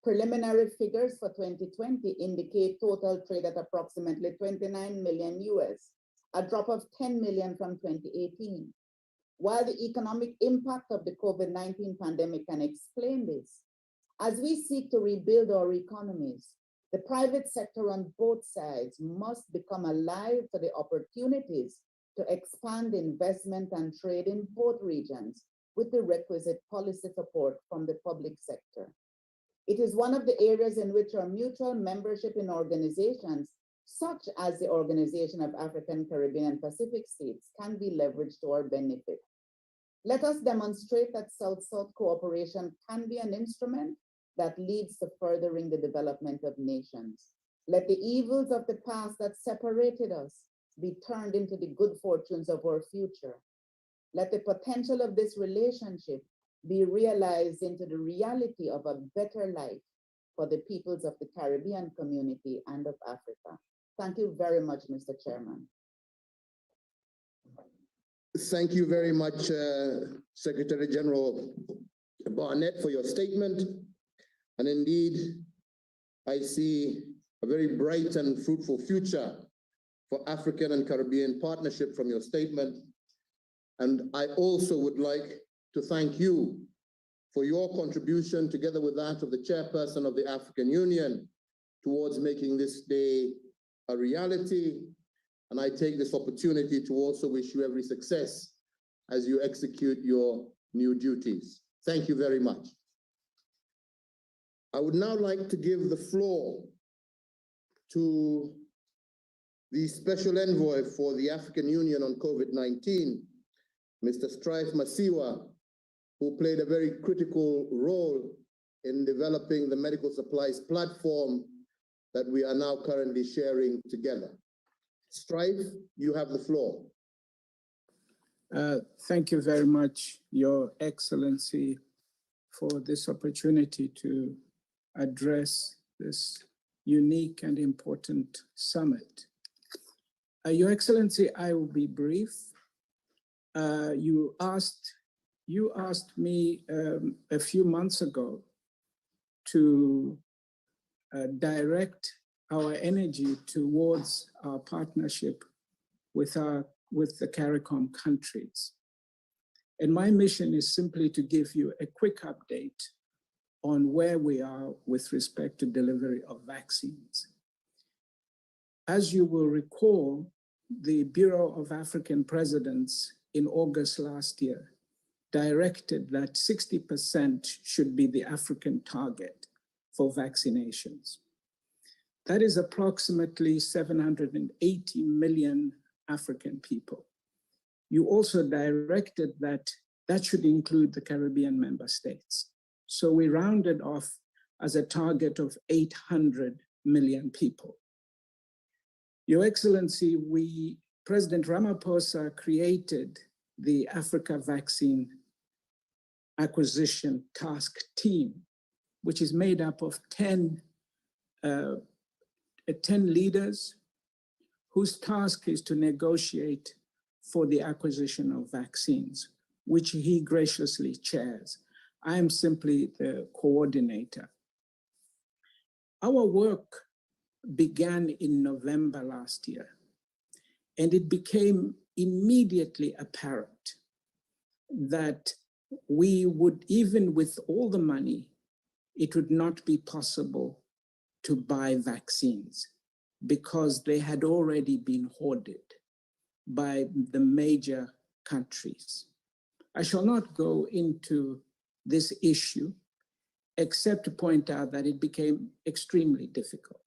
Preliminary figures for 2020 indicate total trade at approximately 29 million US, a drop of 10 million from 2018. While the economic impact of the COVID-19 pandemic can explain this, as we seek to rebuild our economies, The private sector on both sides must become alive to the opportunities to expand investment and trade in both regions with the requisite policy support from the public sector. It is one of the areas in which our mutual membership in organizations, such as the Organization of African, Caribbean, and Pacific States, can be leveraged to our benefit. Let us demonstrate that South-South cooperation can be an instrument that leads to furthering the development of nations. Let the evils of the past that separated us be turned into the good fortunes of our future. Let the potential of this relationship be realized into the reality of a better life for the peoples of the Caribbean community and of Africa. Thank you very much, Mr. Chairman. Thank you very much, Secretary General Barnett, for your statement. And indeed, I see a very bright and fruitful future for African and Caribbean partnership from your statement. And I also would like to thank you for your contribution, together with that of the Chairperson of the African Union, towards making this day a reality. And I take this opportunity to also wish you every success as you execute your new duties. Thank you very much. I would now like to give the floor to the Special Envoy for the African Union on COVID-19, Mr. Strife Masiwa, who played a very critical role in developing the medical supplies platform that we are now currently sharing together. Strife, you have the floor. Thank you very much, Your Excellency, for this opportunity to address this unique and important summit. Your Excellency, I will be brief. You asked me a few months ago to direct our energy towards our partnership with the CARICOM countries. And my mission is simply to give you a quick update on where we are with respect to delivery of vaccines. As you will recall, the Bureau of African Presidents in August last year directed that 60% should be the African target for vaccinations. That is approximately 780 million African people. You also directed that that should include the Caribbean member states. So we rounded off as a target of 800 million people. Your Excellency, President Ramaphosa created the Africa Vaccine Acquisition Task Team, which is made up of 10 leaders whose task is to negotiate for the acquisition of vaccines, which he graciously chairs. I am simply the coordinator. Our work began in November last year, and it became immediately apparent that we would, even with all the money, it would not be possible to buy vaccines because they had already been hoarded by the major countries. I shall not go into this issue, except to point out that it became extremely difficult.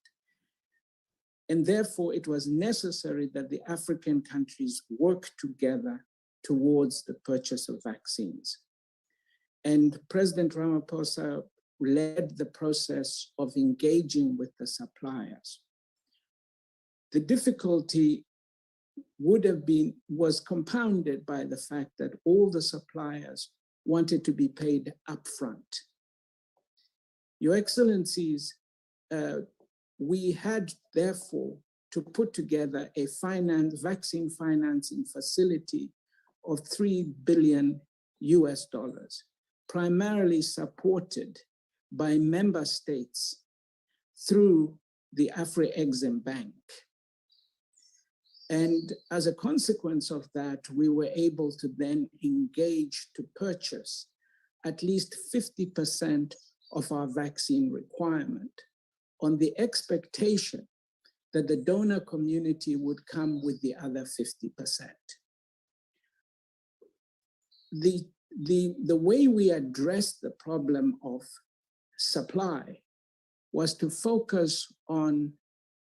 And therefore, it was necessary that the African countries work together towards the purchase of vaccines. And President Ramaphosa led the process of engaging with the suppliers. The difficulty was compounded by the fact that all the suppliers wanted to be paid upfront. Your Excellencies, we had therefore to put together a vaccine financing facility of $3 billion, primarily supported by member states through the Afri-Exim Bank. And as a consequence of that, we were able to then engage to purchase at least 50% of our vaccine requirement, on the expectation that the donor community would come with the other 50%. The way we addressed the problem of supply was to focus on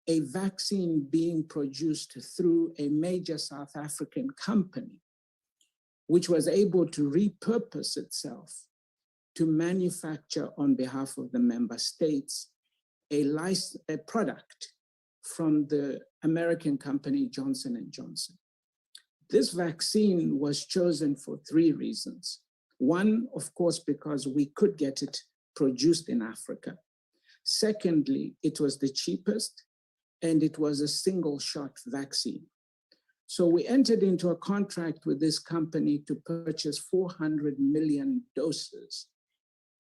a vaccine being produced through a major South African company, which was able to repurpose itself to manufacture on behalf of the member states a product from the American company Johnson & Johnson. This vaccine was chosen for 3 reasons. One, of course, because we could get it produced in Africa. Secondly, it was the cheapest, and it was a single-shot vaccine. So we entered into a contract with this company to purchase 400 million doses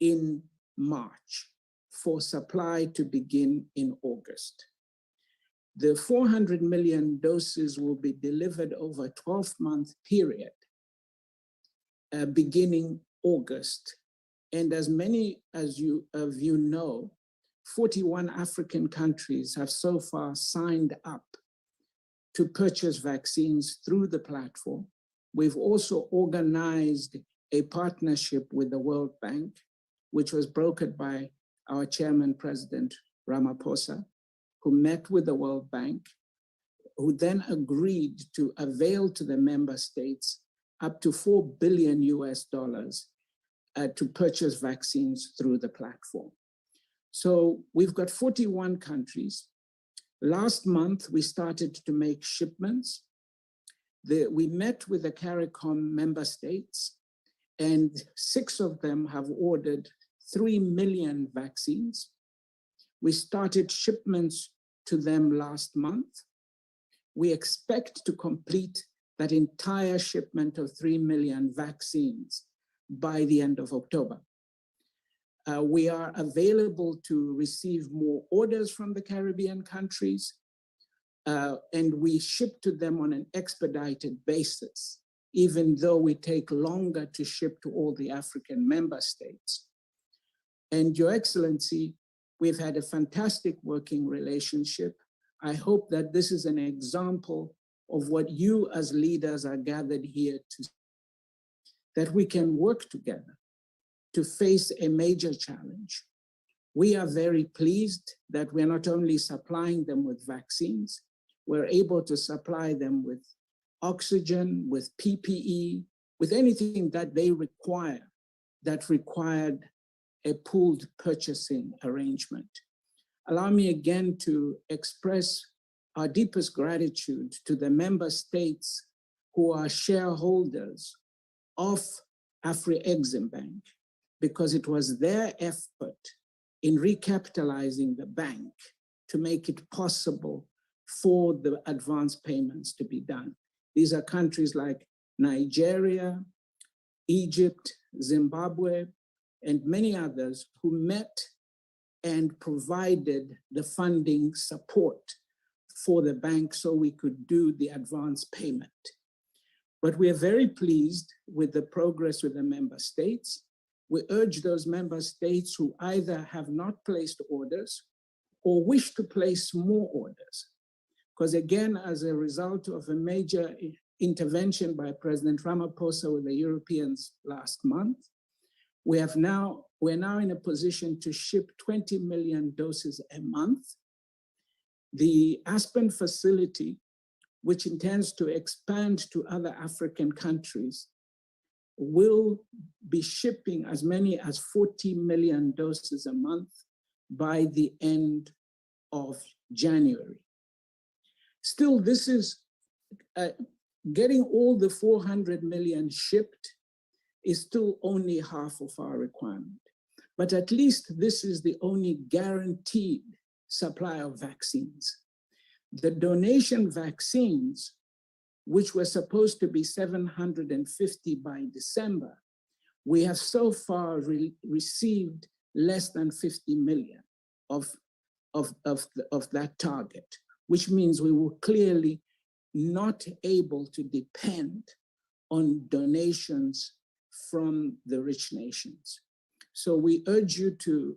in March for supply to begin in August. The 400 million doses will be delivered over a 12-month period, beginning August. And as many of you know, 41 African countries have so far signed up to purchase vaccines through the platform. We've also organized a partnership with the World Bank, which was brokered by our chairman, President Ramaphosa, who met with the World Bank, who then agreed to avail to the member states up to $4 billion to purchase vaccines through the platform. So we've got 41 countries. Last month, we started to make shipments. We met with the CARICOM member states, and 6 of them have ordered 3 million vaccines. We started shipments to them last month. We expect to complete that entire shipment of 3 million vaccines by the end of October. We are available to receive more orders from the Caribbean countries, and we ship to them on an expedited basis, even though we take longer to ship to all the African member states. And Your Excellency, we've had a fantastic working relationship. I hope that this is an example of what you as leaders are gathered here to, that we can work together to face a major challenge. We are very pleased that we're not only supplying them with vaccines, we're able to supply them with oxygen, with PPE, with anything that they require that required a pooled purchasing arrangement. Allow me again to express our deepest gratitude to the member states who are shareholders of Afri-Exim Bank, because it was their effort in recapitalizing the bank to make it possible for the advance payments to be done. These are countries like Nigeria, Egypt, Zimbabwe, and many others who met and provided the funding support for the bank so we could do the advance payment. But we are very pleased with the progress with the member states. We urge those member states who either have not placed orders or wish to place more orders. Because again, as a result of a major intervention by President Ramaphosa with the Europeans last month, we're now in a position to ship 20 million doses a month. The Aspen facility, which intends to expand to other African countries, will be shipping as many as 40 million doses a month by the end of January. Still, this is getting all the 400 million shipped is still only half of our requirement. But at least this is the only guaranteed supply of vaccines. The donation vaccines, which were supposed to be 750 by December, we have so far received less than 50 million of that target, which means we were clearly not able to depend on donations from the rich nations. So we urge you to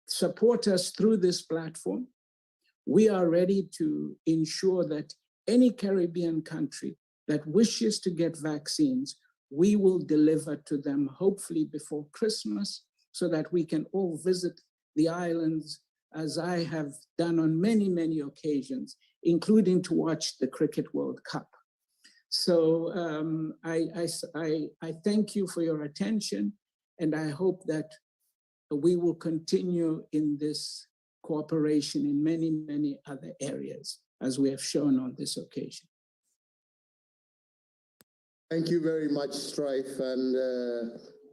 support us through this platform. We are ready to ensure that any Caribbean country that wishes to get vaccines, we will deliver to them, hopefully before Christmas, so that we can all visit the islands, as I have done on many, many occasions, including to watch the Cricket World Cup. So I thank you for your attention, and I hope that we will continue in this cooperation in many, many other areas, as we have shown on this occasion. Thank you very much, Strife, and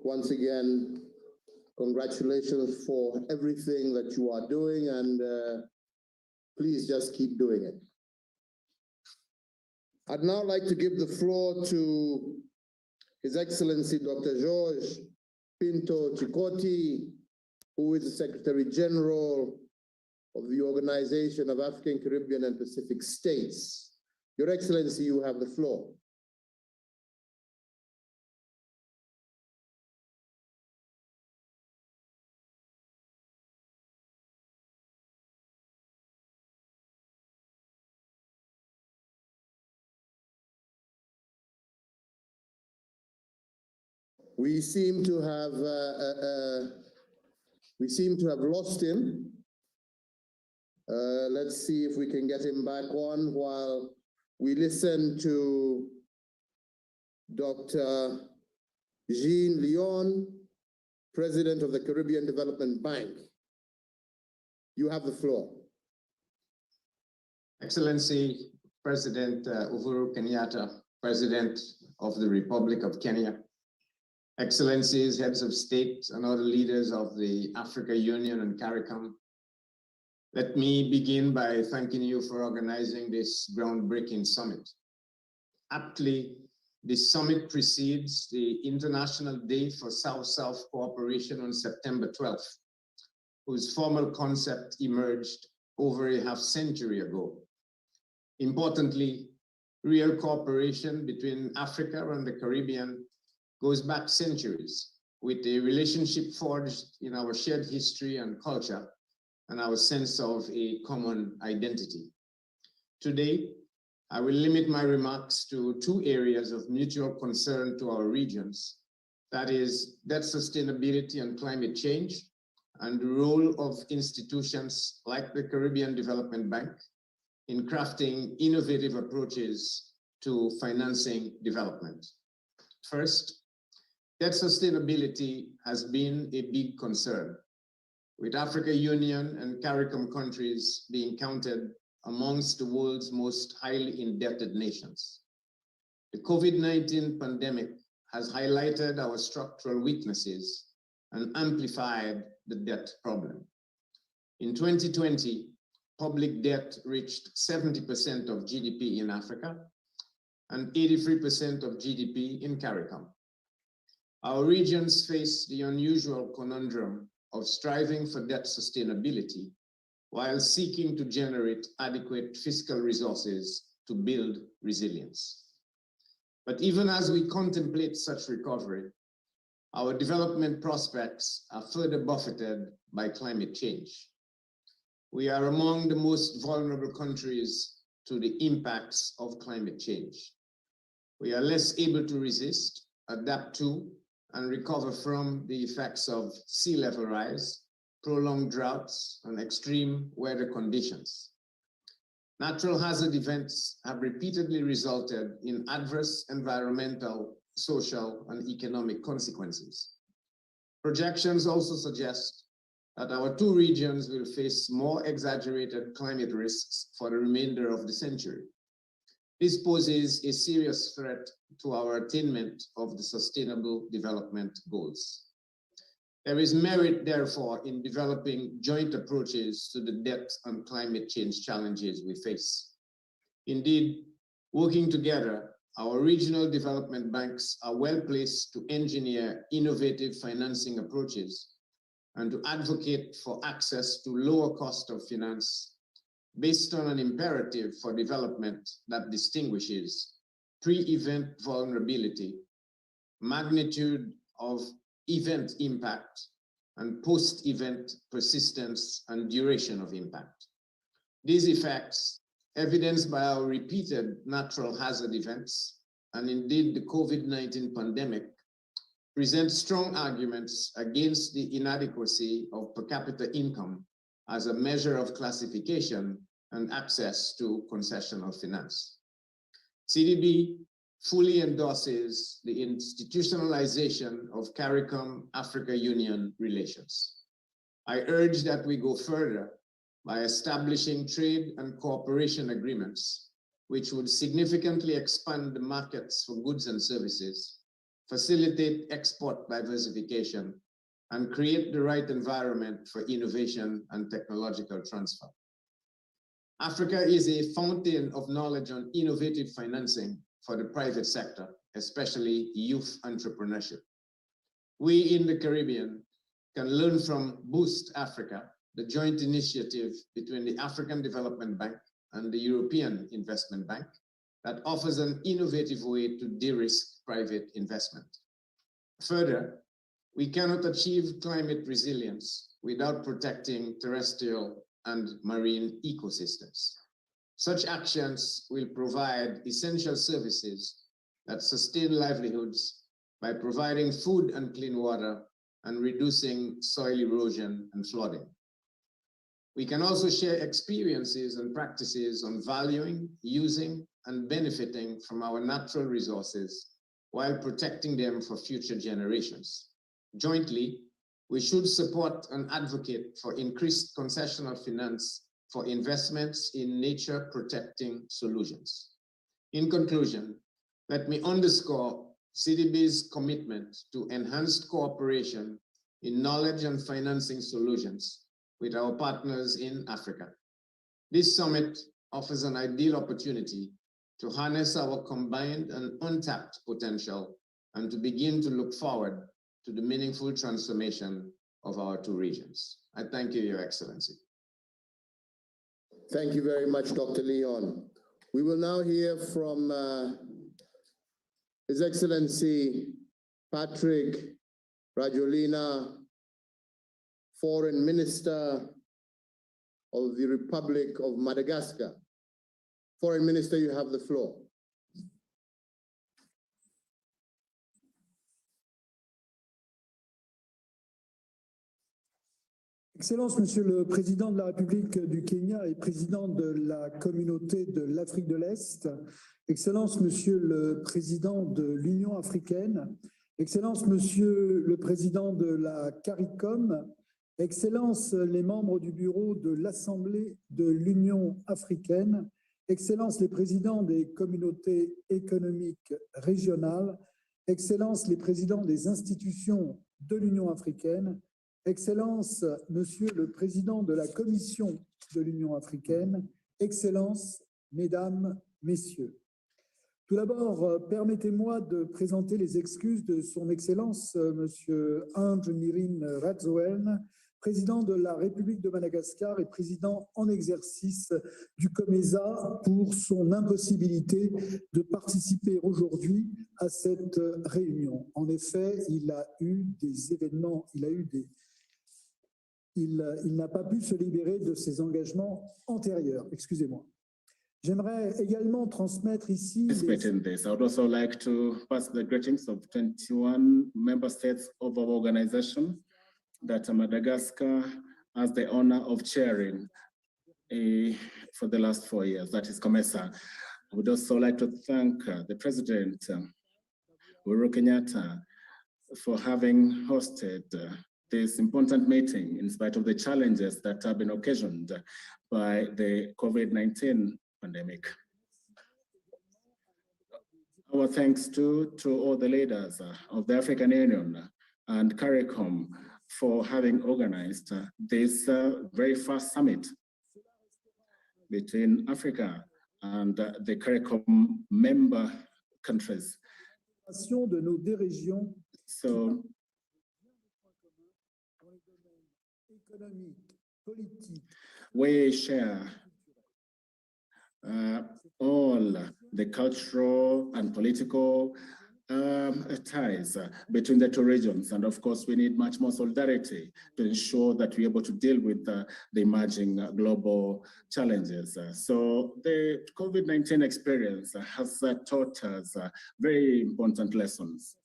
once again, congratulations for everything that you are doing, and please just keep doing it. I'd now like to give the floor to His Excellency Dr. George Pinto Chikoti, who is the Secretary General of the Organization of African, Caribbean, and Pacific States. Your Excellency, you have the floor. We seem to have lost him. Let's see if we can get him back on while we listen to Dr. Jean Leon, President of the Caribbean Development Bank. You have the floor. Excellency President Uhuru Kenyatta, President of the Republic of Kenya, Excellencies, heads of state, and other leaders of the Africa Union and Caricom, let me begin by thanking you for organizing this groundbreaking summit. Aptly, this summit precedes the International Day for South-South Cooperation on September 12th, whose formal concept emerged over a half-century ago. Importantly, real cooperation between Africa and the Caribbean goes back centuries, with a relationship forged in our shared history and culture and our sense of a common identity. Today, I will limit my remarks to two areas of mutual concern to our regions, that is, debt sustainability and climate change, and the role of institutions like the Caribbean Development Bank in crafting innovative approaches to financing development. First, debt sustainability has been a big concern, with Africa Union and CARICOM countries being counted amongst the world's most highly indebted nations. The COVID-19 pandemic has highlighted our structural weaknesses and amplified the debt problem. In 2020, public debt reached 70% of GDP in Africa and 83% of GDP in CARICOM. Our regions face the unusual conundrum of striving for debt sustainability while seeking to generate adequate fiscal resources to build resilience. But even as we contemplate such recovery, our development prospects are further buffeted by climate change. We are among the most vulnerable countries to the impacts of climate change. We are less able to resist, adapt to, and recover from the effects of sea level rise, prolonged droughts, and extreme weather conditions. Natural hazard events have repeatedly resulted in adverse environmental, social, and economic consequences. Projections also suggest that our two regions will face more exaggerated climate risks for the remainder of the century. This poses a serious threat to our attainment of the Sustainable Development Goals. There is merit, therefore, in developing joint approaches to the debt and climate change challenges we face. Indeed, working together, our regional development banks are well placed to engineer innovative financing approaches and to advocate for access to lower cost of finance based on an imperative for development that distinguishes pre-event vulnerability, magnitude of event impact, and post-event persistence and duration of impact. These effects, evidenced by our repeated natural hazard events, and indeed the COVID-19 pandemic, present strong arguments against the inadequacy of per capita income as a measure of classification and access to concessional finance. CDB fully endorses the institutionalization of CARICOM Africa Union relations. I urge that we go further by establishing trade and cooperation agreements, which would significantly expand the markets for goods and services, facilitate export diversification, and create the right environment for innovation and technological transfer. Africa is a fountain of knowledge on innovative financing for the private sector, especially youth entrepreneurship. We in the Caribbean can learn from Boost Africa, the joint initiative between the African Development Bank and the European Investment Bank that offers an innovative way to de-risk private investment. Further, we cannot achieve climate resilience without protecting terrestrial and marine ecosystems. Such actions will provide essential services that sustain livelihoods by providing food and clean water and reducing soil erosion and flooding. We can also share experiences and practices on valuing, using, and benefiting from our natural resources while protecting them for future generations. Jointly, we should support and advocate for increased concessional finance for investments in nature-protecting solutions. In conclusion, let me underscore CDB's commitment to enhanced cooperation in knowledge and financing solutions with our partners in Africa. This summit offers an ideal opportunity to harness our combined and untapped potential and to begin to look forward to the meaningful transformation of our two regions. I thank you, Your Excellency. Thank you very much, Dr. Leon. We will now hear from His Excellency Patrick Rajulina, Foreign Minister of the Republic of Madagascar. Foreign Minister, you have the floor. Excellence, Monsieur le Président de la République du Kenya et Président de la Communauté de l'Afrique de l'Est, Excellence, Monsieur le Président de l'Union africaine, Excellence, Monsieur le Président de la CARICOM, Excellence, les membres du bureau de l'Assemblée de l'Union africaine, Excellence, les présidents des communautés économiques régionales, Excellence, les présidents des institutions de l'Union africaine, Excellence, Monsieur le Président de la Commission de l'Union africaine, Excellences, Mesdames, Messieurs. Tout d'abord, permettez-moi de présenter les excuses de Son Excellence, Monsieur Rajulina président de la République de Madagascar et président en exercice du COMESA pour son impossibilité de participer aujourd'hui à cette réunion. En effet, il a eu des événements, il n'a pas pu se libérer de ses engagements antérieurs. Excusez-moi. J'aimerais également transmettre ici This. I would also like to pass the greetings of 21 member states of our organization that Madagascar has the honor of chairing for the last 4 years, that is COMESA. I would also like to thank the President, Uhuru Kenyatta, for having hosted this important meeting in spite of the challenges that have been occasioned by the COVID-19 pandemic. Our thanks to all the leaders of the African Union and CARICOM for having organized this very first summit between Africa and the CARICOM member countries. So, we share all the cultural and political ties between the two regions. And of course, we need much more solidarity to ensure that we're able to deal with the emerging global challenges. So the COVID-19 experience has taught us very important lessons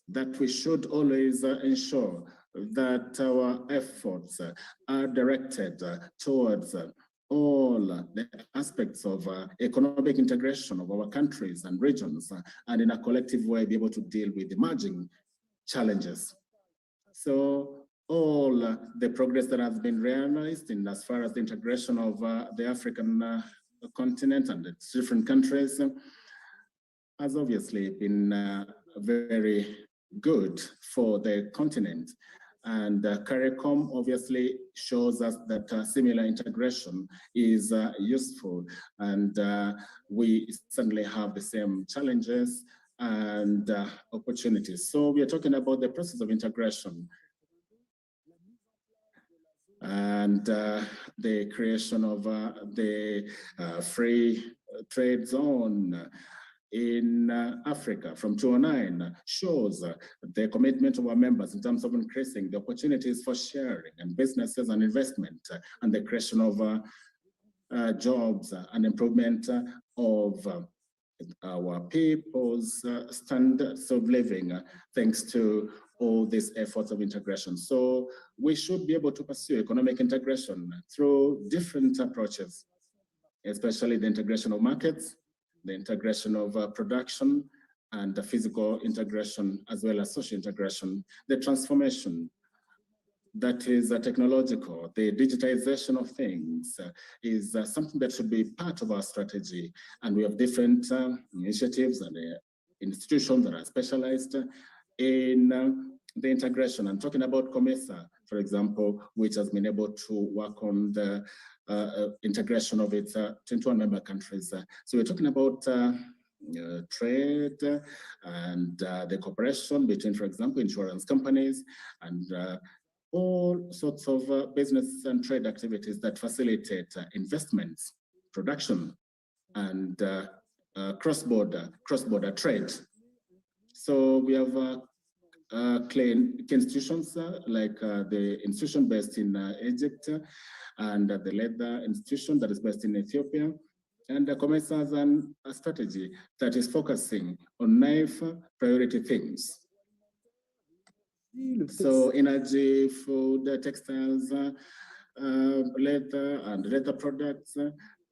that we should always ensure that our efforts are directed towards all the aspects of economic integration of our countries and regions, and in a collective way be able to deal with emerging challenges. So all the progress that has been realized in as far as the integration of the African continent and its different countries has obviously been very good for the continent. And CARICOM obviously shows us that similar integration is useful, and we certainly have the same challenges and opportunities. So we are talking about the process of integration and the creation of the free trade zone in Africa from 2009 shows the commitment of our members in terms of increasing the opportunities for sharing and businesses and investment and the creation of jobs and improvement of our people's standards of living thanks to all these efforts of integration. So we should be able to pursue economic integration through different approaches, especially the integration of markets, the integration of production, and the physical integration, as well as social integration, the transformation that is technological, the digitization of things is something that should be part of our strategy. And we have different initiatives and institutions that are specialized in the integration. I'm talking about COMESA, for example, which has been able to work on the integration of its 21 member countries. So we're talking about trade and the cooperation between, for example, insurance companies and all sorts of business and trade activities that facilitate investments, production, and cross-border trade. So we have clean institutions like the institution based in Egypt and the leather institution that is based in Ethiopia. And COMESA has a strategy that is focusing on 9 priority themes. So energy, food, textiles, leather and leather products,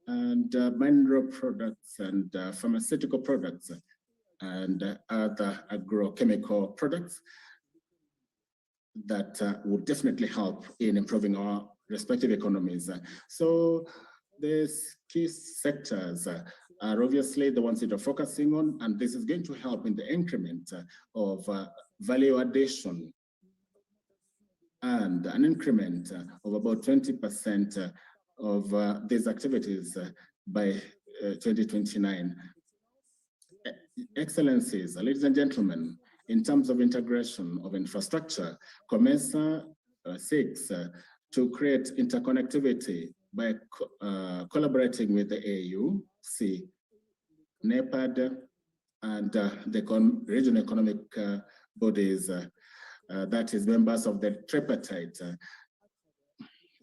and mineral products and pharmaceutical products, and other agrochemical products that would definitely help in improving our respective economies. So these key sectors are obviously the ones that are focusing on, and this is going to help in the increment of value addition and an increment of about 20% of these activities by 2029. Excellencies, ladies and gentlemen, in terms of integration of infrastructure, COMESA seeks to create interconnectivity by collaborating with the AU, NEPAD, and the regional economic bodies, that is members of the tripartite,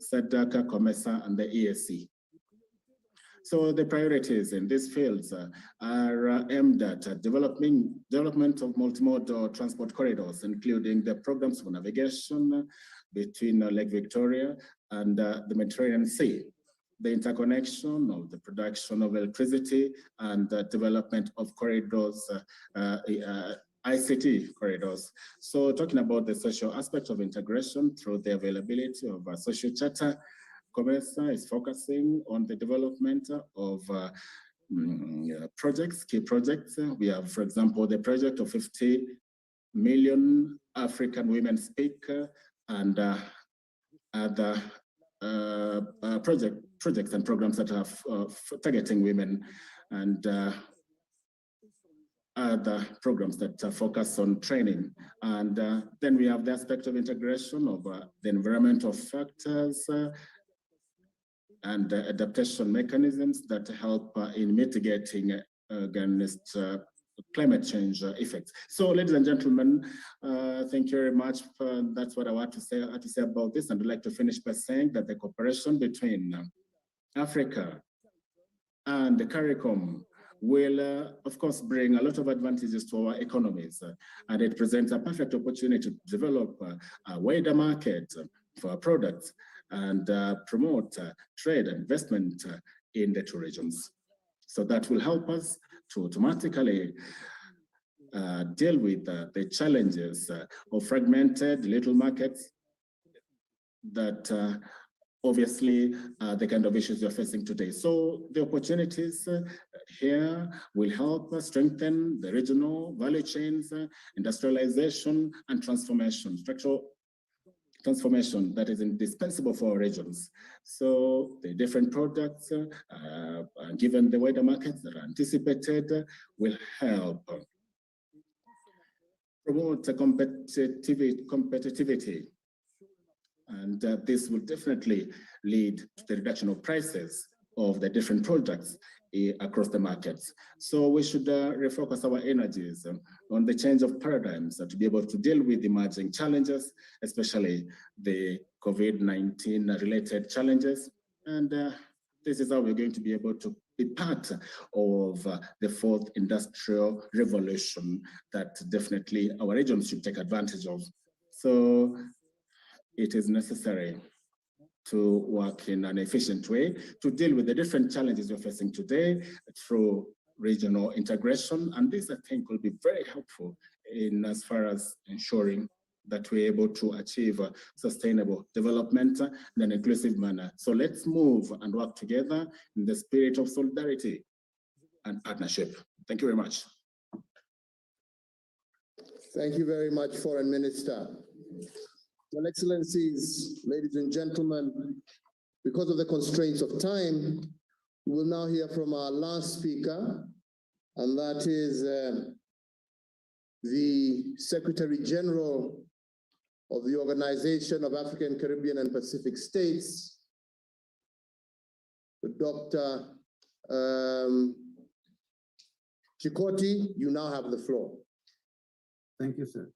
SADC, COMESA, and the EAC. So the priorities in these fields are aimed at development of multimodal transport corridors, including the programs for navigation between Lake Victoria and the Mediterranean Sea, the interconnection of the production of electricity, and the development of corridors, ICT corridors. So talking about the social aspect of integration through the availability of a social charter, COMESA is focusing on the development of projects, key projects. We have, for example, the project of 50 million African women speak, and other projects and programs that are targeting women, and other programs that focus on training. And then we have the aspect of integration of the environmental factors and adaptation mechanisms that help in mitigating against climate change effects. So, ladies and gentlemen, thank you very much. That's what I want to say about this. And I'd like to finish by saying that the cooperation between Africa and the CARICOM will, of course, bring a lot of advantages to our economies. And it presents a perfect opportunity to develop a wider market for our products and promote trade and investment in the two regions. So that will help us to automatically deal with the challenges of fragmented little markets that obviously the kind of issues you're facing today. So the opportunities here will help us strengthen the regional value chains, industrialization and transformation, structural transformation that is indispensable for our regions. So the different products, given the wider markets that are anticipated, will help promote competitivity. And this will definitely lead to the reduction of prices of the different products across the markets. So we should refocus our energies on the change of paradigms to be able to deal with emerging challenges, especially the COVID-19 related challenges. And this is how we're going to be able to be part of the fourth industrial revolution that definitely our regions should take advantage of. So it is necessary to work in an efficient way to deal with the different challenges we're facing today through regional integration. And this, I think, will be very helpful in as far as ensuring that we're able to achieve sustainable development in an inclusive manner. So let's move and work together in the spirit of solidarity and partnership. Thank you very much. Thank you very much, Foreign Minister. Your Excellencies, ladies and gentlemen, because of the constraints of time, we will now hear from our last speaker, and that is the Secretary General of the Organization of African, Caribbean, and Pacific States, Dr. Chikoti. You now have the floor. Thank you, sir.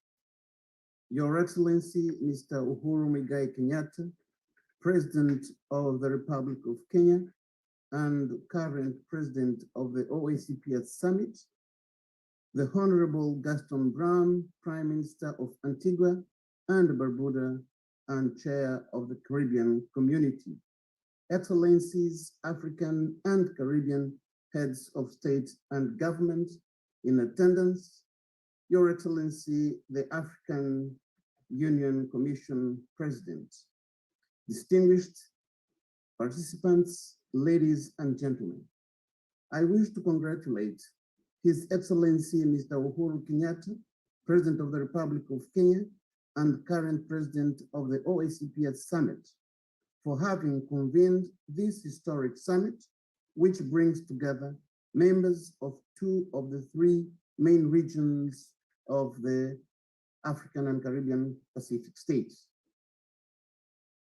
Your Excellency, Mr. Uhuru Muigai Kenyatta, President of the Republic of Kenya and current President of the OACPS Summit, the Honorable Gaston Brown, Prime Minister of Antigua and Barbuda and Chair of the Caribbean Community, Excellencies, African and Caribbean Heads of State and Government in attendance, Your Excellency, the African Union Commission President, distinguished participants, ladies and gentlemen, I wish to congratulate His Excellency Mr. Uhuru Kenyatta, President of the Republic of Kenya and current President of the OACPS Summit, for having convened this historic summit, which brings together members of two of the three main regions of the African and Caribbean Pacific states.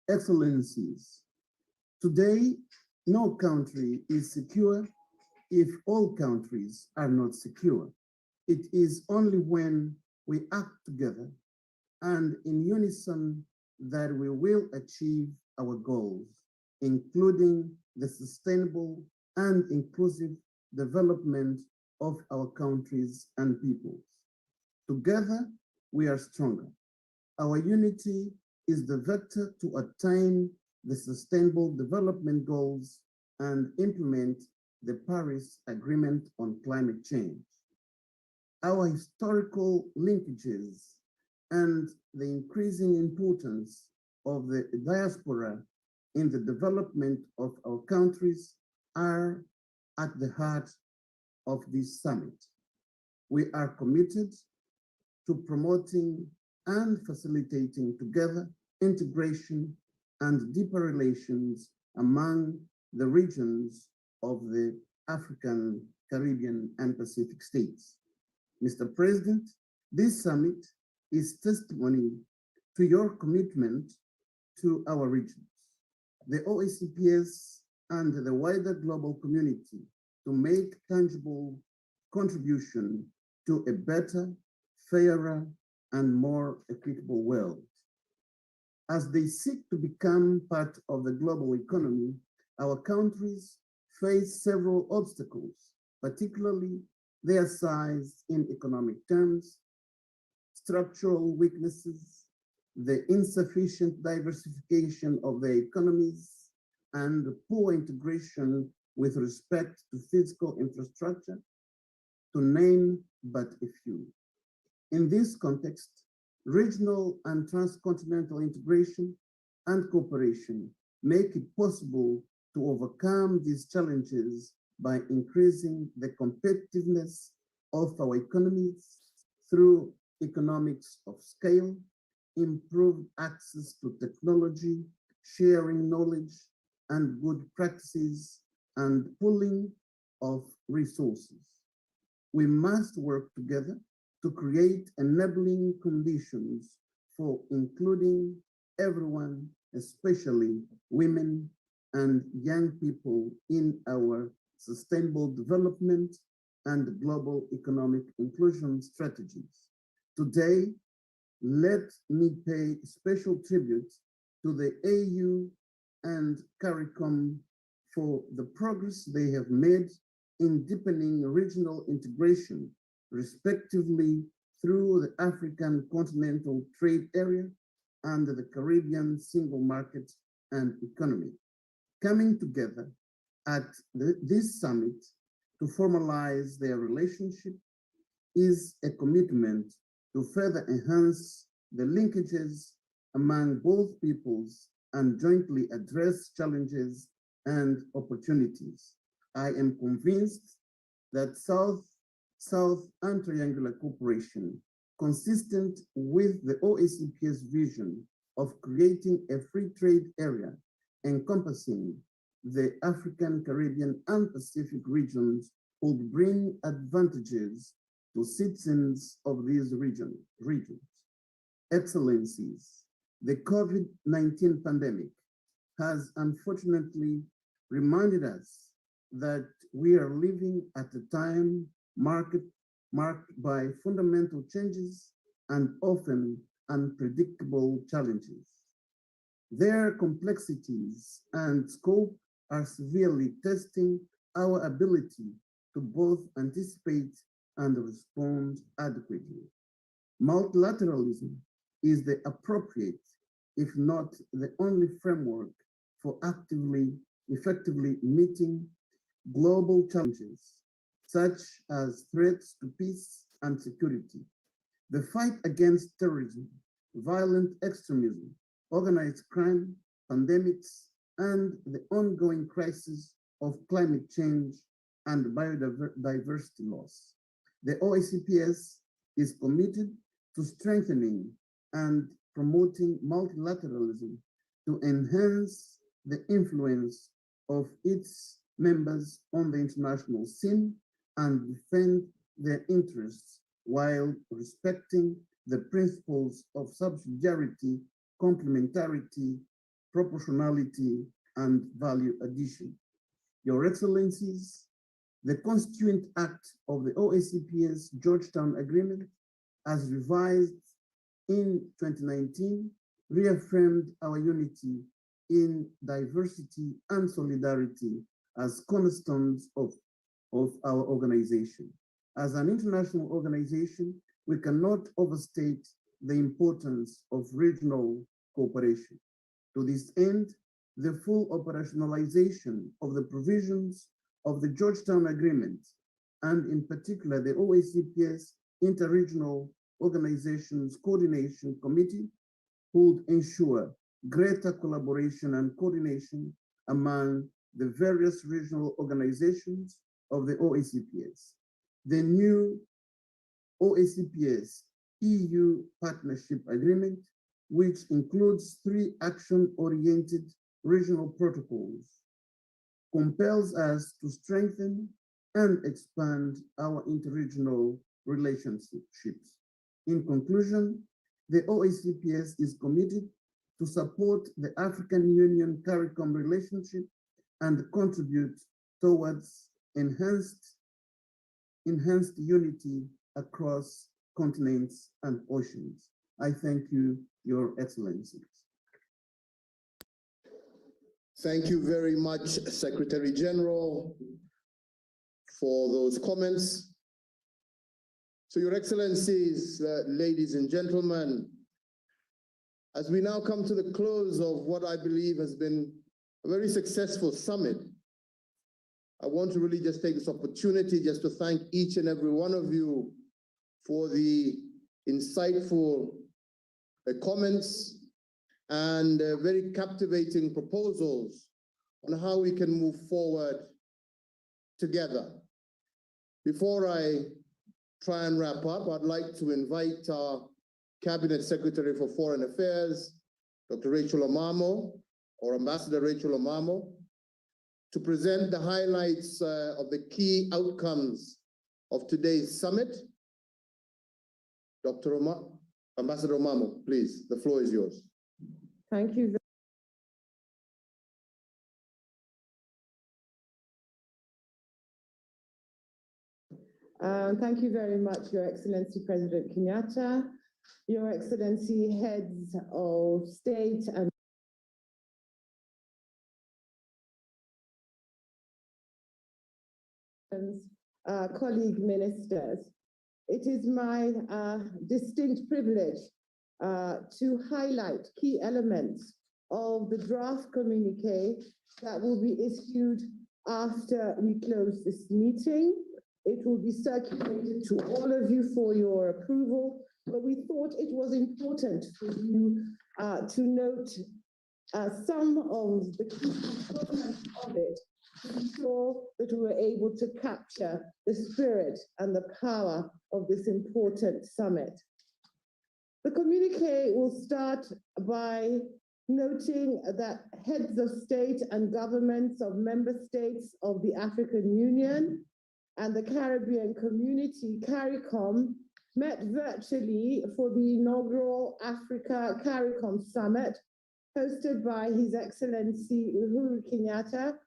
Excellencies, today, no country is secure if all countries are not secure. It is only when we act together and in unison that we will achieve our goals, including the sustainable and inclusive development of our countries and peoples. Together, we are stronger. Our unity is the vector to attain the sustainable development goals and implement the Paris Agreement on climate change. Our historical linkages and the increasing importance of the diaspora in the development of our countries are at the heart of this summit. We are committed to promoting and facilitating together integration and deeper relations among the regions of the African, Caribbean, and Pacific states. Mr. President, this summit is testimony to your commitment to our regions, the OACPS, and the wider global community to make tangible contribution to a better, fairer, and more equitable world. As they seek to become part of the global economy, our countries face several obstacles, particularly their size in economic terms, structural weaknesses, the insufficient diversification of their economies, and poor integration with respect to physical infrastructure, to name but a few. In this context, regional and transcontinental integration and cooperation make it possible to overcome these challenges by increasing the competitiveness of our economies through economics of scale, improved access to technology, sharing knowledge and good practices, and pooling of resources. We must work together to create enabling conditions for including everyone, especially women and young people, in our sustainable development and global economic inclusion strategies. Today, let me pay special tribute to the AU and CARICOM for the progress they have made in deepening regional integration, respectively through the African Continental Trade Area and the Caribbean Single Market and Economy. Coming together at this summit to formalize their relationship is a commitment to further enhance the linkages among both peoples and jointly address challenges and opportunities. I am convinced that South and Triangular Cooperation, consistent with the OACP's vision of creating a free trade area encompassing the African, Caribbean, and Pacific regions, would bring advantages to citizens of these regions. Excellencies, the COVID-19 pandemic has unfortunately reminded us that we are living at a time marked by fundamental changes and often unpredictable challenges. Their complexities and scope are severely testing our ability to both anticipate and respond adequately. Multilateralism is the appropriate, if not the only framework for effectively meeting global challenges, such as threats to peace and security, the fight against terrorism, violent extremism, organized crime, pandemics, and the ongoing crisis of climate change and biodiversity loss. The OACPS is committed to strengthening and promoting multilateralism to enhance the influence of its members on the international scene and defend their interests while respecting the principles of subsidiarity, complementarity, proportionality, and value addition. Your Excellencies, the Constituent Act of the OACP's Georgetown Agreement, as revised in 2019, reaffirmed our unity in diversity and solidarity as cornerstones of our organization. As an international organization, we cannot overstate the importance of regional cooperation. To this end, the full operationalization of the provisions of the Georgetown Agreement, and in particular the OACPS Interregional Organizations Coordination Committee, would ensure greater collaboration and coordination among the various regional organizations of the OACPS. The new OACPS EU Partnership Agreement, which includes 3 action-oriented regional protocols, compels us to strengthen and expand our interregional relationships. In conclusion, the OACPS is committed to support the African Union CARICOM relationship and contribute towards enhanced enhanced unity across continents and oceans. I thank you, Your Excellencies. Thank you very much, Secretary General, for those comments. So, Your Excellencies, ladies and gentlemen, as we now come to the close of what I believe has been a very successful summit, I want to really just take this opportunity just to thank each and every one of you for the insightful comments and very captivating proposals on how we can move forward together. Before I try and wrap up, I'd like to invite our Cabinet Secretary for Foreign Affairs, Dr. Rachel Omamo, or Ambassador Rachel Omamo, to present the highlights of the key outcomes of today's summit. Ambassador Omamo, please, the floor is yours. Thank you. Thank you very much, Your Excellency President Kenyatta, Your Excellency Heads of State and colleague ministers. It is my distinct privilege to highlight key elements of the draft communique that will be issued after we close this meeting. It will be circulated to all of you for your approval, but we thought it was important for you to note some of the key components of it to ensure that we were able to capture the spirit and the power of this important summit. The communique will start by noting that heads of state and governments of member states of the African Union and the Caribbean Community, CARICOM, met virtually for the inaugural Africa-Caricom Summit hosted by His Excellency Uhuru Kenyatta,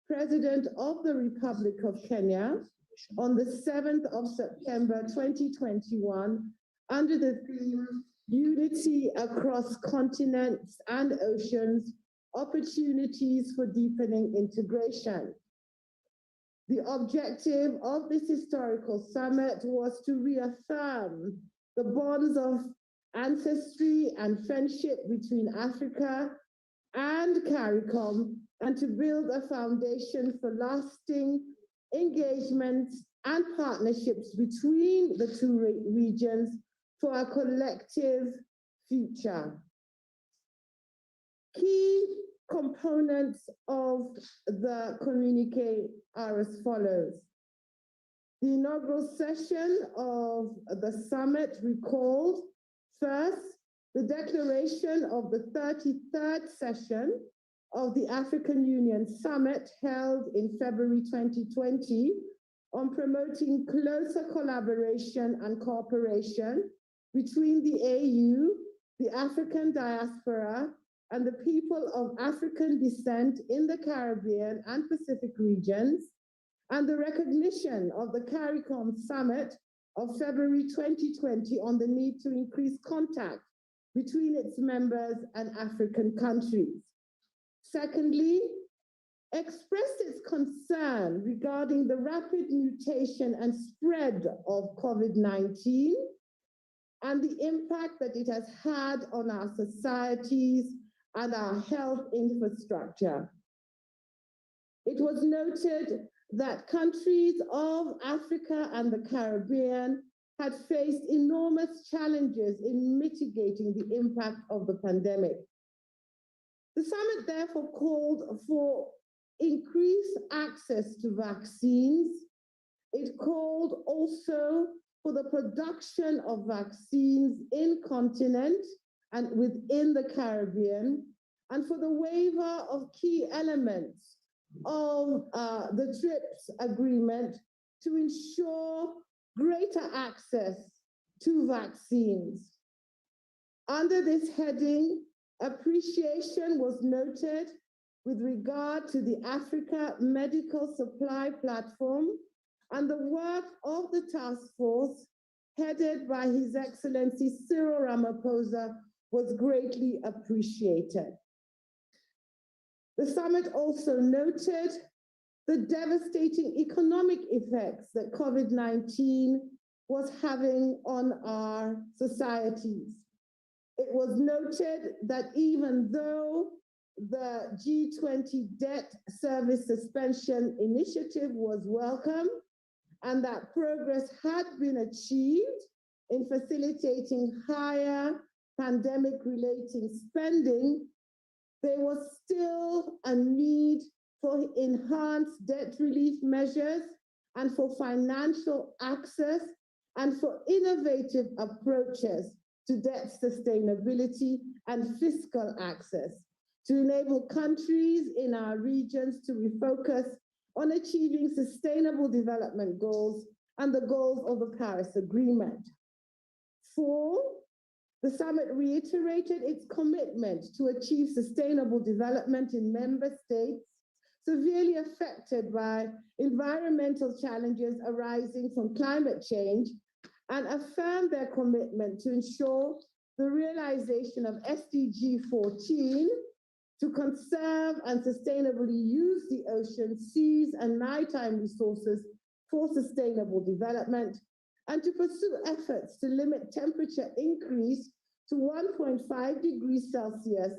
President of the Republic of Kenya, on the 7th of September 2021, under the theme Unity Across Continents and Oceans, Opportunities for Deepening Integration. The objective of this historical summit was to reaffirm the bonds of ancestry and friendship between Africa and CARICOM, and to build a foundation for lasting engagements and partnerships between the two regions for a collective future. Key components of the communique are as follows. The inaugural session of the summit recalled, first, the declaration of the 33rd session of the African Union Summit held in February 2020 on promoting closer collaboration and cooperation between the AU, the African diaspora, and the people of African descent in the Caribbean and Pacific regions, and the recognition of the CARICOM Summit of February 2020 on the need to increase contact between its members and African countries. Secondly, expressed its concern regarding the rapid mutation and spread of COVID-19 and the impact that it has had on our societies and our health infrastructure. It was noted that countries of Africa and the Caribbean had faced enormous challenges in mitigating the impact of the pandemic. The summit therefore called for increased access to vaccines. It called also for the production of vaccines in continent and within the Caribbean, and for the waiver of key elements of the TRIPS agreement to ensure greater access to vaccines. Under this heading, appreciation was noted with regard to the Africa Medical Supply Platform and the work of the task force headed by His Excellency Cyril Ramaphosa was greatly appreciated. The summit also noted the devastating economic effects that COVID-19 was having on our societies. It was noted that even though the G20 debt service suspension initiative was welcome and that progress had been achieved in facilitating higher pandemic-related spending, there was still a need for enhanced debt relief measures and for financial access and for innovative approaches to debt sustainability and fiscal access to enable countries in our regions to refocus on achieving sustainable development goals and the goals of the Paris Agreement. 4, the summit reiterated its commitment to achieve sustainable development in member states severely affected by environmental challenges arising from climate change and affirmed their commitment to ensure the realization of SDG 14 to conserve and sustainably use the ocean, seas, and maritime resources for sustainable development, and to pursue efforts to limit temperature increase to 1.5 degrees Celsius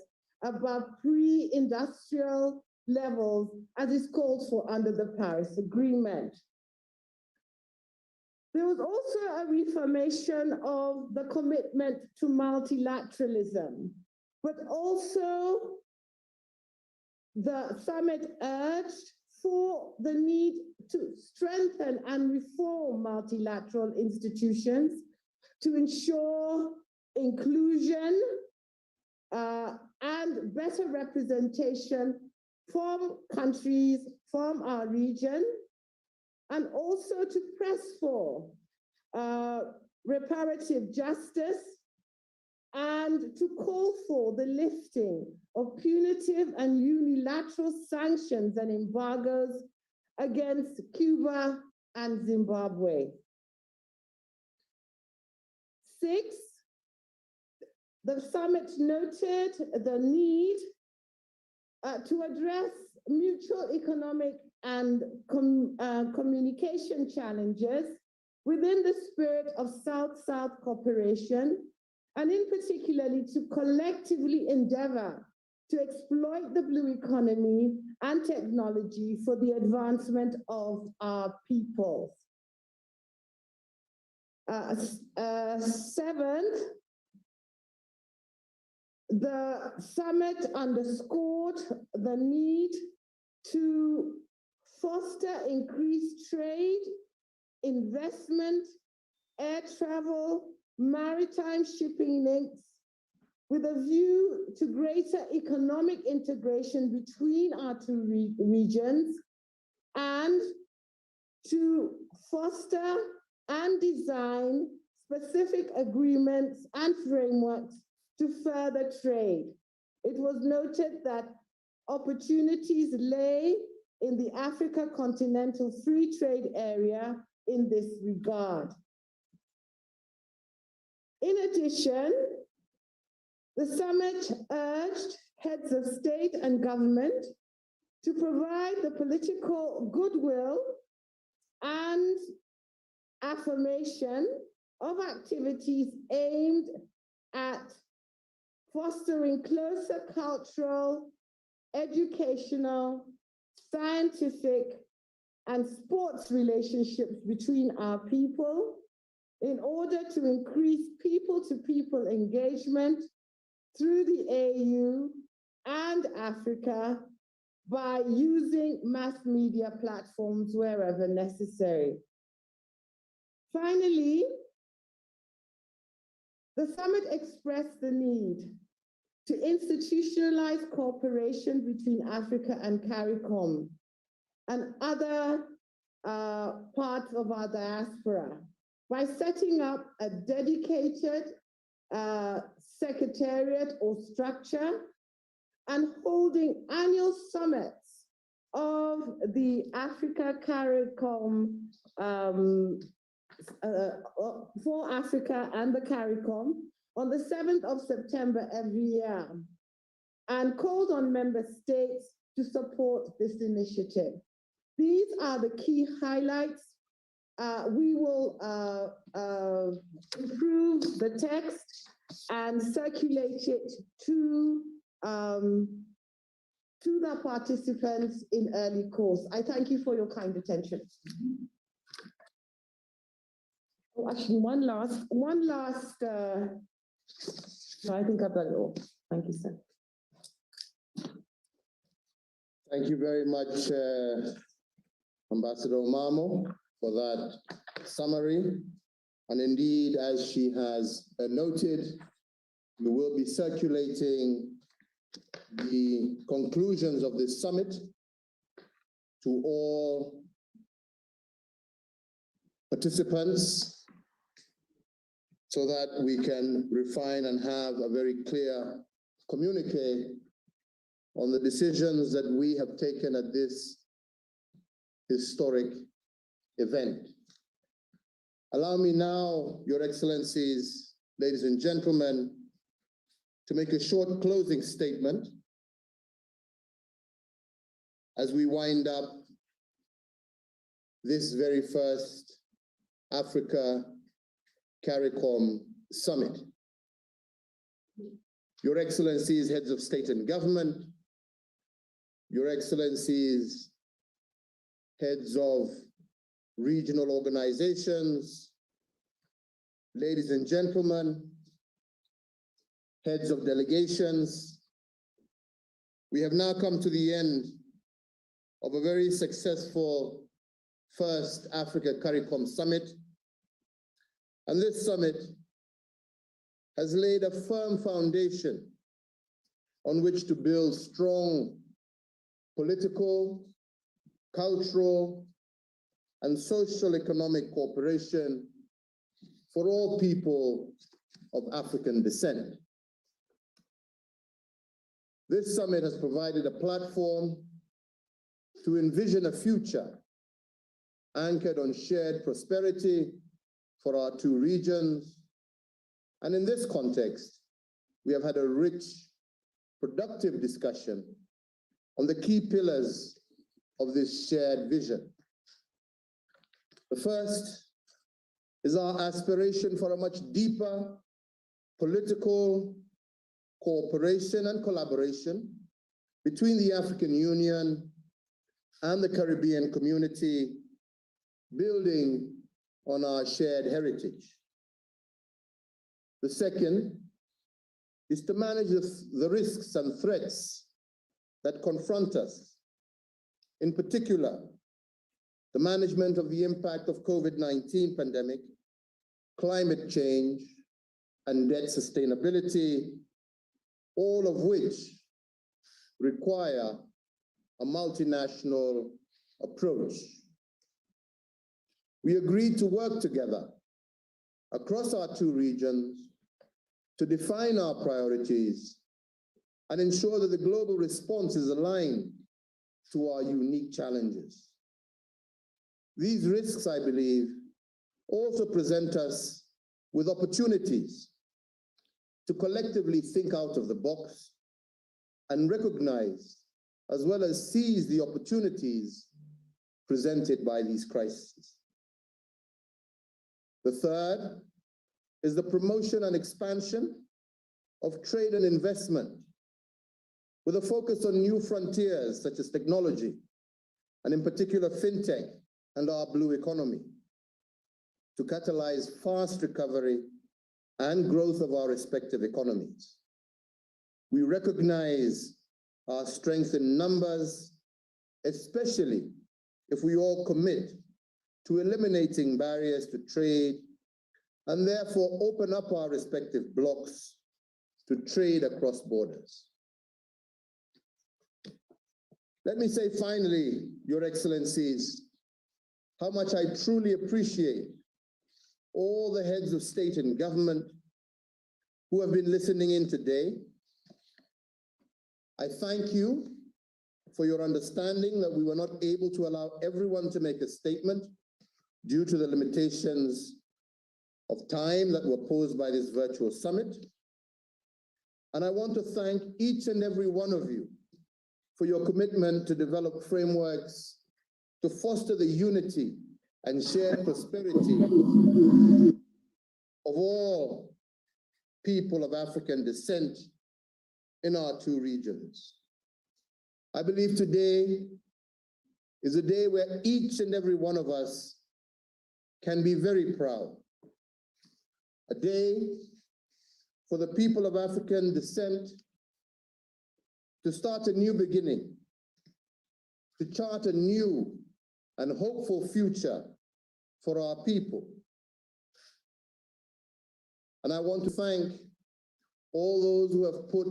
above pre-industrial levels, as is called for under the Paris Agreement. There was also a reaffirmation of the commitment to multilateralism, but also the summit urged for the need to strengthen and reform multilateral institutions to ensure inclusion and better representation from countries from our region, and also to press for reparative justice and to call for the lifting of punitive and unilateral sanctions and embargoes against Cuba and Zimbabwe. 6, the summit noted the need to address mutual economic and communication challenges within the spirit of South-South cooperation, and in particularly to collectively endeavor to exploit the blue economy and technology for the advancement of our peoples. 7th, the summit underscored the need to foster increased trade, investment, air travel, maritime shipping links, with a view to greater economic integration between our two regions, and to foster and design specific agreements and frameworks to further trade. It was noted that opportunities lay in the Africa Continental Free Trade Area in this regard. In addition, the summit urged heads of state and government to provide the political goodwill and affirmation of activities aimed at fostering closer cultural, educational, scientific, and sports relationships between our people in order to increase people-to-people engagement through the AU and Africa by using mass media platforms wherever necessary. Finally, the summit expressed the need to institutionalize cooperation between Africa and CARICOM and other parts of our diaspora by setting up a dedicated secretariat or structure and holding annual summits of the Africa-Caricom for Africa and the CARICOM on the 7th of September every year, and called on member states to support this initiative. These are the key highlights. We will improve the text and circulate it to the participants in early course. I thank you for your kind attention. Oh, actually, one last, no, I think I've done it all. Thank you, sir. Thank you very much, Ambassador Omamo, for that summary. And indeed, as she has noted, we will be circulating the conclusions of this summit to all participants so that we can refine and have a very clear communique on the decisions that we have taken at this historic event. Allow me now, Your Excellencies, ladies and gentlemen, to make a short closing statement as we wind up this very first Africa-Caricom Summit. Your Excellencies, heads of state and government, Your Excellencies, heads of regional organizations, ladies and gentlemen, heads of delegations, we have now come to the end of a very successful first Africa-Caricom Summit. And this summit has laid a firm foundation on which to build strong political, cultural, and social economic cooperation for all people of African descent. This summit has provided a platform to envision a future anchored on shared prosperity for our two regions. And in this context, we have had a rich, productive discussion on the key pillars of this shared vision. The first is our aspiration for a much deeper political cooperation and collaboration between the African Union and the Caribbean community, building on our shared heritage. The second is to manage the risks and threats that confront us. In particular, the management of the impact of COVID-19 pandemic, climate change, and debt sustainability, all of which require a multinational approach. We agreed to work together across our two regions to define our priorities and ensure that the global response is aligned to our unique challenges. These risks, I believe, also present us with opportunities to collectively think out of the box and recognize, as well as seize the opportunities presented by these crises. The third is the promotion and expansion of trade and investment with a focus on new frontiers such as technology, and in particular fintech and our blue economy, to catalyze fast recovery and growth of our respective economies. We recognize our strength in numbers, especially if we all commit to eliminating barriers to trade and therefore open up our respective blocks to trade across borders. Let me say finally, Your Excellencies, how much I truly appreciate all the heads of state and government who have been listening in today. I thank you for your understanding that we were not able to allow everyone to make a statement due to the limitations of time that were posed by this virtual summit. And I want to thank each and every one of you for your commitment to develop frameworks to foster the unity and shared prosperity of all people of African descent in our two regions. I believe today is a day where each and every one of us can be very proud. A day for the people of African descent to start a new beginning, to chart a new and hopeful future for our people. And I want to thank all those who have put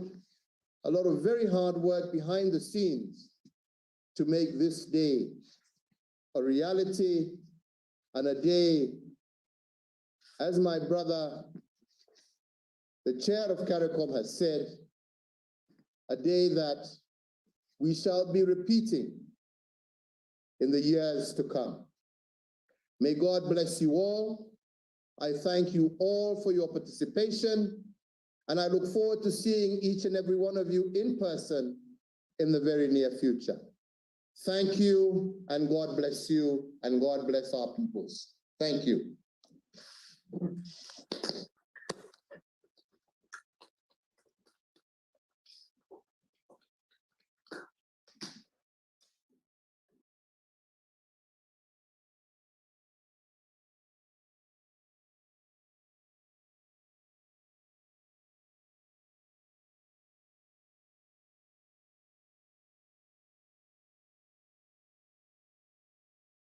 a lot of very hard work behind the scenes to make this day a reality and a day, as my brother, the chair of CARICOM has said, a day that we shall be repeating in the years to come. May God bless you all. I thank you all for your participation, and I look forward to seeing each and every one of you in person in the very near future. Thank you, and God bless you, and God bless our peoples. Thank you.